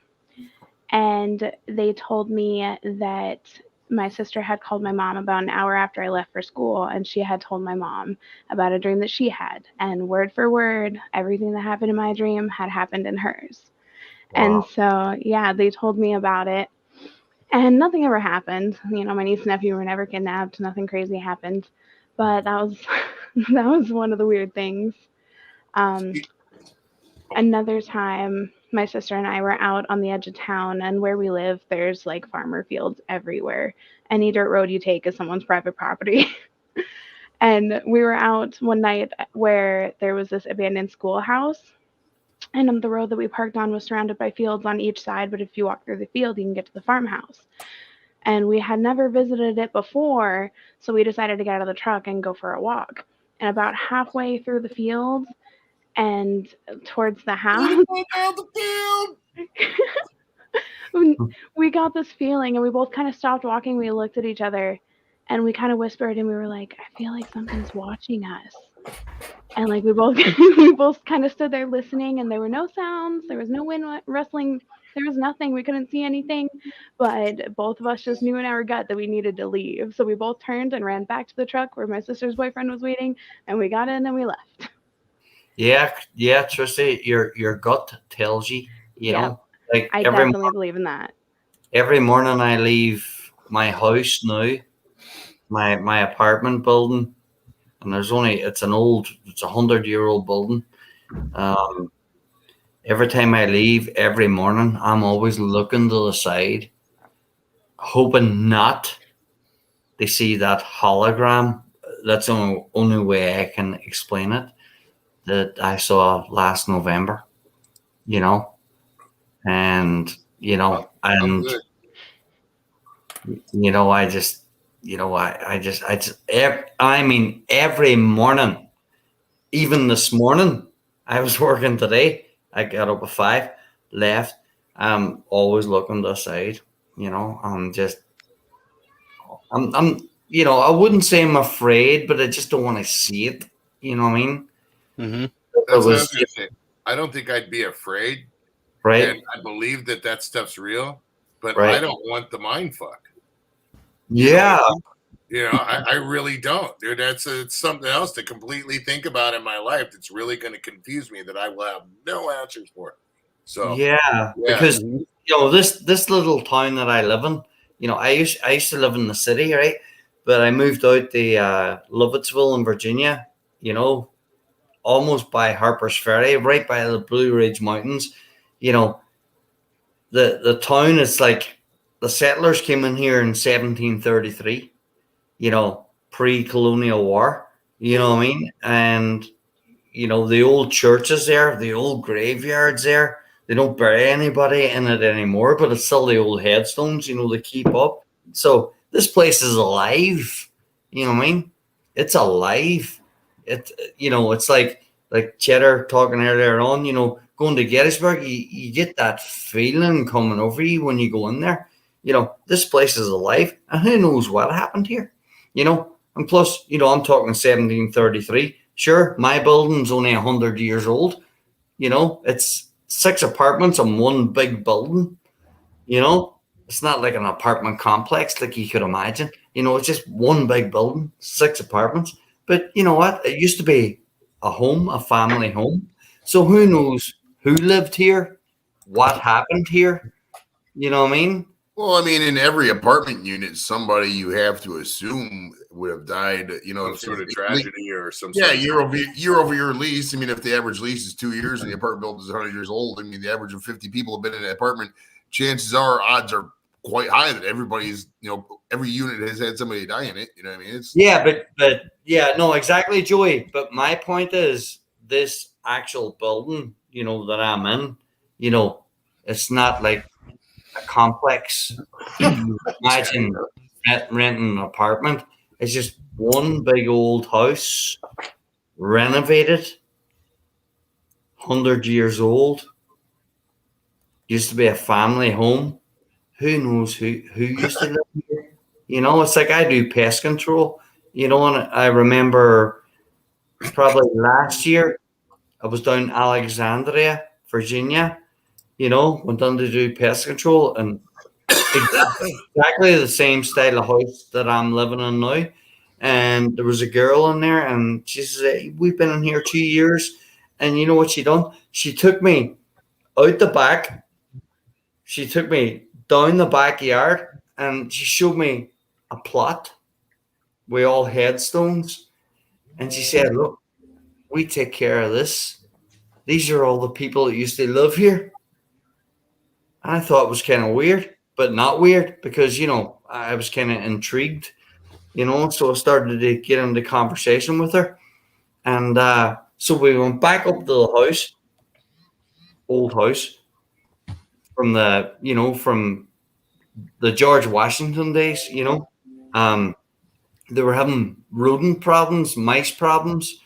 and they told me that my sister had called my mom about an hour after I left for school, and she had told my mom about a dream that she had. And word for word, everything that happened in my dream had happened in hers. And so, yeah, they told me about it, and nothing ever happened. You know, my niece and nephew were never kidnapped. Nothing crazy happened, but that was that was one of the weird things. Um, Another time, my sister and I were out on the edge of town, and where we live, there's like farmer fields everywhere. Any dirt road you take is someone's private property. And we were out one night where there was this abandoned schoolhouse, and on the road that we parked on was surrounded by fields on each side, but if you walk through the field, you can get to the farmhouse. And we had never visited it before, so we decided to get out of the truck and go for a walk. And about halfway through the field and towards the house, we got this feeling, and we both kind of stopped walking. We looked at each other, and we kind of whispered, and we were like, I feel like something's watching us. And like we both we both kind of stood there listening, and there were no sounds, there was no wind rustling, there was nothing, we couldn't see anything, but both of us just knew in our gut that we needed to leave. So we both turned and ran back to the truck where my sister's boyfriend was waiting, and we got in and we left. Yeah, Tristy, your gut tells you, you Yep. know, like I definitely believe in that. every morning I leave my house now, my apartment building, and it's 100-year-old building. Every time I leave every morning, I'm always looking to the side, hoping not to see that hologram. That's the only way I can explain it, that I saw last November, you know, and, you know, and, you know, I just, you know, I mean, every morning, even this morning, I was working today. I got up at 5, left. I'm always looking to the side, you know, you know, I wouldn't say I'm afraid, but I just don't want to see it. You know what I mean? Mm-hmm. That's what I was going to say. I don't think I'd be afraid. Right. And I believe that stuff's real, but Right. I don't want the mind fuck. Yeah. You know, I really don't, dude. It's something else to completely think about in my life that's really going to confuse me that I will have no answers for. So yeah, because you know this little town that I live in, you know, I used to live in the city, right? But I moved out to Lovettsville in Virginia, you know, almost by Harper's Ferry, right by the Blue Ridge Mountains. You know, the town is like the settlers came in here in 1733. You know, pre-colonial war. You know what I mean? And you know, the old churches there, the old graveyards there, they don't bury anybody in it anymore, but it's still the old headstones, you know, they keep up. So this place is alive. You know what I mean? It's alive. You know, it's like Chetter talking earlier on, you know, going to Gettysburg, you get that feeling coming over you when you go in there. You know, this place is alive, and who knows what happened here, you know? And plus, you know, I'm talking 1733. Sure, my building's only 100 years old. You know, it's 6 apartments on one big building. You know, it's not like an apartment complex like you could imagine. You know, it's just one big building, 6 apartments. But you know what? It used to be a home, a family home. So who knows who lived here? what happened here. You know what I mean? Well, I mean, in every apartment unit, somebody you have to assume would have died. You know, Some sort of if- tragedy or some Yeah, sort of year over year lease. I mean, if the average lease is 2 years and the apartment building is 100 years old, I mean, the average of 50 people have been in an apartment. Chances are, odds are quite high that everybody's, every unit has had somebody die in it. You know what I mean? It's Yeah, but yeah, no, exactly, Joey. But my point is, this actual building, that I'm in, it's not like a complex. Imagine renting an apartment. It's just one big old house, renovated, 100 years old. Used to be a family home. Who knows who used to live here? It's like I do pest control. And I remember probably last year I was down in Alexandria, Virginia. Went down to do pest control, and exactly the same style of house that I'm living in now. And there was a girl in there, and she said, "Hey, we've been in here 2 years." And you know what she done? She took me out the back. She took me down the backyard, and she showed me a plot with all headstones. And she said, "Look, we take care of this. These are all the people that used to live here." And I thought it was kind of weird, but not weird, because, I was kind of intrigued, so I started to get into conversation with her. And so we went back up to the house, old house, from from the George Washington days, they were having rodent problems, mice problems.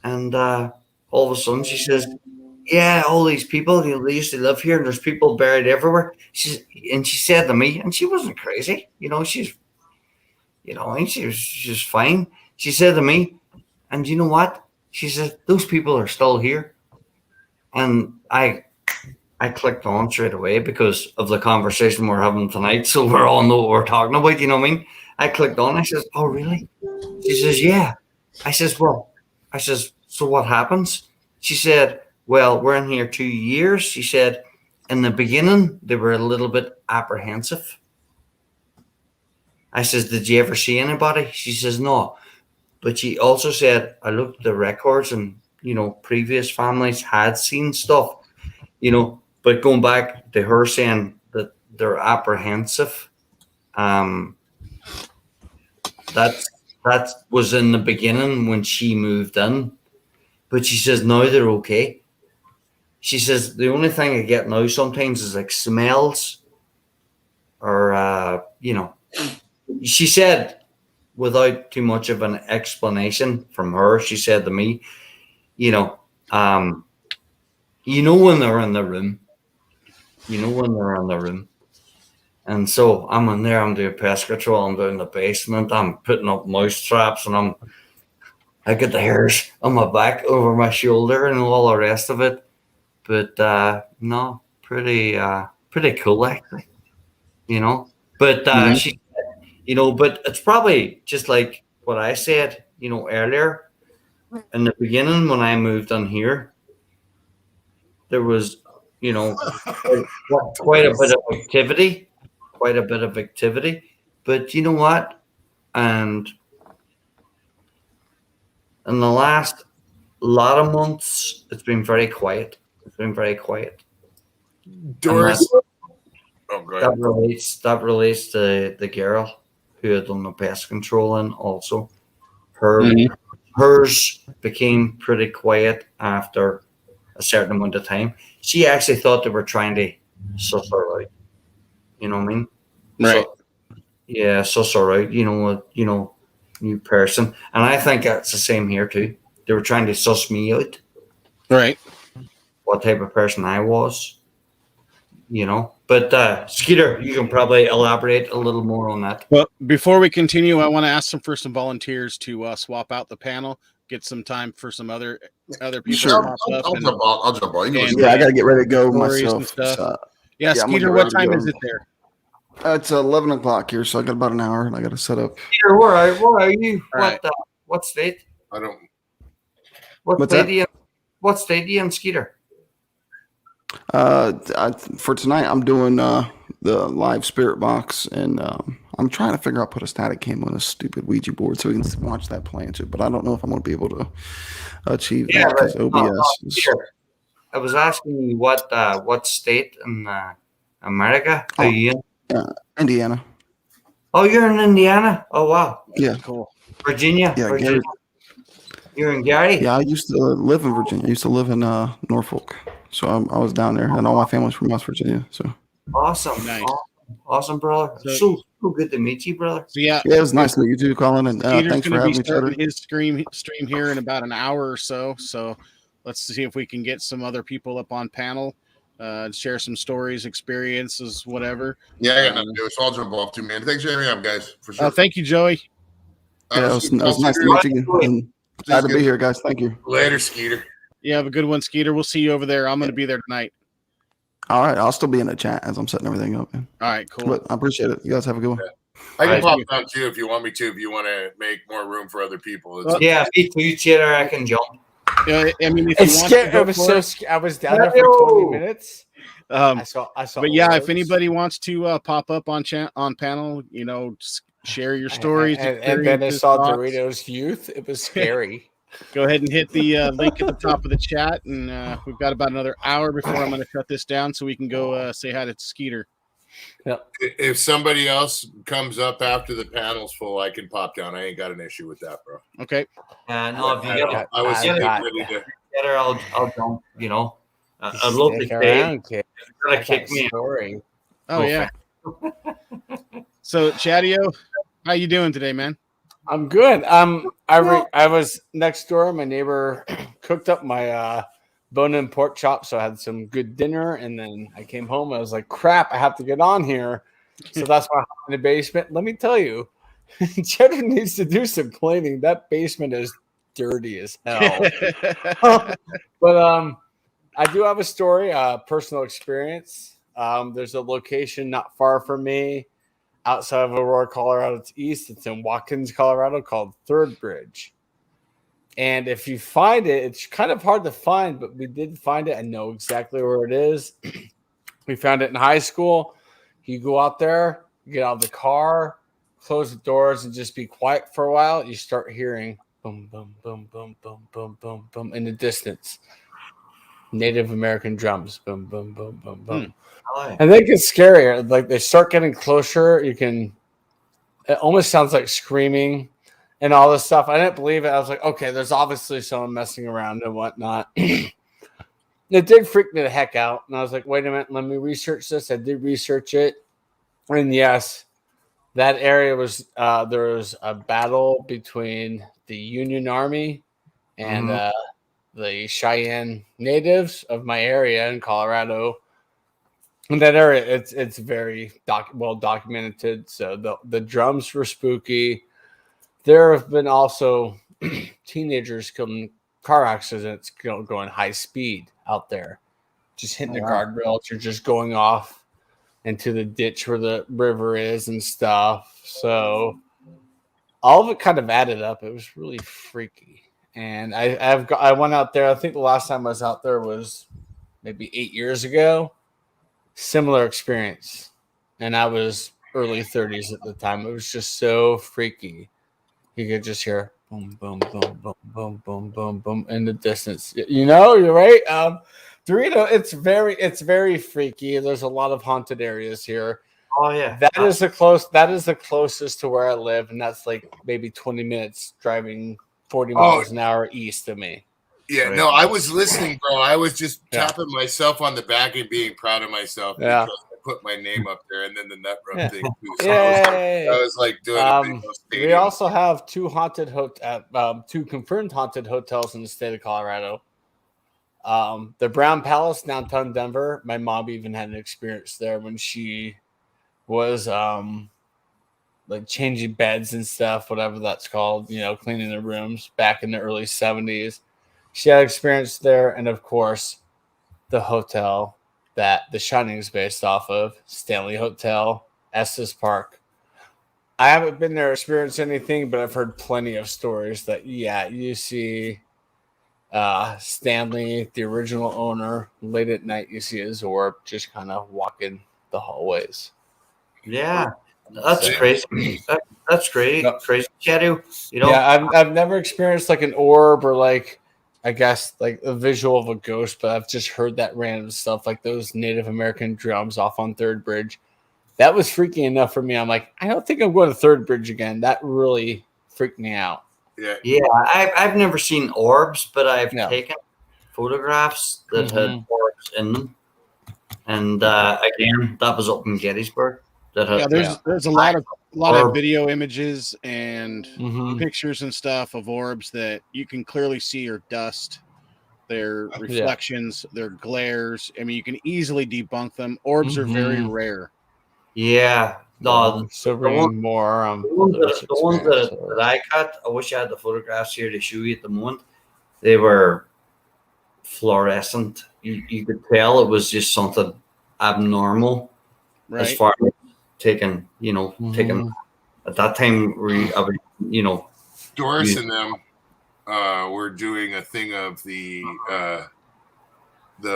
And all of a sudden she says, "Yeah, all these people, they used to live here, and there's people buried everywhere." And she said to me, and she wasn't crazy, and she's fine. She said to me, "And you know what?" She said, "Those people are still here." And I clicked on straight away because of the conversation we're having tonight, so we're all know what we're talking about. You know what I mean? I clicked on. I says, "Oh, really?" She says, "Yeah." I says, "Well," I says, "So what happens?" She said, "Well, we're in here 2 years." She said, "In the beginning, they were a little bit apprehensive." I says, "Did you ever see anybody?" She says, "No." But she also said, "I looked at the records, and, previous families had seen stuff, but going back to her saying that they're apprehensive, um, that was in the beginning when she moved in. But she says now they're okay." She says the only thing I get now sometimes is like smells, or she said, without too much of an explanation from her, she said to me, um, when they're in the room, when they're in the room. And so I'm in there, I'm doing pest control, I'm down in the basement, I'm putting up mouse traps, and I get the hairs on my back, over my shoulder, and all the rest of it. But no, pretty cool, actually, But she, but it's probably just like what I said, earlier. In the beginning, when I moved on here, there was, quite a bit of activity, But you know what? And in the last lot of months, it's been very quiet. Doris. Oh, go ahead. That relates to the girl who had done the pest control, and also hers became pretty quiet after a certain amount of time. She actually thought they were trying to suss her out. You know what I mean? Right. So, yeah, suss her out. New person, and I think that's the same here too. They were trying to suss me out, Right. what type of person I was. But Skeeter, you can probably elaborate a little more on that. Well, before we continue, I want to ask for some volunteers to swap out the panel, get some time for some other people Sure. to pop up. I'll jump on. I'll jump on. You can and, listen. Yeah, I got to get ready to go stories and myself. stuff. So, Yeah, I'm gonna Skeeter, get what ready to time go. is it there? It's 11 o'clock here, so I got about an hour, and I got to set up. Skeeter, where are you? All right. What state? I don't. What What's state that? do you? What state do you in, Skeeter? For tonight, I'm doing the live spirit box, and I'm trying to figure out put a static cam on this stupid Ouija board so we can watch that planchette. But I don't know if I'm going to be able to achieve that because OBS is. Here, I was asking you what state in America are you in? Indiana. Oh, you're in Indiana. Oh, wow. Yeah. Cool. Virginia. Yeah, Virginia. You're in Gary. Yeah, I used to live in Virginia. I used to live in Norfolk, so I was down there, and all my family's from West Virginia. So Awesome. Nice. Awesome, brother. So good to meet you, brother. So yeah, yeah, it was nice to meet you too, Colin, and Peter's thanks for going to be having me, Chetter. starting his stream here in about an hour or so. So let's see if we can get some other people up on panel, share some stories, experiences, whatever. Yeah, I got nothing to do. So I'll jump off too, man. Thanks for having me up, guys. For sure. Thank you, Joey. Yeah, it was nice to meet you. And glad to be here, guys. Thank you. Later, Skeeter. You have a good one, Skeeter. We'll see you over there. I'm going to be there tonight. All right, I'll still be in the chat as I'm setting everything up. Man. All right, cool. But I appreciate it. You guys have a good one. I can pop down too if you want me to. If you want to make more room for other people. Yeah, me too, Chetter. I can jump. I mean, if you want to go for it. I was down there for 20 minutes. I saw. But yeah, if anybody wants to pop up on panel, just share your stories. And then I saw Doritos Youth. It was scary. Go ahead and hit the link at the top of the chat, and we've got about another hour before I'm going to shut this down, so we can go say hi to Skeeter. Yep. If somebody else comes up after the panel's full, I can pop down. I ain't got an issue with that, bro. Okay. No, if you get I was ready to. Chetter, I'll jump. I'd love to stay. Kid. You gotta kick me. Story. Oh yeah. So, Chattio, how you doing today, man? I'm good. I was next door. My neighbor cooked up my bone-in pork chop, so I had some good dinner. And then I came home. I was like, "Crap! I have to get on here." So that's why I'm in the basement. Let me tell you, Chetter needs to do some cleaning. That basement is dirty as hell. But I do have a story, personal experience. There's a location not far from me, outside of Aurora, Colorado. It's east. It's in Watkins, Colorado, called Third Bridge. And if you find it, it's kind of hard to find, but we did find it and know exactly where it is. We found it in high school. You go out there, get out of the car, close the doors, and just be quiet for a while. You start hearing boom, boom, boom, boom, boom, boom, boom, boom in the distance. Native American drums. Boom, boom, boom, boom, boom. And they get scarier. Like they start getting closer. It almost sounds like screaming and all this stuff. I didn't believe it. I was like, okay, there's obviously someone messing around and whatnot. It did freak me the heck out. And I was like, wait a minute, let me research this. I did research it. And yes, that area was, there was a battle between the Union Army and the Cheyenne natives of my area in Colorado. In that area, it's very well documented. So the drums were spooky. There have been also teenagers killed in car accidents going high speed out there, just hitting the guardrails. You're just going off into the ditch where the river is and stuff. So all of it kind of added up. It was really freaky. And I went out there. I think the last time I was out there was maybe 8 years ago. Similar experience, and I was early 30s at the time. It was just so freaky. You could just hear boom, boom, boom, boom, boom, boom, boom, boom in the distance. You're right. Dorito, it's very freaky. There's a lot of haunted areas here. Oh yeah, that is the closest to where I live, and that's like maybe 20 minutes driving 40 miles an hour east of me. Yeah, no, I was listening, bro. I was just tapping myself on the back and being proud of myself because I put my name up there, and then the nut rub thing too. So I was like doing a big we also have two confirmed haunted hotels in the state of Colorado. The Brown Palace downtown Denver. My mom even had an experience there when she was like changing beds and stuff, whatever that's called. Cleaning the rooms back in the early 70s. She had experience there, and of course, the hotel that The Shining is based off of, Stanley Hotel, Estes Park. I haven't been there to experience anything, but I've heard plenty of stories that, you see Stanley, the original owner, late at night you see his orb just kind of walking the hallways. Yeah, that's So- crazy. That's great. Yep. Crazy shadow. You know, Yeah, I've never experienced like an orb or like I guess like a visual of a ghost, but I've just heard that random stuff like those Native American drums off on Third Bridge. That was freaky enough for me. I'm like, I don't think I'm going to Third Bridge again. That really freaked me out. Yeah, I've never seen orbs, but I've Yeah. taken photographs that had Mhm. orbs in them. And again, that was up in Gettysburg. That had, There's a lot of Orb. video images and Mhm. pictures and stuff of orbs that you can clearly see are dust. Their reflections, their glares. I mean, you can easily debunk them. Orbs are very Mhm. rare. yeah. No, So the bringing one- more the ones those that experiences. I cut, I wish I had the photographs here to show you at the moment. They were fluorescent. You could tell it was just something abnormal as Right. far as taking at that time. I would, Doris you- and them were doing a thing of the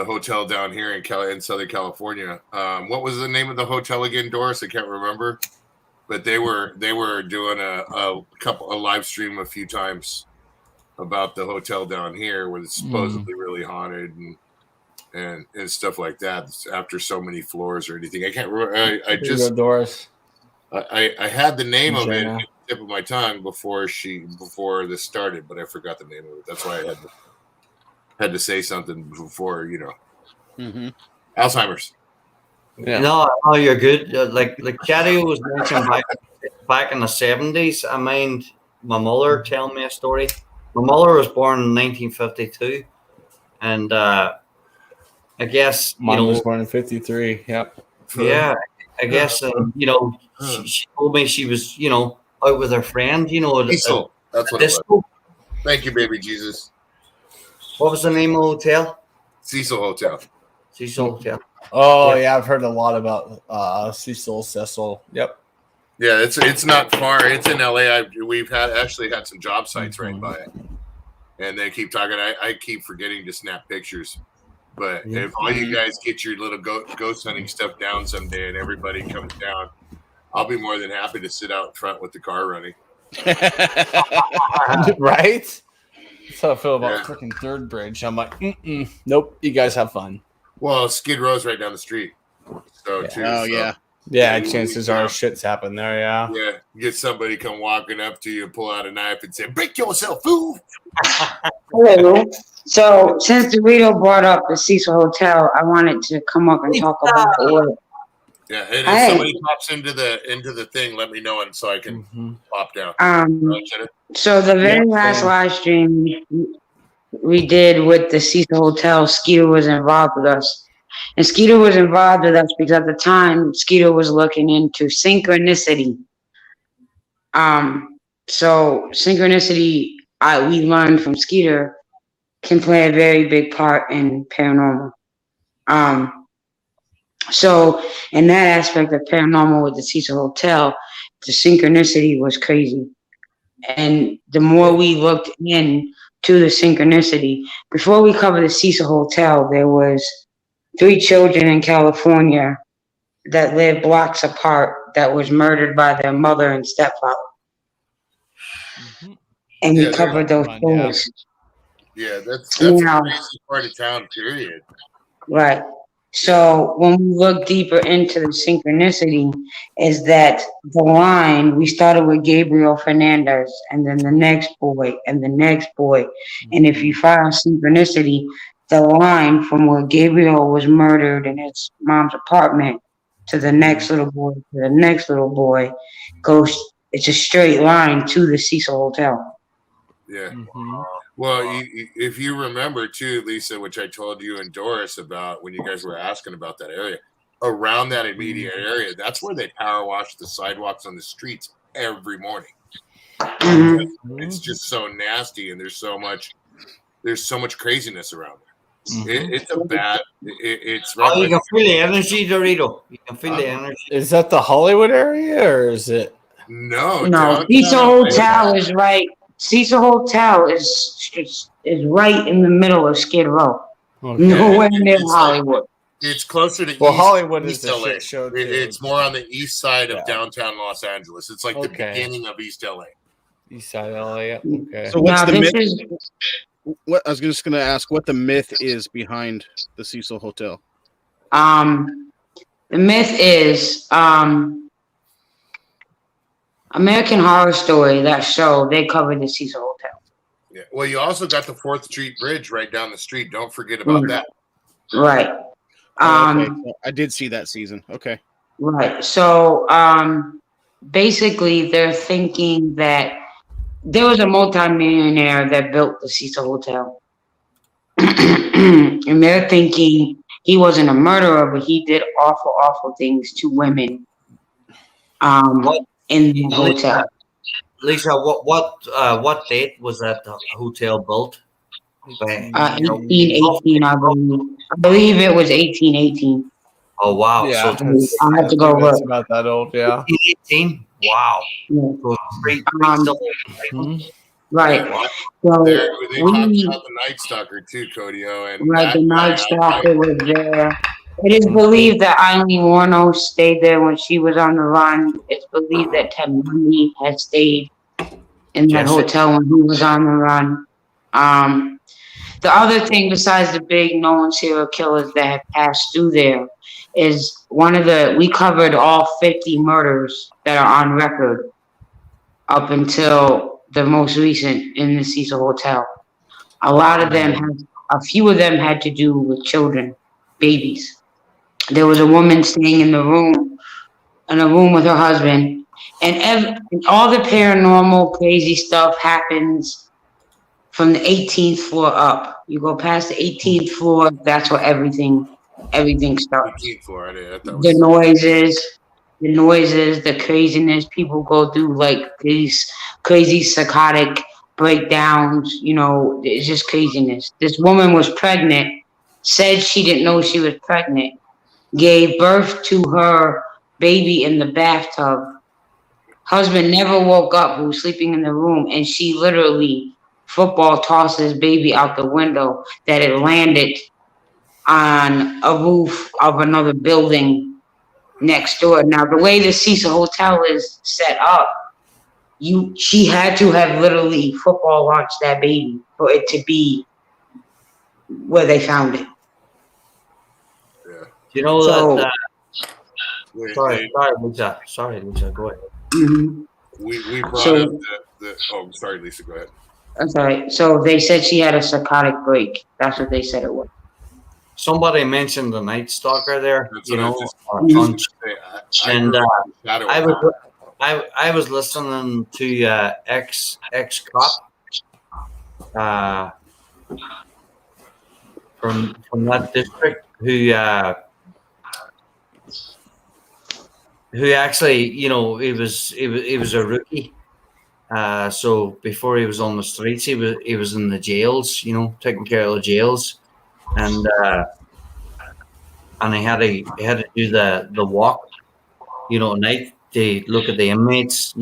hotel down here in Southern California. What was the name of the hotel again, Doris? I can't remember. But they were doing a live stream a few times about the hotel down here where it's supposedly really haunted and stuff like that after so many floors or anything. I can't remember. I just Doris. I had the name of it Jenna. at the tip of my tongue before this started, but I forgot the name of it. That's why I had to say something before, Mm-hmm. Alzheimer's. Yeah. No, you're good. Like Shadow was mentioned back in the 70s. I mind my mother telling me a story. My mother was born in 1952, and I guess Mine was born in 53. Yep. yeah, I guess she told me she was out with her friend. Cecil. That's what it was. disco. Thank you, baby Jesus. What was the name of the hotel? Cecil Hotel. Cecil Hotel. Oh, Yep. yeah. I've heard a lot about Cecil. Yep. Yeah, it's not far. It's in LA. We've actually had some job sites right by it, and they keep talking. I keep forgetting to snap pictures, but if all you guys get your little ghost hunting stuff down someday, and everybody comes down, I'll be more than happy to sit out front with the car running. Right? That's how I feel about Yeah. freaking Third Bridge. I'm like, nope. You guys have fun. Well, Skid Row's right down the street, so too. Oh, so, yeah. Yeah, you- chances you are know. shit's happened there. Yeah. Yeah, get somebody come walking up to you and pull out a knife and say, "Break yourself, fool!" Hello. So since Dorito brought up the Cecil Hotel, I wanted to come up and talk about what. Yeah, and if Hey. somebody pops into the thing, let me know, and so I can pop down. Chetter? So the very Yeah, last same. live stream we did with the Cecil Hotel, Skeeter was involved with us. And Skeeter was involved with us because at the time Skeeter was looking into synchronicity. So synchronicity, we learned from Skeeter, can play a very big part in paranormal. So in that aspect of paranormal with the Cecil Hotel, the synchronicity was crazy. And the more we looked into the synchronicity, before we covered the Cecil Hotel, there was 3 children in California that lived blocks apart that was murdered by their mother and stepfather. And we Yeah, covered those yeah. stories. Yeah, that's Now- a crazy part of town. Period. Right. So when we look deeper into the synchronicity, is that the line, we started with Gabriel Fernandez and then the next boy and the next boy. And if you follow synchronicity, the line from where Gabriel was murdered in his mom's apartment to the next little boy, to the next little boy, it's a straight line to the Cecil Hotel. Yeah. Well, if you remember too, Lisa, which I told you and Doris about when you guys were asking about that area, around that immediate area, that's where they power wash the sidewalks on the streets every morning. It's just so nasty, and there's so much craziness around there. It's a bad. It's right. Oh, you can feel the energy, Dorito. You can feel the energy. Is that the Hollywood area or is it? No, No, Cecil Hotel is right. Cecil Hotel is is right in the middle of Skid Row. Okay. Nowhere near It's like- Hollywood. It's closer to Well, East, Hollywood East is a LA. shit show, too. It's more on the east side of Yeah. downtown Los Angeles. It's like the beginning of East LA. East side LA. Okay. So what's Now, the this myth? is What I was just going to ask, what the myth is behind the Cecil Hotel? the myth is American Horror Story, that show, they covered the Cecil Hotel. Yeah. Well, you also got the 4th Street Bridge right down the street. Don't forget about that. Right. Okay. I did see that season. Okay. Right. So basically they're thinking that there was a multimillionaire that built the Cecil Hotel. And they're thinking he wasn't a murderer, but he did awful, awful things to women in the hotel. Lisa, what date was that hotel built? 1818, I believe. I believe it was 1818. Oh wow! Yeah, So I have to go that's look. about that old. Yeah. 18. Wow. Yeah. So Right. So They talked we, about the Night Stalker too, Codio. And right, that the Night guy, Stalker was there. It is believed that Eileen Warno stayed there when she was on the run. It's believed that Ted Bundy had stayed in that hotel when he was on the run. The other thing besides the big known serial killers that have passed through there is we covered all 50 murders that are on record up until the most recent in the Cecil Hotel. A few of them had to do with children, babies. There was a woman staying in a room with her husband, and all the paranormal crazy stuff happens from the 18th floor up. You go past the 18th floor, that's where everything starts. 18th floor. I thought The noises, the craziness. People go through like these crazy psychotic breakdowns. It's just craziness. This woman was pregnant, said she didn't know she was pregnant, gave birth to her baby in the bathtub. Husband never woke up, who was sleeping in the room, and she literally football tossed his baby out the window that it landed on a roof of another building next door. Now, the way the Cecil Hotel is set up, she had to have literally football launched that baby for it to be where they found it. Yeah. You know So- Sorry, Lisa. Go ahead. Mhm. We brought So- up the. Oh, sorry, Lisa. Go ahead. I'm sorry. So they said she had a psychotic break. That's what they said it was. Somebody mentioned the Night Stalker there. That's You what I know, was on- just saying. and grew up in the shadow I of was that. I was listening to ex cop from that district who actually, he was a rookie. So before he was on the streets, he was in the jails, taking care of the jails, and he had to do the walk, at night to look at the inmates,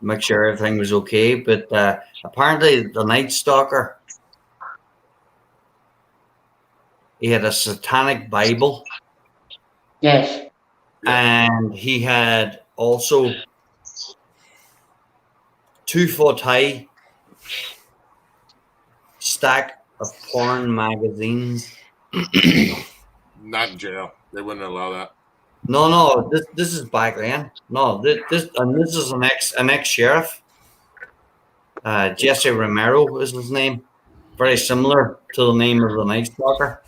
make sure everything was okay. But apparently, the Night Stalker, he had a satanic Bible. Yes. And he had also 2-foot high stack of porn magazines. Not in jail. They wouldn't allow that. No, this is back then. No, this is an ex sheriff. Jesse Romero is his name. Very similar to the name of the Night Stalker.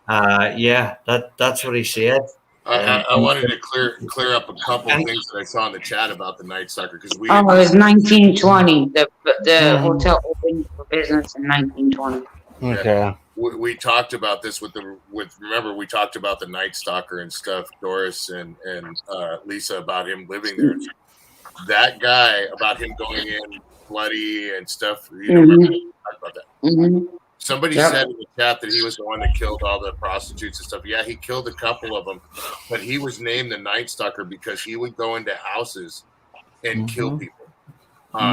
That's what he said. I wanted to clear up a couple things that I saw in the chat about the Night Stalker because we. Oh, it was 1920. The hotel opened for business in 1920. Okay. We talked about this remember we talked about the Night Stalker and stuff, Doris and Lisa, about him living there. That guy, about him going in bloody and stuff. Remember we talked about that. Mm-hmm. Somebody said in the chat that he was the one that killed all the prostitutes and stuff. Yeah, he killed a couple of them, but he was named the Night Stalker because he would go into houses and kill people.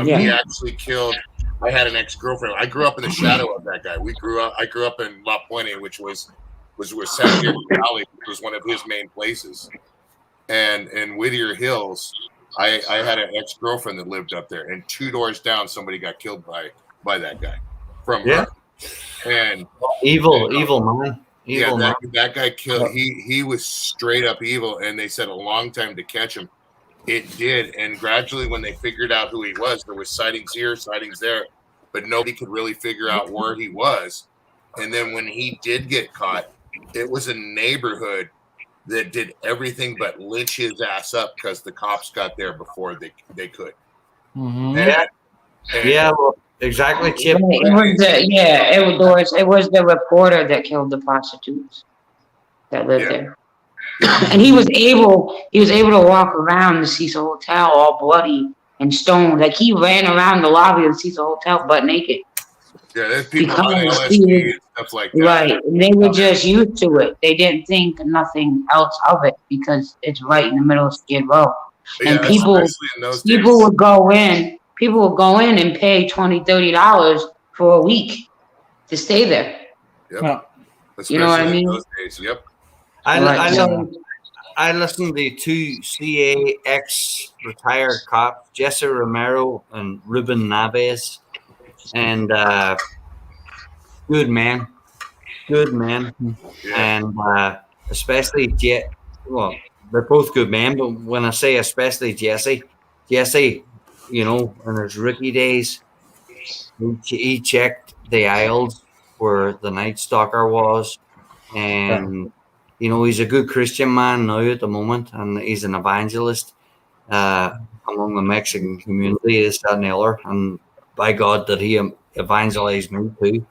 He actually killed I had an ex-girlfriend. I grew up in the shadow of that guy. I grew up in La Puente, which was where San Diego Valley, which was one of his main places. And in Whittier Hills, I had an ex-girlfriend that lived up there, and 2 doors down, somebody got killed by that guy from her. And evil man. That guy killed. He was straight up evil, and they said a long time to catch him. It did, and gradually, when they figured out who he was, there was sightings here, sightings there, but nobody could really figure out where he was. And then when he did get caught, it was a neighborhood that did everything but lynch his ass up because the cops got there before they could. Mm-hmm. Well, exactly, Chip. It was the reporter that killed the prostitutes that lived there. And he was able to walk around the Cecil Hotel all bloody and stoned. Like he ran around the lobby of the Cecil Hotel butt naked. Yeah, there's people on LSD and stuff like that. Right. And they were just used to it. They didn't think nothing else of it because it's right in the middle of Skid Row. And people would go in and pay $20, $30 for a week to stay there. Yep. You know what I mean? Those days. Yep. I listened to 2 CA ex-retired cops, Jesse Romero and Ruben Naves, and good man, and especially they're both good men, but when I say especially Jesse, in his rookie days, he checked the aisles where the Night Stalker was, and he's a good Christian man now at the moment, and he's an evangelist among the Mexican community, this, that, and the other, and by God did he evangelize me too.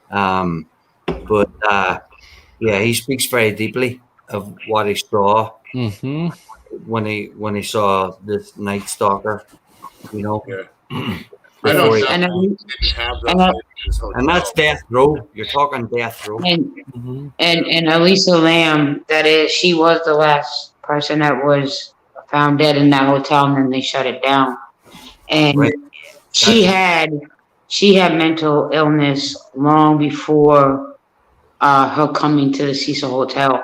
But he speaks very deeply of what he saw when he saw this Night Stalker, And that's death row. You're talking death row. And Elisa Lam, she was the last person that was found dead in that hotel, and then they shut it down. And she had mental illness long before her coming to the Cecil Hotel.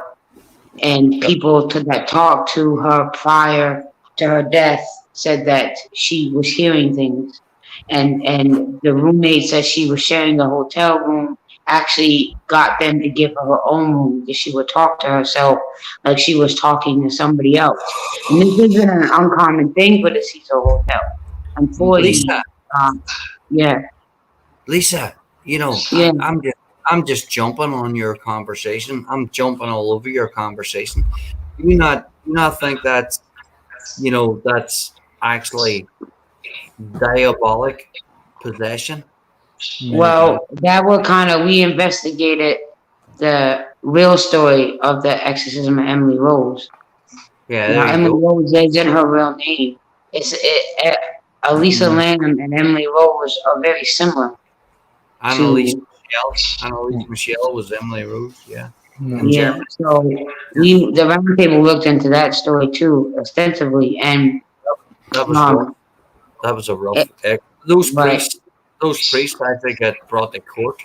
And people that talked to her prior to her death said that she was hearing things. And the roommate said she was sharing the hotel room, actually got them to give her own room because she would talk to herself like she was talking to somebody else. And this isn't an uncommon thing for the Cecil Hotel. Unfortunately, Lisa, I'm just jumping on your conversation. I'm jumping all over your conversation. Do you not think that's actually diabolic possession? Well, that would we investigated the real story of the exorcism of Emily Rose. Emily Rose isn't her real name. Elisa Lam and Emily Rose are very similar. Annalise Michelle was Emily Rose, So the round table looked into that story too extensively, and that was a rough. Those priests actually got brought to court.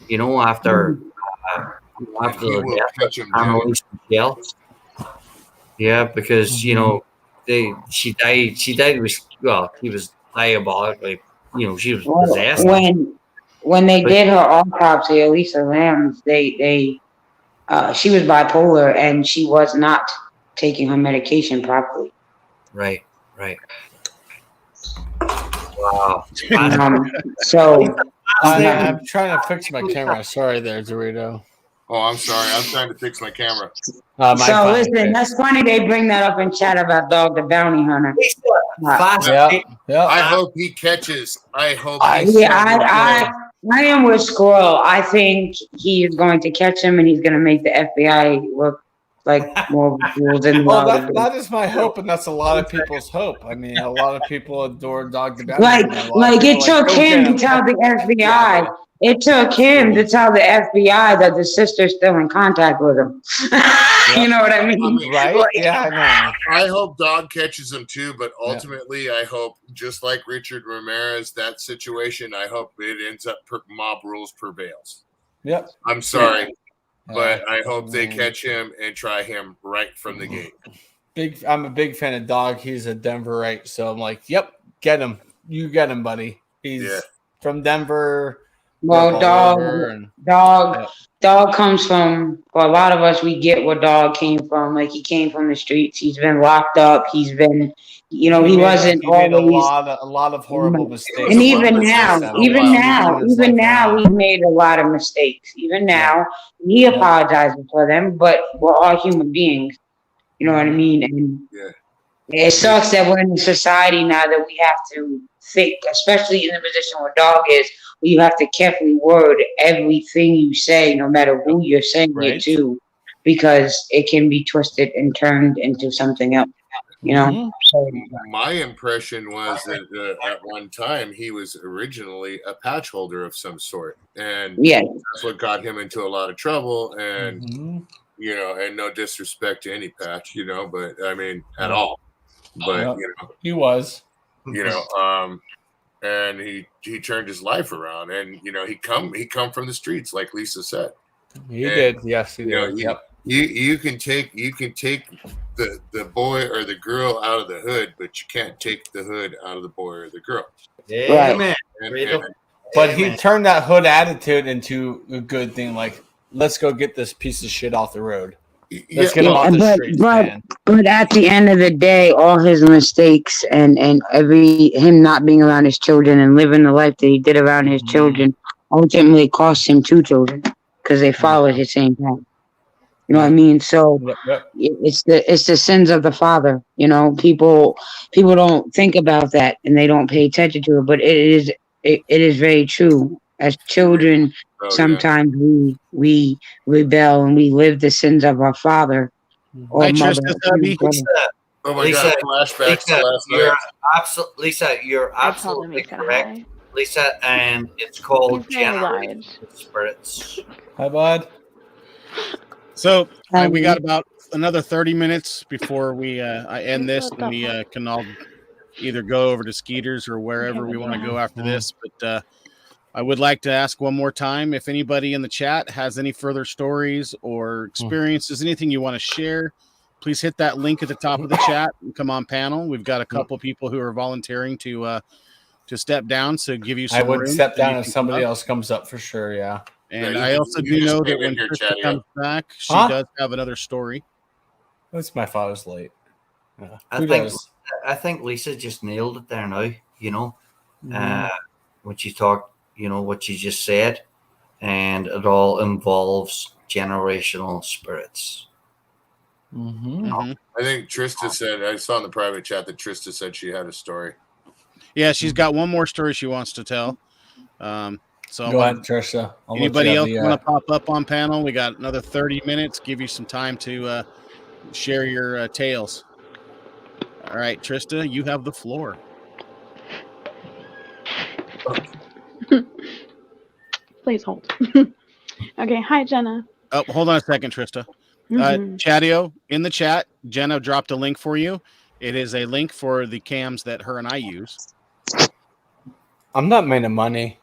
After the death of Annalise Michelle. Yeah, because she died. She died with he was diabolically. She was possessed. When they did her autopsy, Elisa Lam, she was bipolar and she was not taking her medication properly. Right. Wow. I'm trying to fix my camera. Sorry there, Dorito. Oh, I'm sorry. I'm trying to fix my camera. Listen, that's funny they bring that up in chat about Dog the Bounty Hunter. I hope he catches. I am with Squirrel. I think he is going to catch him and he's going to make the FBI look like more rules in the Well, wild. that is my hope, and that's a lot of people's hope. I mean, a lot of people adore Dog the Bounty Like, Hunter. A lot of it people are took go him get to tell the FBI. dude. It took him to tell the FBI that the sister's still in contact with him. You know what I mean? Right? Like, Yeah, I know. I hope Dog catches him too, but ultimately, I hope, just like Richard Ramirez, that situation, I hope it ends up mob rules prevails. Yep. I'm sorry, Yeah. but I hope they catch him and try him right from the gate. I'm a big fan of Dog. He's a Denverite, so I'm like, yep, get him. You get him, buddy. He's from Denver. well, dog comes from. For a lot of us, we get where Dog came from. Like, he came from the streets. He's been locked up. He's been, he made always a lot of horrible mistakes. And even now, we've made a lot of mistakes. Even now, he apologizes for them, but we're all human beings. You know what I mean? And it sucks that we're in a society now that we have to think, especially in the position where Dog is, where you have to carefully word everything you say, no matter who you're saying it to, because it can be twisted and turned into something else. You know? So, my impression was that at one time he was originally a patch holder of some sort, and that's what got him into a lot of trouble. And you know, and no disrespect to any patch, you know, but I mean at all. But you know, he was, you know, and he turned his life around, and you know, he come from the streets, like Lisa said. He did, yes, he did. You can take the boy or the girl out of the hood, but you can't take the hood out of the boy or the girl. Amen. But he turned that hood attitude into a good thing. Like, let's go get this piece of shit off the road. Let's get him off the streets, man. But at the end of the day, all his mistakes and him not being around his children and living the life that he did around his children ultimately cost him 2 children because they followed his same path. You know what I mean? So it's the sins of the father. You know, people don't think about that and they don't pay attention to it, but it is very true. As children, sometimes we rebel and we live the sins of our father or mother. Oh my God! Flashbacks to last night. Lisa, you're absolutely correct. Lisa, and it's called Generational Spirits. Hi, bud. So we got about another 30 minutes before I end this, and we can all either go over to Skeeter's or wherever we want to go after this. But I would like to ask one more time if anybody in the chat has any further stories or experiences, anything you want to share. Please hit that link at the top of the chat and come on panel. We've got a couple people who are volunteering to step down, so give you some I would room step so down if somebody else comes up for sure. Yeah. And I also do know that when Krista comes back, she does have another story. It's my father's late. Yeah. I think Lisa just nailed it there now, you know, when she talked, you know, what she just said, and it all involves generational spirits. I think Trista said, I saw in the private chat that Trista said she had a story. Yeah, she's got one more story she wants to tell. So go ahead, Trisha. Anybody else want to pop up on panel? We got another 30 minutes. Give you some time to share your tales. All right, Trista, you have the floor. Please hold. Okay, hi, Jenna. Oh, hold on a second, Trista. Chatio, in the chat, Jenna dropped a link for you. It is a link for the cams that her and I use. I'm not made of money.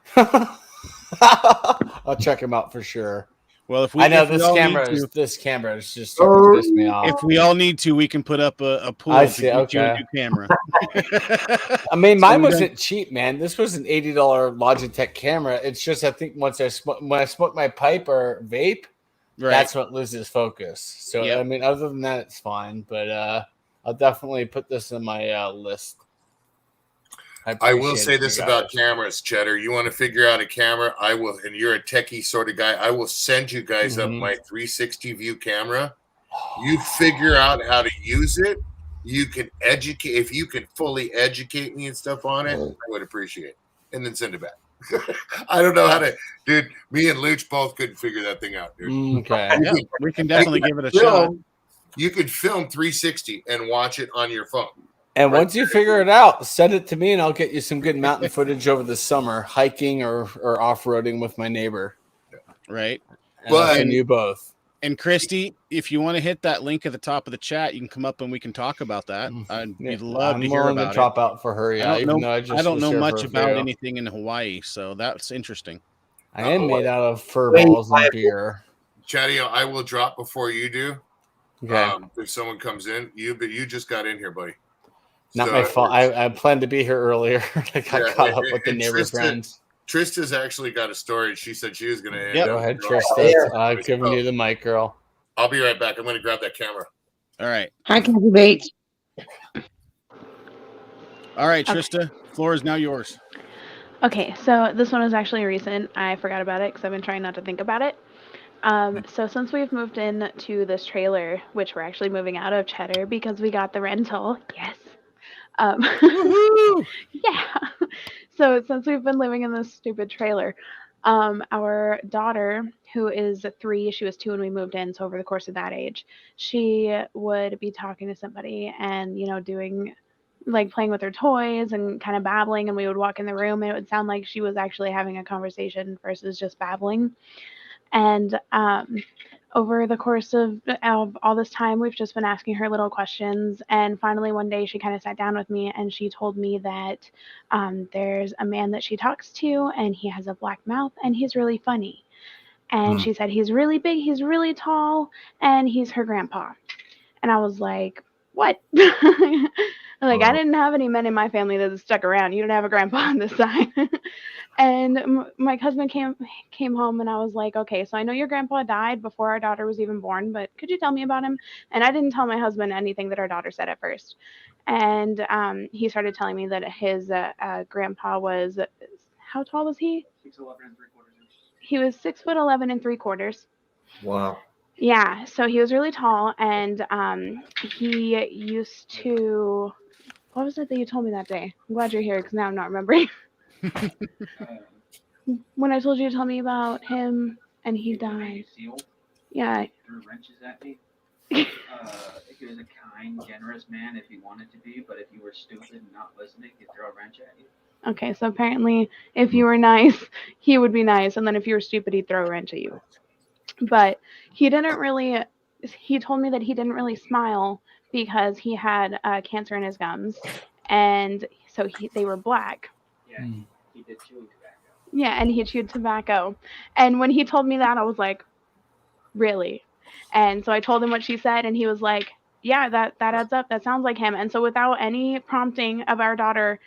I'll check him out for sure. Well, if I know this camera is just starting to piss me off. If we all need to, we can put up a pool I to see, get you a new camera. I mean, mine wasn't cheap, man. This was an $80 Logitech camera. It's just I think when I smoke my pipe or vape, that's what loses focus. So I mean, other than that, it's fine. But I'll definitely put this in my list. I will say this about cameras, Chetter. You want to figure out a camera? I will, and you're a techie sort of guy. I will send you guys up my 360 view camera. You figure out how to use it. You can educate. If you can fully educate me and stuff on it, I would appreciate it. And then send it back. I don't know how to, dude. Me and Luch both couldn't figure that thing out, dude. Okay, we can definitely give it a shot. You could film 360 and watch it on your phone. And once you figure it out, send it to me, and I'll get you some good mountain footage over the summer, hiking or off-roading with my neighbor. Right. And I'll send you both. And Christy, if you want to hit that link at the top of the chat, you can come up and we can talk about that. I'd love to hear about it. Top out for her. Yeah, I don't know much about anything in Hawaii, so that's interesting. I am made out of fur balls and beer. Chatty, I will drop before you do. Okay. If someone comes in, you just got in here, buddy. Not my fault. I planned to be here earlier. I got caught up with the neighbor friends. Trista's actually got a story. She said she was going to. Go ahead, Trista. Giving you the mic, girl. I'll be right back. I'm going to grab that camera. All right. Hi, Kathy Bates. All right, Trista, floor is now yours. Okay, so this one is actually recent. I forgot about it because I've been trying not to think about it. So since we've moved in to this trailer, which we're actually moving out of Chetter because we got the rental. Yes. Yeah. So since we've been living in this stupid trailer, our daughter, who is 3, she was 2 when we moved in. So over the course of that age, she would be talking to somebody and, doing like playing with her toys and kind of babbling. And we would walk in the room and it would sound like she was actually having a conversation versus just babbling. And over the course of all this time, we've just been asking her little questions. And finally, one day, she kind of sat down with me and she told me that there's a man that she talks to and he has a black mouth and he's really funny. And she said he's really big, he's really tall, and he's her grandpa. And I was like, what? I didn't have any men in my family that stuck around. You don't have a grandpa on this side. And my husband came home and I was like, okay, so I know your grandpa died before our daughter was even born, but could you tell me about him? And I didn't tell my husband anything that our daughter said at first. And he started telling me that his grandpa was, how tall was he? 6'11" and 3/4. He was 6'11" and 3/4. Wow. Yeah, so he was really tall, and he used to. What was it that you told me that day? I'm glad you're here because now I'm not remembering. When I told you to tell me about him and he died. Yeah. Threw wrenches at me. He was a kind, generous man if he wanted to be, but if you were stupid and not listening, he'd throw a wrench at you. Okay, so apparently if you were nice, he would be nice, and then if you were stupid, he'd throw a wrench at you. But he told me that he didn't really smile because he had cancer in his gums, and so they were black. Yeah, he did chew tobacco. Yeah, and he chewed tobacco. And when he told me that, I was like, really? And so I told him what she said, and he was like, yeah, that adds up. That sounds like him. And so without any prompting of our daughter,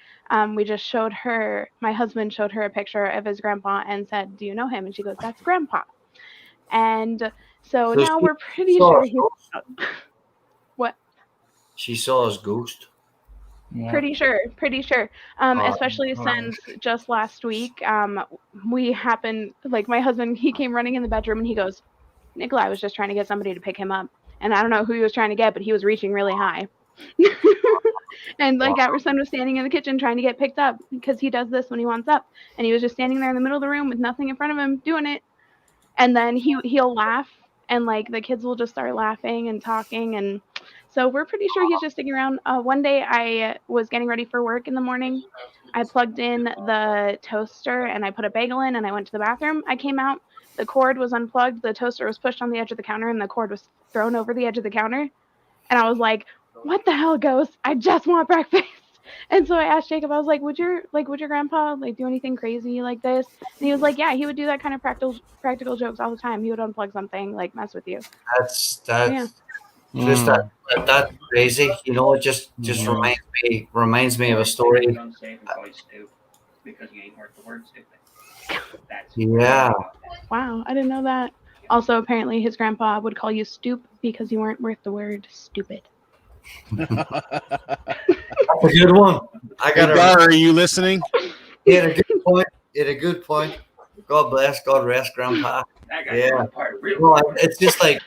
we just showed her, my husband showed her a picture of his grandpa and said, do you know him? And she goes, that's Grandpa. And so now we're pretty sure he's what? She saw his ghost. Yeah. Pretty sure. Especially since just last week, we happened, like my husband, he came running in the bedroom and he goes, Nikolai was just trying to get somebody to pick him up. And I don't know who he was trying to get, but he was reaching really high. And like our son was standing in the kitchen trying to get picked up because he does this when he wants up. And he was just standing there in the middle of the room with nothing in front of him doing it. And then he'll laugh and like the kids will just start laughing and talking. And so we're pretty sure he's just sticking around. One day I was getting ready for work in the morning. I plugged in the toaster and I put a bagel in and I went to the bathroom. I came out. The cord was unplugged. The toaster was pushed on the edge of the counter and the cord was thrown over the edge of the counter. And I was like, what the hell, Ghost? I just want breakfast. And so I asked Jacob, I was like, would your grandpa like do anything crazy like this? And he was like, yeah, he would do that kind of practical jokes all the time. He would unplug something, like mess with you. That's crazy. You know, it just reminds me of a story. Because you ain't worth the word stupid. Yeah. Wow, I didn't know that. Also, apparently his grandpa would call you stoop because you weren't worth the word stupid. That's a good one. Are you listening? He had a good point. God bless, God rest, Grandpa. Yeah. It's just like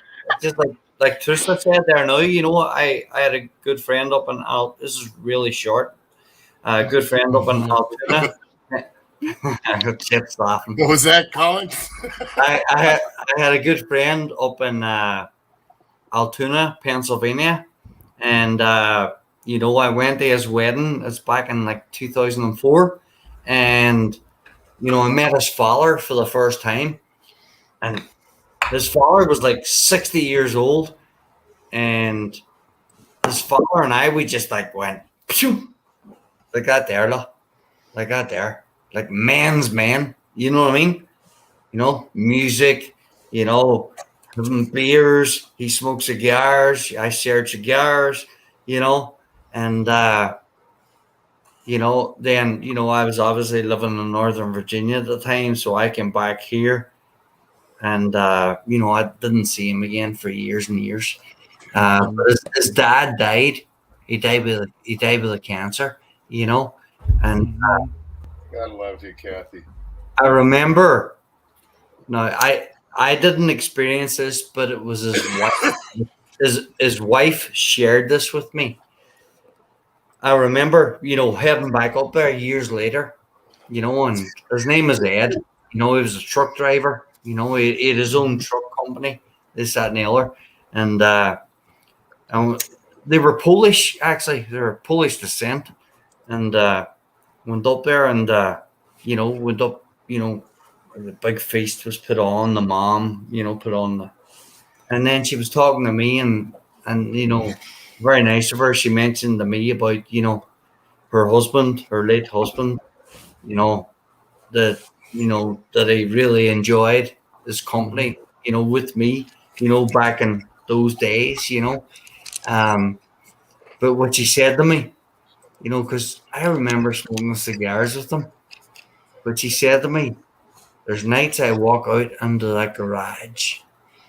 Trista said there. Now, you know, I had a good friend up in this is really short. A good friend up in Altoona. I got chips laughing. What was that, Colin? I had a good friend up in Altoona, Pennsylvania, and you know, I went to his wedding. It's back in like 2004, and you know, I met his father for the first time, and his father was like 60 years old, and his father and I, we just like went, phew, like that there, like that there, like man's man. You know what I mean? You know, music, you know, having beers. He smoked cigars. I shared cigars, you know, and, you know, then, you know, I was obviously living in Northern Virginia at the time. So I came back here and, you know, I didn't see him again for years and years. But his dad died. He died with a cancer, you know, and God love you, Kathy. I remember. No, I didn't experience this, but it was his wife. His wife shared this with me. I remember, you know, heading back up there years later, you know, and his name is Ed. You know, he was a truck driver. You know, he had his own truck company, this, that, and the other. And they were Polish, actually. They were Polish descent. And went up there and, you know, went up, you know, the big feast was put on. The mom, you know, put on the, and then she was talking to me and you know, very nice of her. She mentioned to me about, you know, her husband, her late husband, you know, that, you know, that he really enjoyed his company, you know, with me, you know, back in those days, you know. But what she said to me, you know, because I remember smoking cigars with him, but she said to me, there's nights I walk out into that garage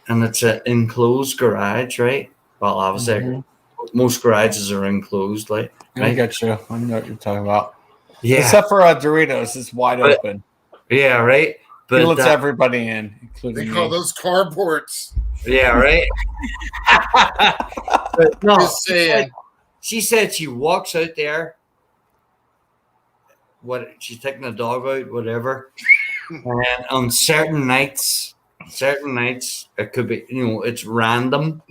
and it's an enclosed garage, right? Well, obviously, most garages are enclosed, like, I right? get you. I know what you're talking about. Yeah. Except for Doritos, it's wide open. Yeah, right. But He lets everybody in, including They call me. those carports. Yeah, right. But no, Just saying. she said she walks out there. What, she's taking the dog out, whatever. And on certain nights, it could be, you know, it's random.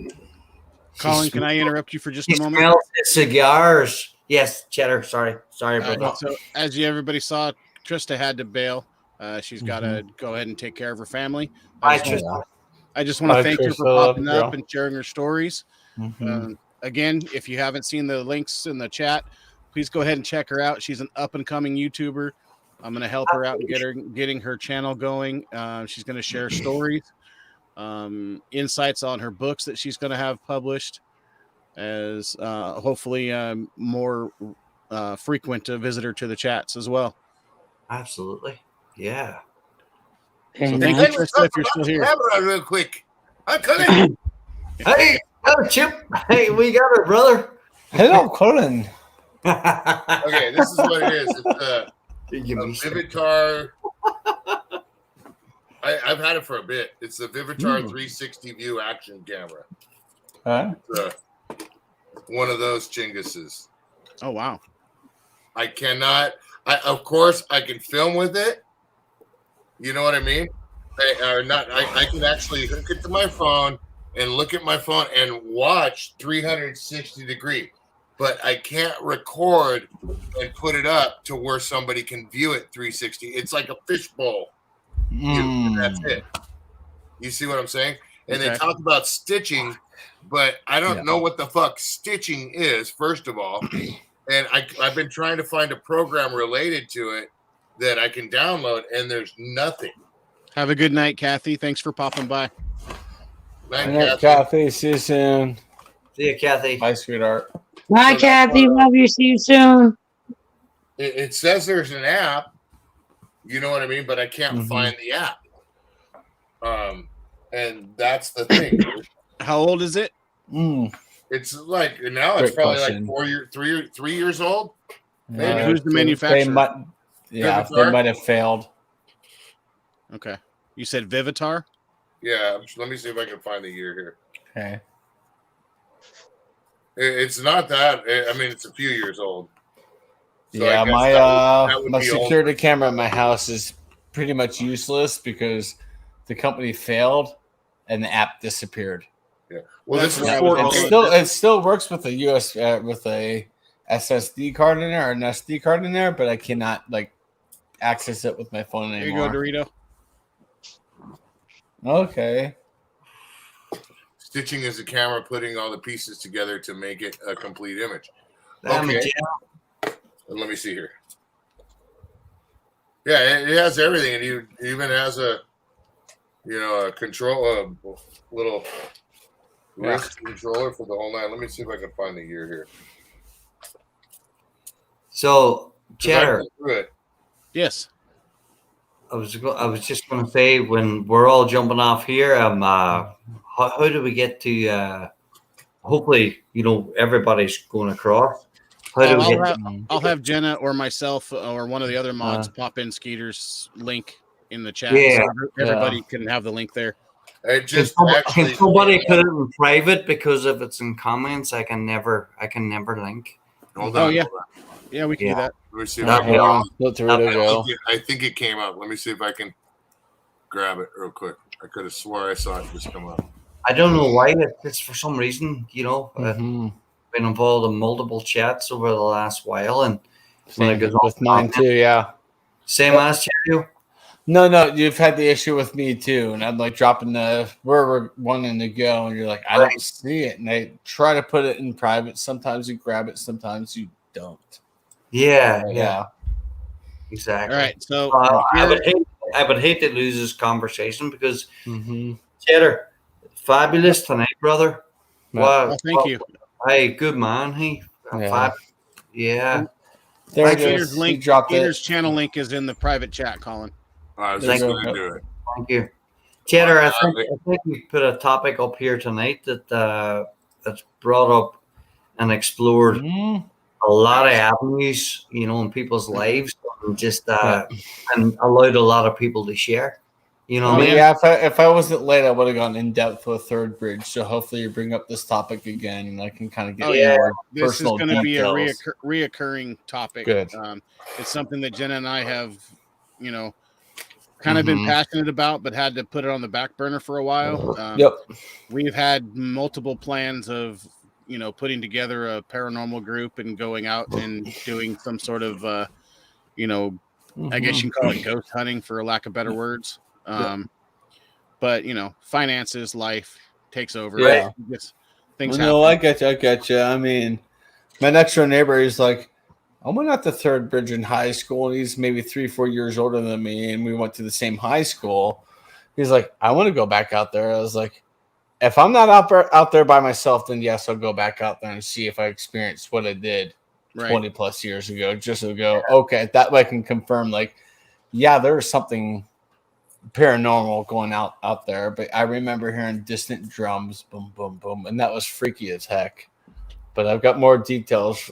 Colin, can I interrupt you for just a She moment? smells the cigars. Yes, Cheddar. Sorry, brother. So, as you everybody saw, Trista had to bail. She's got to go ahead and take care of her family. I just want to thank her for popping up and sharing her stories. Again, if you haven't seen the links in the chat, please go ahead and check her out. She's an up and coming YouTuber. I'm going to help her out and getting her channel going. She's going to share stories, insights on her books that she's going to have published, as hopefully more frequent visitor to the chats as well. Absolutely. Yeah. So thank you, Trista, if you're still here. Real quick. I'm coming. Hey, Chip. Hey, we got her, brother. Hello, Colin. Okay, this is what it is. It's a Vivitar. I've had it for a bit. It's the Vivitar 360 view action camera. One of those chinguses. Oh, wow. Of course, I can film with it. You know what I mean? I can actually hook it to my phone and look at my phone and watch 360 degree, but I can't record and put it up to where somebody can view it 360. It's like a fishbowl. That's it. You see what I'm saying? And they talk about stitching, but I don't know what the fuck stitching is, first of all. And I've been trying to find a program related to it that I can download, and there's nothing. Have a good night, Kathy. Thanks for popping by. Night, Kathy. See you soon. See you, Kathy. Bye, sweetheart. Bye, Kathy. Love you. See you soon. It says there's an app. You know what I mean? But I can't find the app. And that's the thing. How old is it? It's like now it's probably like 3 years old. Maybe. Who's the manufacturer? They might have failed. Okay. You said Vivitar? Yeah. Let me see if I can find the year here. Okay. It's not that. I mean, it's a few years old. So yeah, my be security camera at my house is pretty much useless because the company failed and the app disappeared. Yeah. Well, That's this is where I was for going. It still works with a with a SSD card in there or an SD card in there, but I cannot like access it with my phone There you go, anymore. Dorito. Okay. stitching is the camera putting all the pieces together to make it a complete image. Damn it, Okay. yeah. Let me see here. Yeah, it has everything, and it even has a control, a little wrist controller for the whole nine. Let me see if I can find the year here. So, 'Cause I Chetter, went through it. Yes. I was just going to say, when we're all jumping off here, how do we get to? Hopefully, everybody's going across. How do we get? I'll have Jenna or myself or one of the other mods pop in Skeeter's link in the chat, Yeah. so everybody can have the link there. It just Can somebody put it in private, because if it's in comments, I can never link. Hold Oh on. yeah, hold on. yeah, we can do that. Let me see if That'd I be can. awesome. Let Dorito go. I think it came up. Let me see if I can grab it real quick. I could have swore I saw it just come up. I don't know why. It's for some reason, Mhm. been involved in multiple chats over the last while, and when it Same goes off, with mine too. Yeah. same as Cherio. No, you've had the issue with me too, and I'm like dropping where we're wanting to go, and you're like, I don't see it, and I try to put it in private. Sometimes you grab it, sometimes you don't. Yeah, exactly. All right, so I would hate to lose this conversation, because Cheddar, fabulous tonight, brother. Wow, well, thank you. Hey, good man. Hey, yeah. There it Peter's is. link. He dropped Peter's it. channel link is in the private chat, Colin. I was Thank just you. going to do it. Thank you, Cheddar. I think we put a topic up here tonight that's brought up and explored a lot of avenues, in people's lives, and just and allowed a lot of people to share. Yeah, if I wasn't late, I would have gone in depth with Third Bridge. So hopefully you bring up this topic again, and I can kind of get more This is personal going to be a details. reoccurring topic. Good. It's something that Jenna and I have, kind of been passionate about, but had to put it on the back burner for a while. Yep. We've had multiple plans of, putting together a paranormal group and going out and doing some sort of, I guess you can call it ghost hunting, for lack of better words. But finances, life takes over. Yeah. Things I happen. I get you. I mean, my next door neighbor is like, I went out to Third Bridge in high school, and he's maybe 3-4 years older than me, and we went to the same high school. He's like, I want to go back out there. I was like, if I'm not out there by myself, then yes, I'll go back out there and see if I experienced what I did 20 plus years ago, just to go, okay, that way I can confirm, like, yeah, there's something paranormal going out there. But I remember hearing distant drums, boom, boom, boom, and that was freaky as heck. But I've got more details.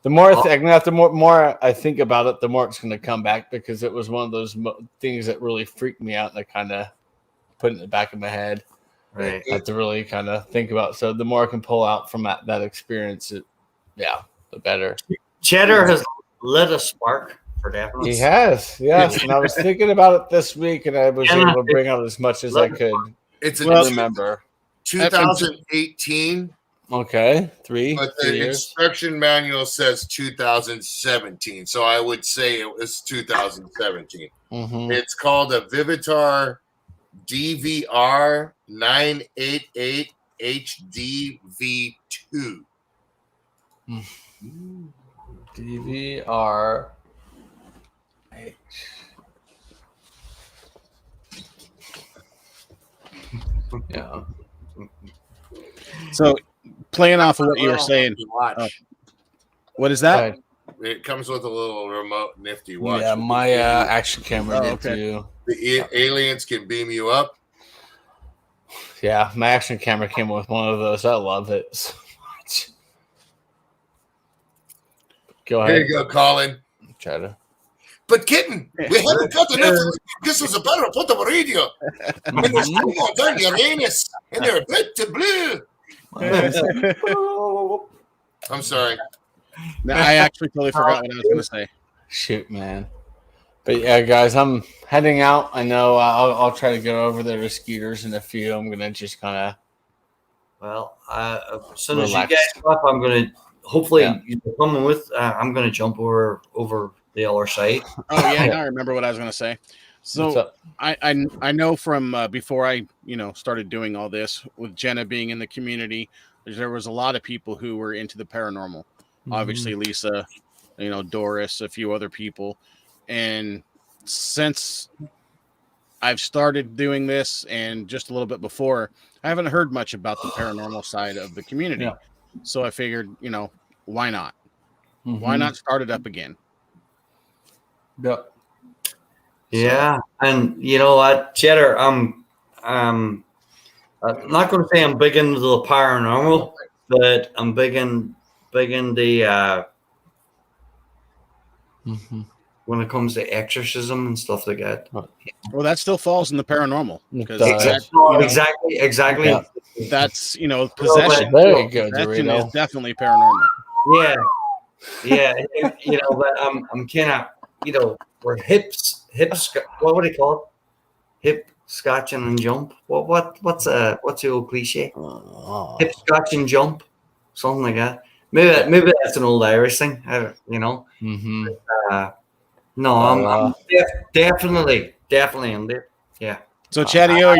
The more more I think about it, the more it's going to come back, because it was one of those things that really freaked me out, and I kind of put it in the back of my head. Right. I have to really kind of think about. So the more I can pull out from that experience, the better. Cheddar has lit a spark for definitely. He has, yes. And I was thinking about it this week, and I was able to bring out as much as I could. It's remember 2018. Okay, 3. But 3 the years. instruction manual says 2017, so I would say it was 2017. It's called a Vivitar DVR 988 HDV2. DVR. Yeah. So, playing off of what you were saying, what is that? It comes with a little remote nifty watch. Yeah, my action camera did too. The aliens can beam you up. Yeah, my action camera came with one of those. I love it so much. Go ahead. Here you go, Colin. Try to. But kitten, we haven't got enough. This was a better put of a radio. And there's no more than Uranus, and they're a bit to blue. I'm sorry. No, I actually totally forgot what I was going to say. Shoot, man. But yeah, guys, I'm heading out. I know I'll try to go over there to Skeeters in a few. I'm going to just kind of Well, as soon as you Relax. guys go up, I'm gonna hopefully Yeah. you're coming with. I'm gonna jump over the other side. Oh yeah, now I remember what I was going to say. What's So up? I know from before I started doing all this with Jenna being in the community, there was a lot of people who were into the paranormal. Obviously, Lisa, Doris, a few other people, and since I've started doing this and just a little bit before, I haven't heard much about the paranormal side of the community. Yeah. So I figured, why not? Mm-hmm. Why not start it up again? Yep. Yeah, and you know what, Chetter, I'm not going to say I'm big into the paranormal, but I'm big in the when it comes to exorcism and stuff like that. Well, that still falls in the paranormal because Exactly. Yeah. that's possession. There you go, Possession is Dorito. definitely paranormal. Yeah. But I'm kind of, we're hips. What would they call it? Hip scotching and jump. What's the old cliche? Hip scotch and jump, something like that. Maybe that's an old Irish thing. Mm-hmm. No, I'm definitely in there. Yeah. So, Chatio,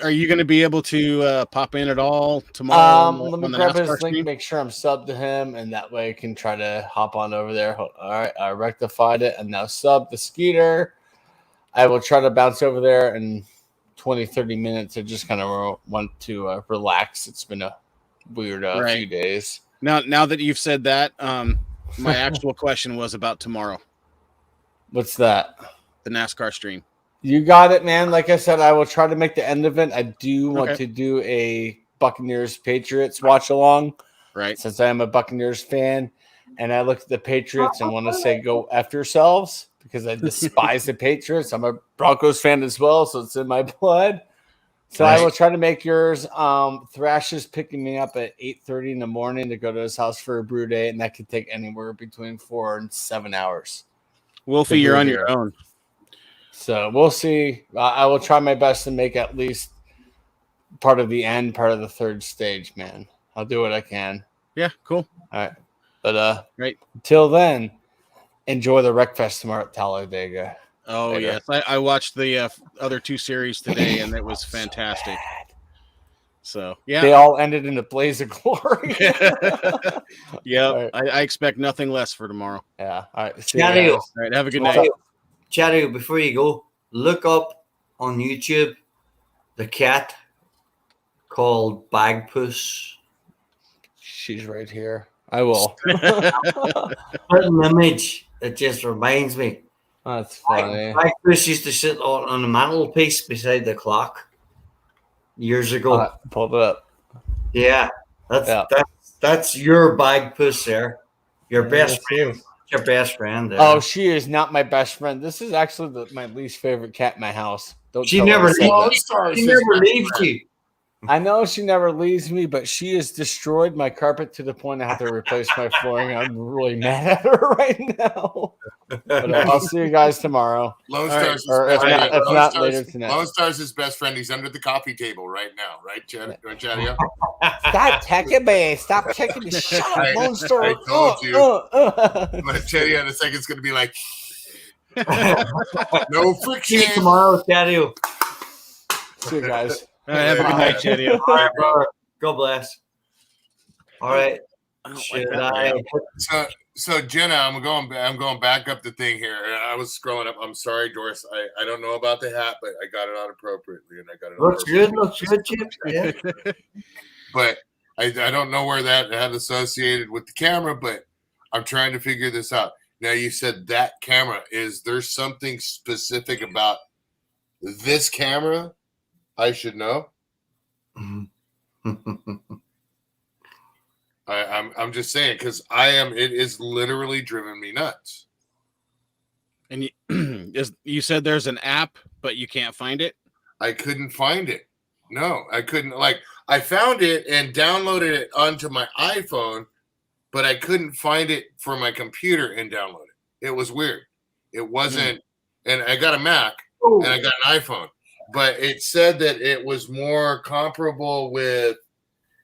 are you going to be able to pop in at all tomorrow? Let me on the grab NASCAR his link, stream? make sure I'm subbed to him, and that way I can try to hop on over there. All right, I rectified it and now sub the Skeeter. I will try to bounce over there in 20, 30 minutes. I just kind of want to relax. It's been a weird few days. Now that you've said that, my actual question was about tomorrow. What's that? The NASCAR stream. You got it, man. Like I said, I will try to make the end of it. I do want to do a Buccaneers Patriots watch along, right? Since I am a Buccaneers fan, and I look at the Patriots and want to say go F yourselves because I despise the Patriots. I'm a Broncos fan as well, so it's in my blood. So I will try to make yours. Thrash is picking me up at 8:30 in the morning to go to his house for a brew day, and that could take anywhere between 4 and 7 hours. Wolfie, you're on your own. So we'll see. I will try my best to make at least part of the end, part of the third stage, man. I'll do what I can. Yeah, cool. All right. But right. Till then, enjoy the Wreckfest tomorrow at Talladega. Oh, Later. yes. I watched the other two series today, and it was fantastic. So, yeah. They all ended in a blaze of glory. Yeah. Right. I expect nothing less for tomorrow. Yeah. All right. Chatty, all right. Have a good night. Chatty, before you go, look up on YouTube the cat called Bagpuss. She's right here. I will. Put an image. It just reminds me. That's funny. Bagpuss used to sit on the mantelpiece beside the clock years ago. Pulled it up. Yeah, that's your Bagpuss there. Your best friend. Your best friend there. Oh, she is not my best friend. This is actually my least favorite cat in my house. She never leaves you. I know she never leaves me, but she has destroyed my carpet to the point I have to replace my flooring. I'm really mad at her right now. But I'll see you guys tomorrow. Lone Star's later tonight. Lone Star's his best friend. He's under the coffee table right now, right, Chad? Right, Chatty? Stop checking me. Stop checking me. Shut up, Lone Star. I told you. But Chatty in a second is going to be like, no friction. See you tomorrow, Chatty. See you guys. All right, have a good night, Chatty. All right, brother. God bless. All right. So Jenna, I'm going back up the thing here. I was scrolling up. I'm sorry, Doris. I don't know about the hat, but I got it on appropriately, and I got it. Looks good, Chip. Yeah. But I don't know where that had associated with the camera, but I'm trying to figure this out. Now you said that camera. Is there something specific about this camera I should know? I'm just saying because it is literally driven me nuts. And you said there's an app, but you can't find it? I couldn't find it. No, I couldn't. I found it and downloaded it onto my iPhone, but I couldn't find it for my computer and download it. It was weird. It wasn't, and I got a Mac and I got an iPhone, but it said that it was more comparable with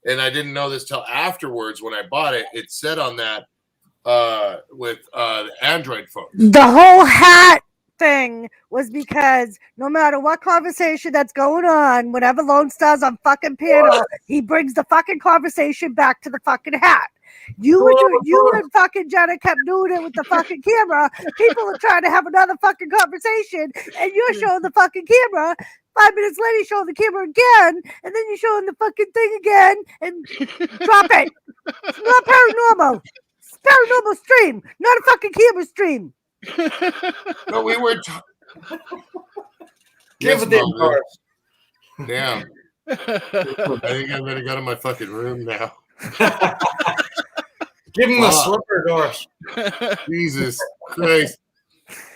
and I didn't know this till afterwards when I bought it. It said on that with the Android phones. The whole hat thing was because no matter what conversation that's going on, whenever Lone Star's on fucking panel, he brings the fucking conversation back to the fucking hat. You and fucking Jenna kept doing it with the fucking camera. People are trying to have another fucking conversation, and you're showing the fucking camera. 5 minutes later, you show the camera again, and then you're showing the fucking thing again, and drop it. It's not paranormal. It's paranormal stream, not a fucking camera stream. No, we were. Give it them cards. Damn. I think I better go to my fucking room now. Give him a slipper, Doris. Jesus Christ.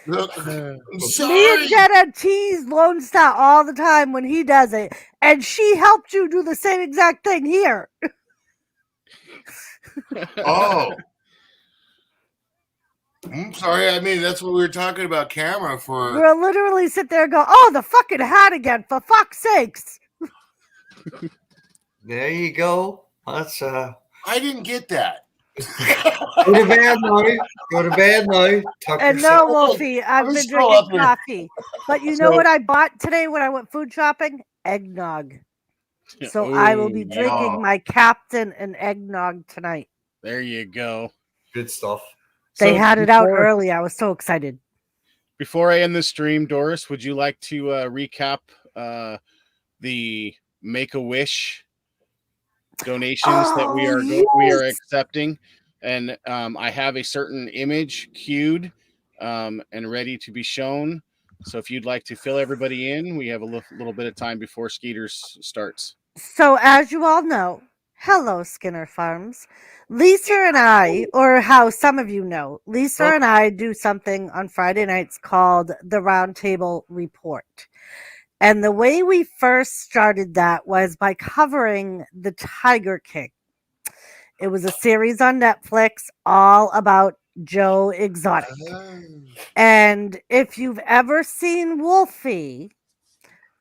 Look, I'm Me sorry. and Jenna tease Lone Star all the time when he does it, and she helped you do the same exact thing here. Oh. I'm sorry. I mean, that's what we were talking about camera for. We'll literally sit there and go, "Oh, the fucking hat again, for fuck's sakes." There you go. That's I didn't get that. Go to bed now. Go to bed now. Tuck And yourself. no, Wolfie, I've been scroll up drinking here. coffee. But you know So- what I bought today when I went food shopping? Eggnog. So I will be Ooh, drinking my Captain and eggnog tonight. There you go. Good stuff. They So had it out before- early. I was so excited. Before I end the stream, Doris, would you like to recap the Make-A-Wish donations that we are we are accepting? And I have a certain image queued and ready to be shown. So if you'd like to fill everybody in, we have a little bit of time before Skeeters starts. So as you all know, hello, Skinner Farms. Lisa and I, or how some of you know, Lisa and I do something on Friday nights called the Roundtable Report. And the way we first started that was by covering the Tiger King. It was a series on Netflix all about Joe Exotic. And if you've ever seen Wolfie,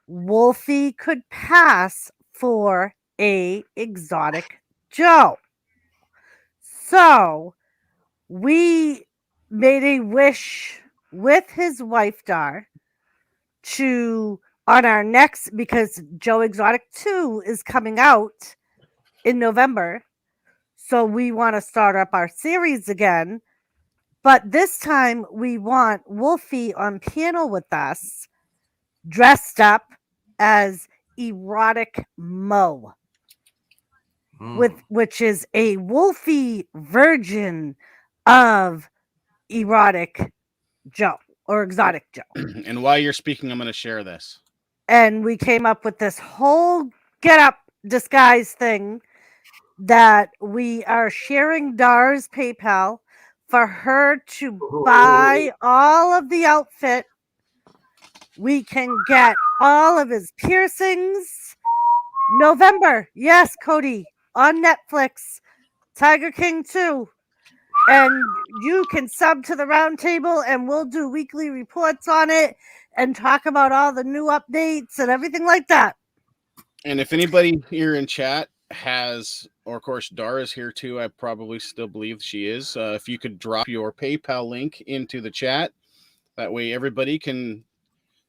Wolfie could pass for a exotic Joe. So we made a wish with his wife Dar to on our next, because Joe Exotic 2 is coming out in November. So we want to start up our series again. But this time we want Wolfie on panel with us, dressed up as Erotic Mo, which is a Wolfie version of Erotic Joe or Exotic Joe. And while you're speaking, I'm going to share this. And we came up with this whole get up disguise thing that we are sharing Dar's PayPal for her to buy all of the outfit. We can get all of his piercings. November, yes, Cody, on Netflix, Tiger King 2. And you can sub to the Roundtable and we'll do weekly reports on it and talk about all the new updates and everything like that. And if anybody here in chat has, or of course Dara's here too, I probably still believe she is. If you could drop your PayPal link into the chat, that way everybody can,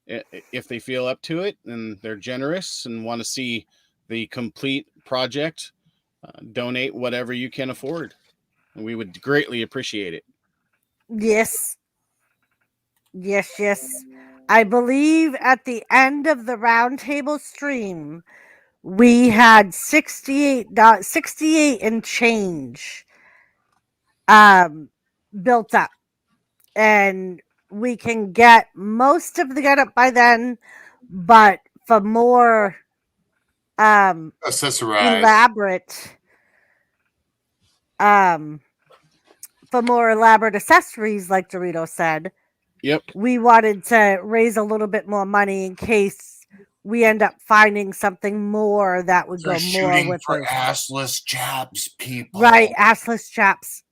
if they feel up to it and they're generous and want to see the complete project, donate whatever you can afford. And we would greatly appreciate it. Yes. Yes. I believe at the end of the Roundtable stream, we had 68 and change built up. And we can get most of the get up by then, but for more Accessorized. elaborate accessories, like Dorito said. Yep. We wanted to raise a little bit more money in case we end up finding something more that would They're go more shooting with for it. assless chaps, people. Right, assless chaps.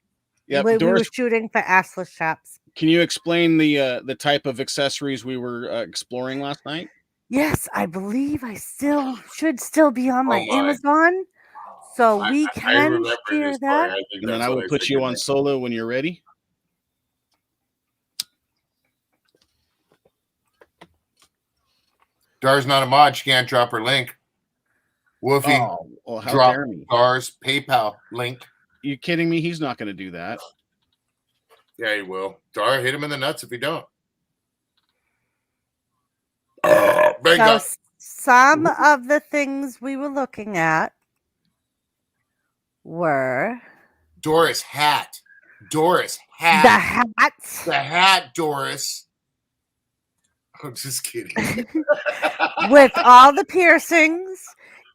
Yep. We were Doris, shooting for assless chaps. can you explain the type of accessories we were exploring last night? Yes, I believe I should still be on my my. Amazon. So we I can remember share this story. that. I think And then that's I what will put said you good on night. solo when you're ready. Dar's not a mod. She can't drop her link. Wolfie, Oh, well, how drop dare me? Dar's PayPal link. You kidding me? He's not going to do that. Yeah, he will. Dar, hit him in the nuts if he don't. Bang So up. some of the things we were looking at were Doris hat. Doris hat. the hats The hat, Doris. I'm just kidding. with all the piercings.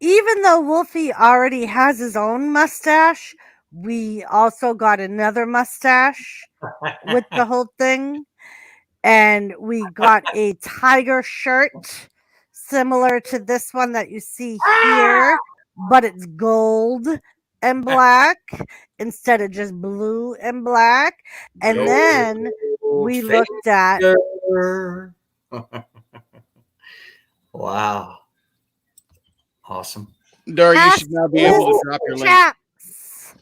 Even though Wolfie already has his own mustache, we also got another mustache with the whole thing. And we got a tiger shirt similar to this one that you see here, but it's gold and black instead of just blue and black. And then we looked at Wow. Awesome. Dar, you should now be able to drop your link. chaps.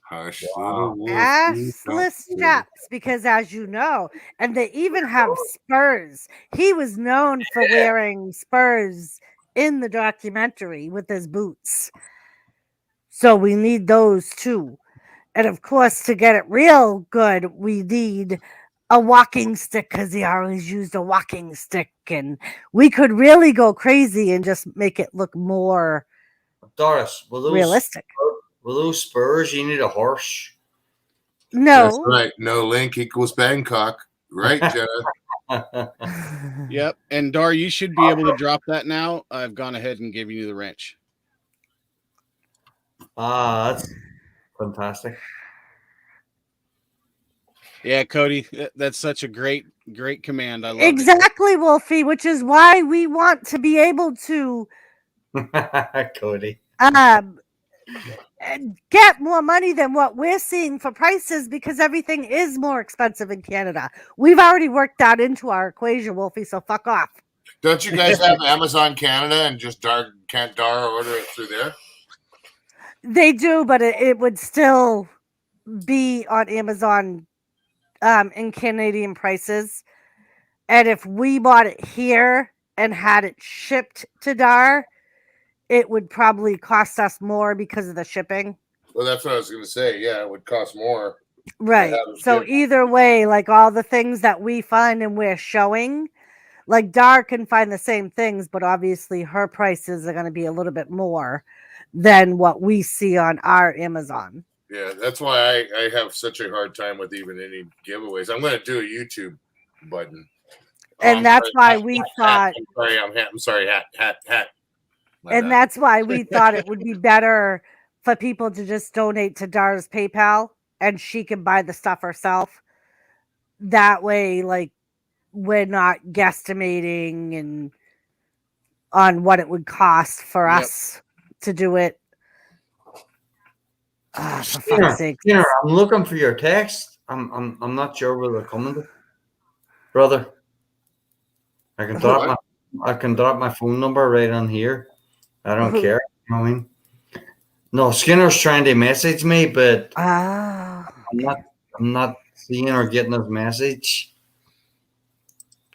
Hush, Wow. little Assless chaps, because as you know, and they even have spurs. He was known for wearing spurs in the documentary with his boots. So we need those too. And of course, to get it real good, we need a walking stick because he always used a walking stick. And we could really go crazy and just make it look more Doris, realistic. Will those spurs, you need a horse? No. That's right. No link equals Bangkok. Right, Jenna? Yep. And Dar, you should be able to drop that now. I've gone ahead and given you the wrench. That's fantastic. Yeah, Cody, that's such a great command. I love Exactly, Wolfie, which is why we want to be able to Cody. get more money than what we're seeing for prices because everything is more expensive in Canada. We've already worked that into our equation, Wolfie, so fuck off. Don't you guys have Amazon Canada and just can't Dar order it through there? They do, but it would still be on Amazon in Canadian prices. And if we bought it here and had it shipped to Dar, it would probably cost us more because of the shipping. Well, that's what I was going to say. Yeah, it would cost more. Right. So either way, like all the things that we find and we're showing, like Dar can find the same things, but obviously her prices are going to be a little bit more than what we see on our Amazon. Yeah, that's why I have such a hard time with even any giveaways. I'm going to do a YouTube button. And that's why we thought. I'm sorry, hat. And that's why we thought it would be better for people to just donate to Dar's PayPal and she can buy the stuff herself. That way, like, we're not guesstimating and on what it would cost for us to do it. For fuck's sake. I'm looking for your text. I'm not sure where they're coming to. Brother. I can drop my phone number right on here. I don't care. You know what I mean? No, Skinner's trying to message me, but I'm not seeing or getting his message.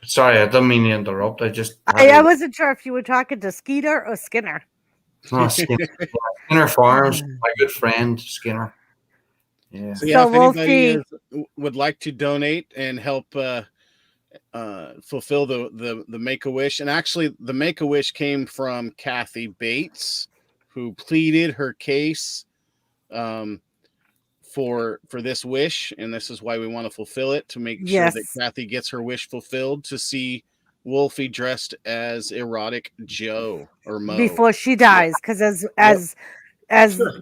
Sorry, I don't mean to interrupt. I wasn't sure if you were talking to Skeeter or Skinner. Oh, Skinner. Skinner Farms, my good friend Skinner. Yeah. So yeah, if anybody would like to donate and help fulfill the Make-A-Wish, and actually the Make-A-Wish came from Kathy Bates, who pleaded her case for this wish, and this is why we want to fulfill it, to make sure that Kathy gets her wish fulfilled, to see Wolfie dressed as erotic Joe or Mo before she dies, because as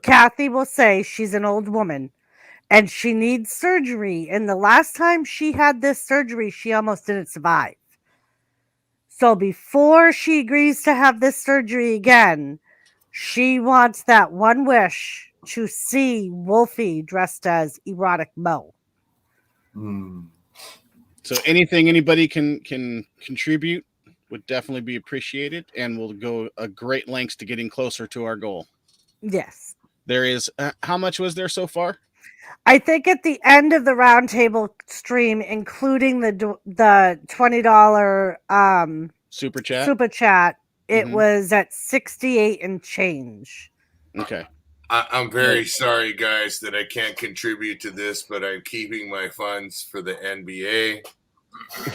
Kathy will say, she's an old woman and she needs surgery, and the last time she had this surgery she almost didn't survive. So before she agrees to have this surgery again, she wants that one wish to see Wolfie dressed as erotic Mo. So anything anybody can contribute would definitely be appreciated, and we'll go a great lengths to getting closer to our goal. Yes. There is how much was there so far? I think at the end of the roundtable stream, including the $20 Super chat. super chat, it Mhm. was at 68 and change. Okay. I'm very sorry, guys, that I can't contribute to this, but I'm keeping my funds for the NBA.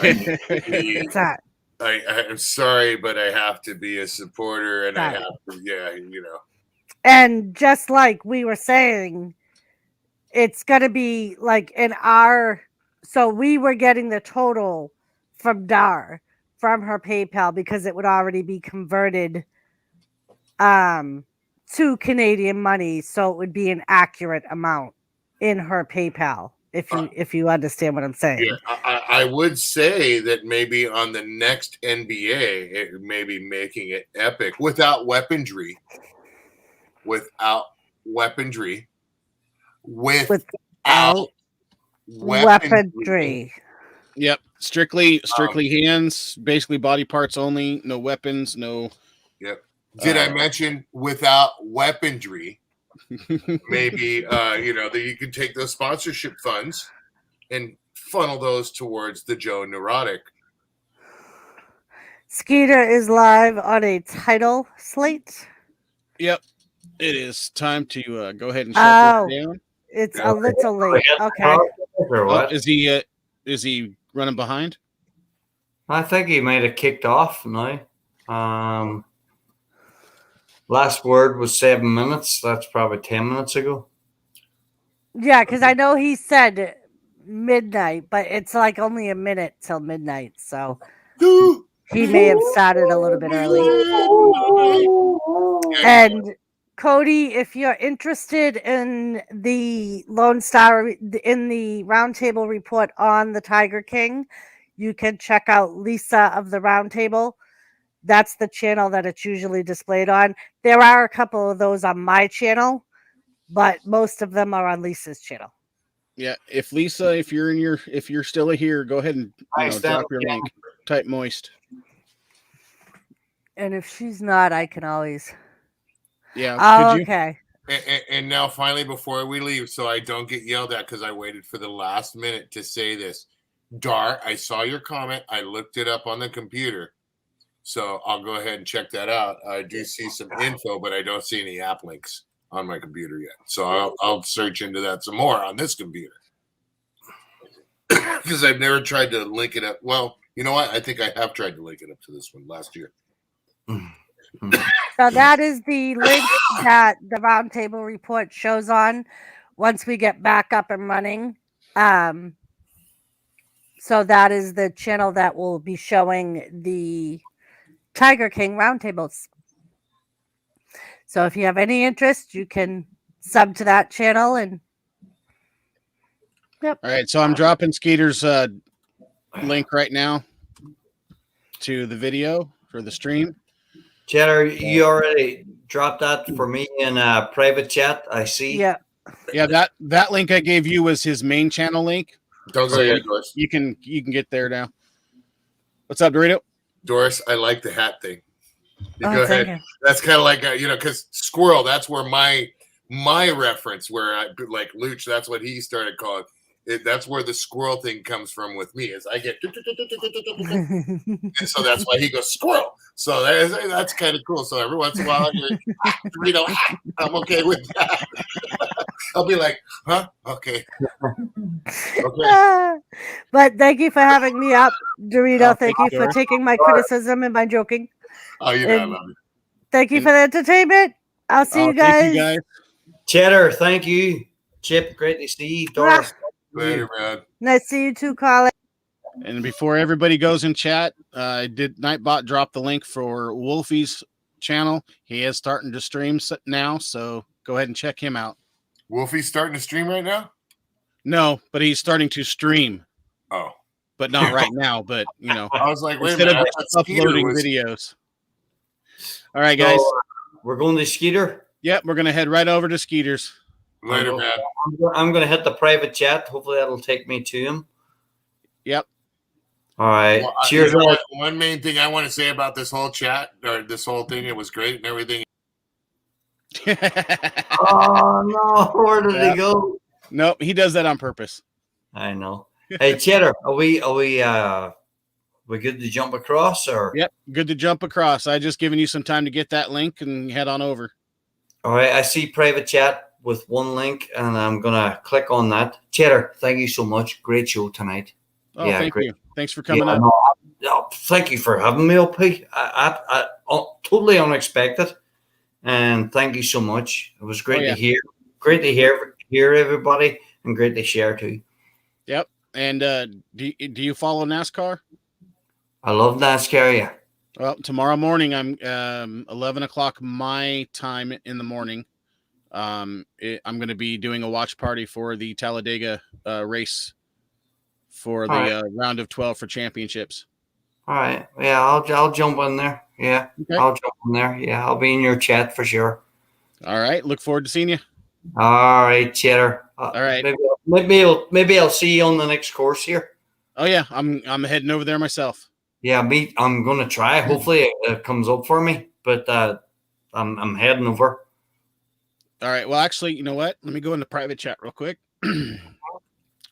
What's that? I'm sorry, but I have to be a supporter, and I Got it. have to, yeah, you know. And just like we were saying, it's going to be like in our, so we were getting the total from Dar from her PayPal because it would already be converted to Canadian money, so it would be an accurate amount in her PayPal. If you understand what I'm saying. Yeah, I would say that maybe on the next NBA, it may be making it epic without weaponry. Without weaponry. Without weaponry. Yep. Strictly hands, basically body parts only, no weapons, no. Yep. Did I mention without weaponry? Maybe that you can take those sponsorship funds and funnel those towards the Joe Neurotic. Skeeter is live on a title slate. Yep. It is time to go ahead and shut this down. It's a little late. Okay. Oh, is he running behind? I think he might have kicked off now. Last word was 7 minutes. That's probably 10 minutes ago. Yeah, because I know he said midnight, but it's like only a minute till midnight, so he may have started a little bit early. And Cody, if you're interested in the Lone Star, in the roundtable report on the Tiger King, you can check out Lisa of the Roundtable. That's the channel that it's usually displayed on. There are a couple of those on my channel, but most of them are on Lisa's channel. Yeah, if Lisa, if you're still here, go ahead and drop your link. Type moist. And if she's not, I can always. Yeah. Oh, okay. And now, finally, before we leave, so I don't get yelled at because I waited for the last minute to say this, Dar, I saw your comment. I looked it up on the computer, so I'll go ahead and check that out. I do see some info, but I don't see any app links on my computer yet. So I'll search into that some more on this computer because I've never tried to link it up. Well, you know what? I think I have tried to link it up to this one last year. So that is the link that the roundtable report shows on once we get back up and running. So that is the channel that will be showing the Tiger King roundtables. So if you have any interest, you can sub to that channel and All right, so I'm dropping Skeeter's link right now to the video for the stream. Chetter, you already dropped that for me in a private chat. I see. Yeah. Yeah, that link I gave you was his main channel link. Don't go yet, Doris. You can get there now. What's up, Dorito? Doris, I like the hat thing. Oh, Go ahead. That's kind of like because squirrel. That's where my reference, where I like Luch. That's what he started calling it. That's where the squirrel thing comes from with me. Is I get, and so that's why he goes squirrel. So that's kind of cool. So every once in a while, Dorito, I'm okay with that. I'll be like, huh? Okay. Okay. But thank you for having me up, Dorito. Thank you for Doris. taking my criticism and my joking. Oh, you know, I love it. Thank you for the entertainment. I'll see you guys. Thank you guys. Chetter, thank you. Chip, great to see you. Doris, Later, man. Nice to see you too, Colin. And before everybody goes in chat, Nightbot drop the link for Wolfie's channel. He is starting to stream now, so go ahead and check him out. Wolfie's starting to stream right now? No, but he's starting to stream. Oh. But not right now, but I was like, wait a instead minute, of I thought Skeeter uploading was- videos. All right, guys. So, we're going to Skeeter. Yep, we're gonna head right over to Skeeter's. Later, man. I'm going to hit the private chat. Hopefully, that'll take me to him. Yep. All right. Well, Cheers. you know what? One main thing I want to say about this whole chat or this whole thing, it was great and everything. Oh no, where did he go? Nope, he does that on purpose. I know. Hey, Chetter, are we good to jump across or? Yep, good to jump across. I just given you some time to get that link and head on over. All right, I see private chat with one link, and I'm gonna click on that. Chetter, thank you so much. Great show tonight. Oh, yeah, thank great. you. Thanks for coming up. No, thank you for having me, LP. I totally unexpected, and thank you so much. It was great to hear. Great to hear everybody, and great to share too. Yep. And do you follow NASCAR? I love NASCAR. Yeah. Well, tomorrow morning I'm 11 o'clock my time in the morning. I'm going to be doing a watch party for the Talladega race for the round of 12 for championships. All right. Yeah, I'll jump in there. Yeah, okay. I'll jump in there. Yeah, I'll be in your chat for sure. All right. Look forward to seeing you. All right, Chetter. All right. Maybe I'll see you on the next course here. Oh yeah, I'm heading over there myself. Yeah, I'm gonna try. Hopefully it comes up for me, but I'm heading over. All right. Well, actually, you know what? Let me go into private chat real quick. And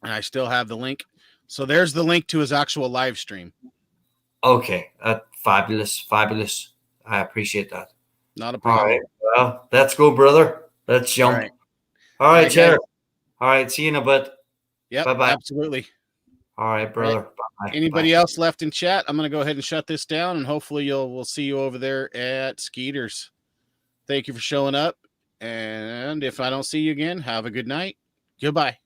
I still have the link. So there's the link to his actual live stream. Okay, fabulous. I appreciate that. Not a problem. All right, well, let's go, brother. Let's jump. All right, Chetter. All right, see you in a bit. Yep, bye-bye. Absolutely. All right, brother. Bye. Anybody else left in chat? I'm going to go ahead and shut this down, and hopefully we'll see you over there at Skeeter's. Thank you for showing up. And if I don't see you again, have a good night. Goodbye.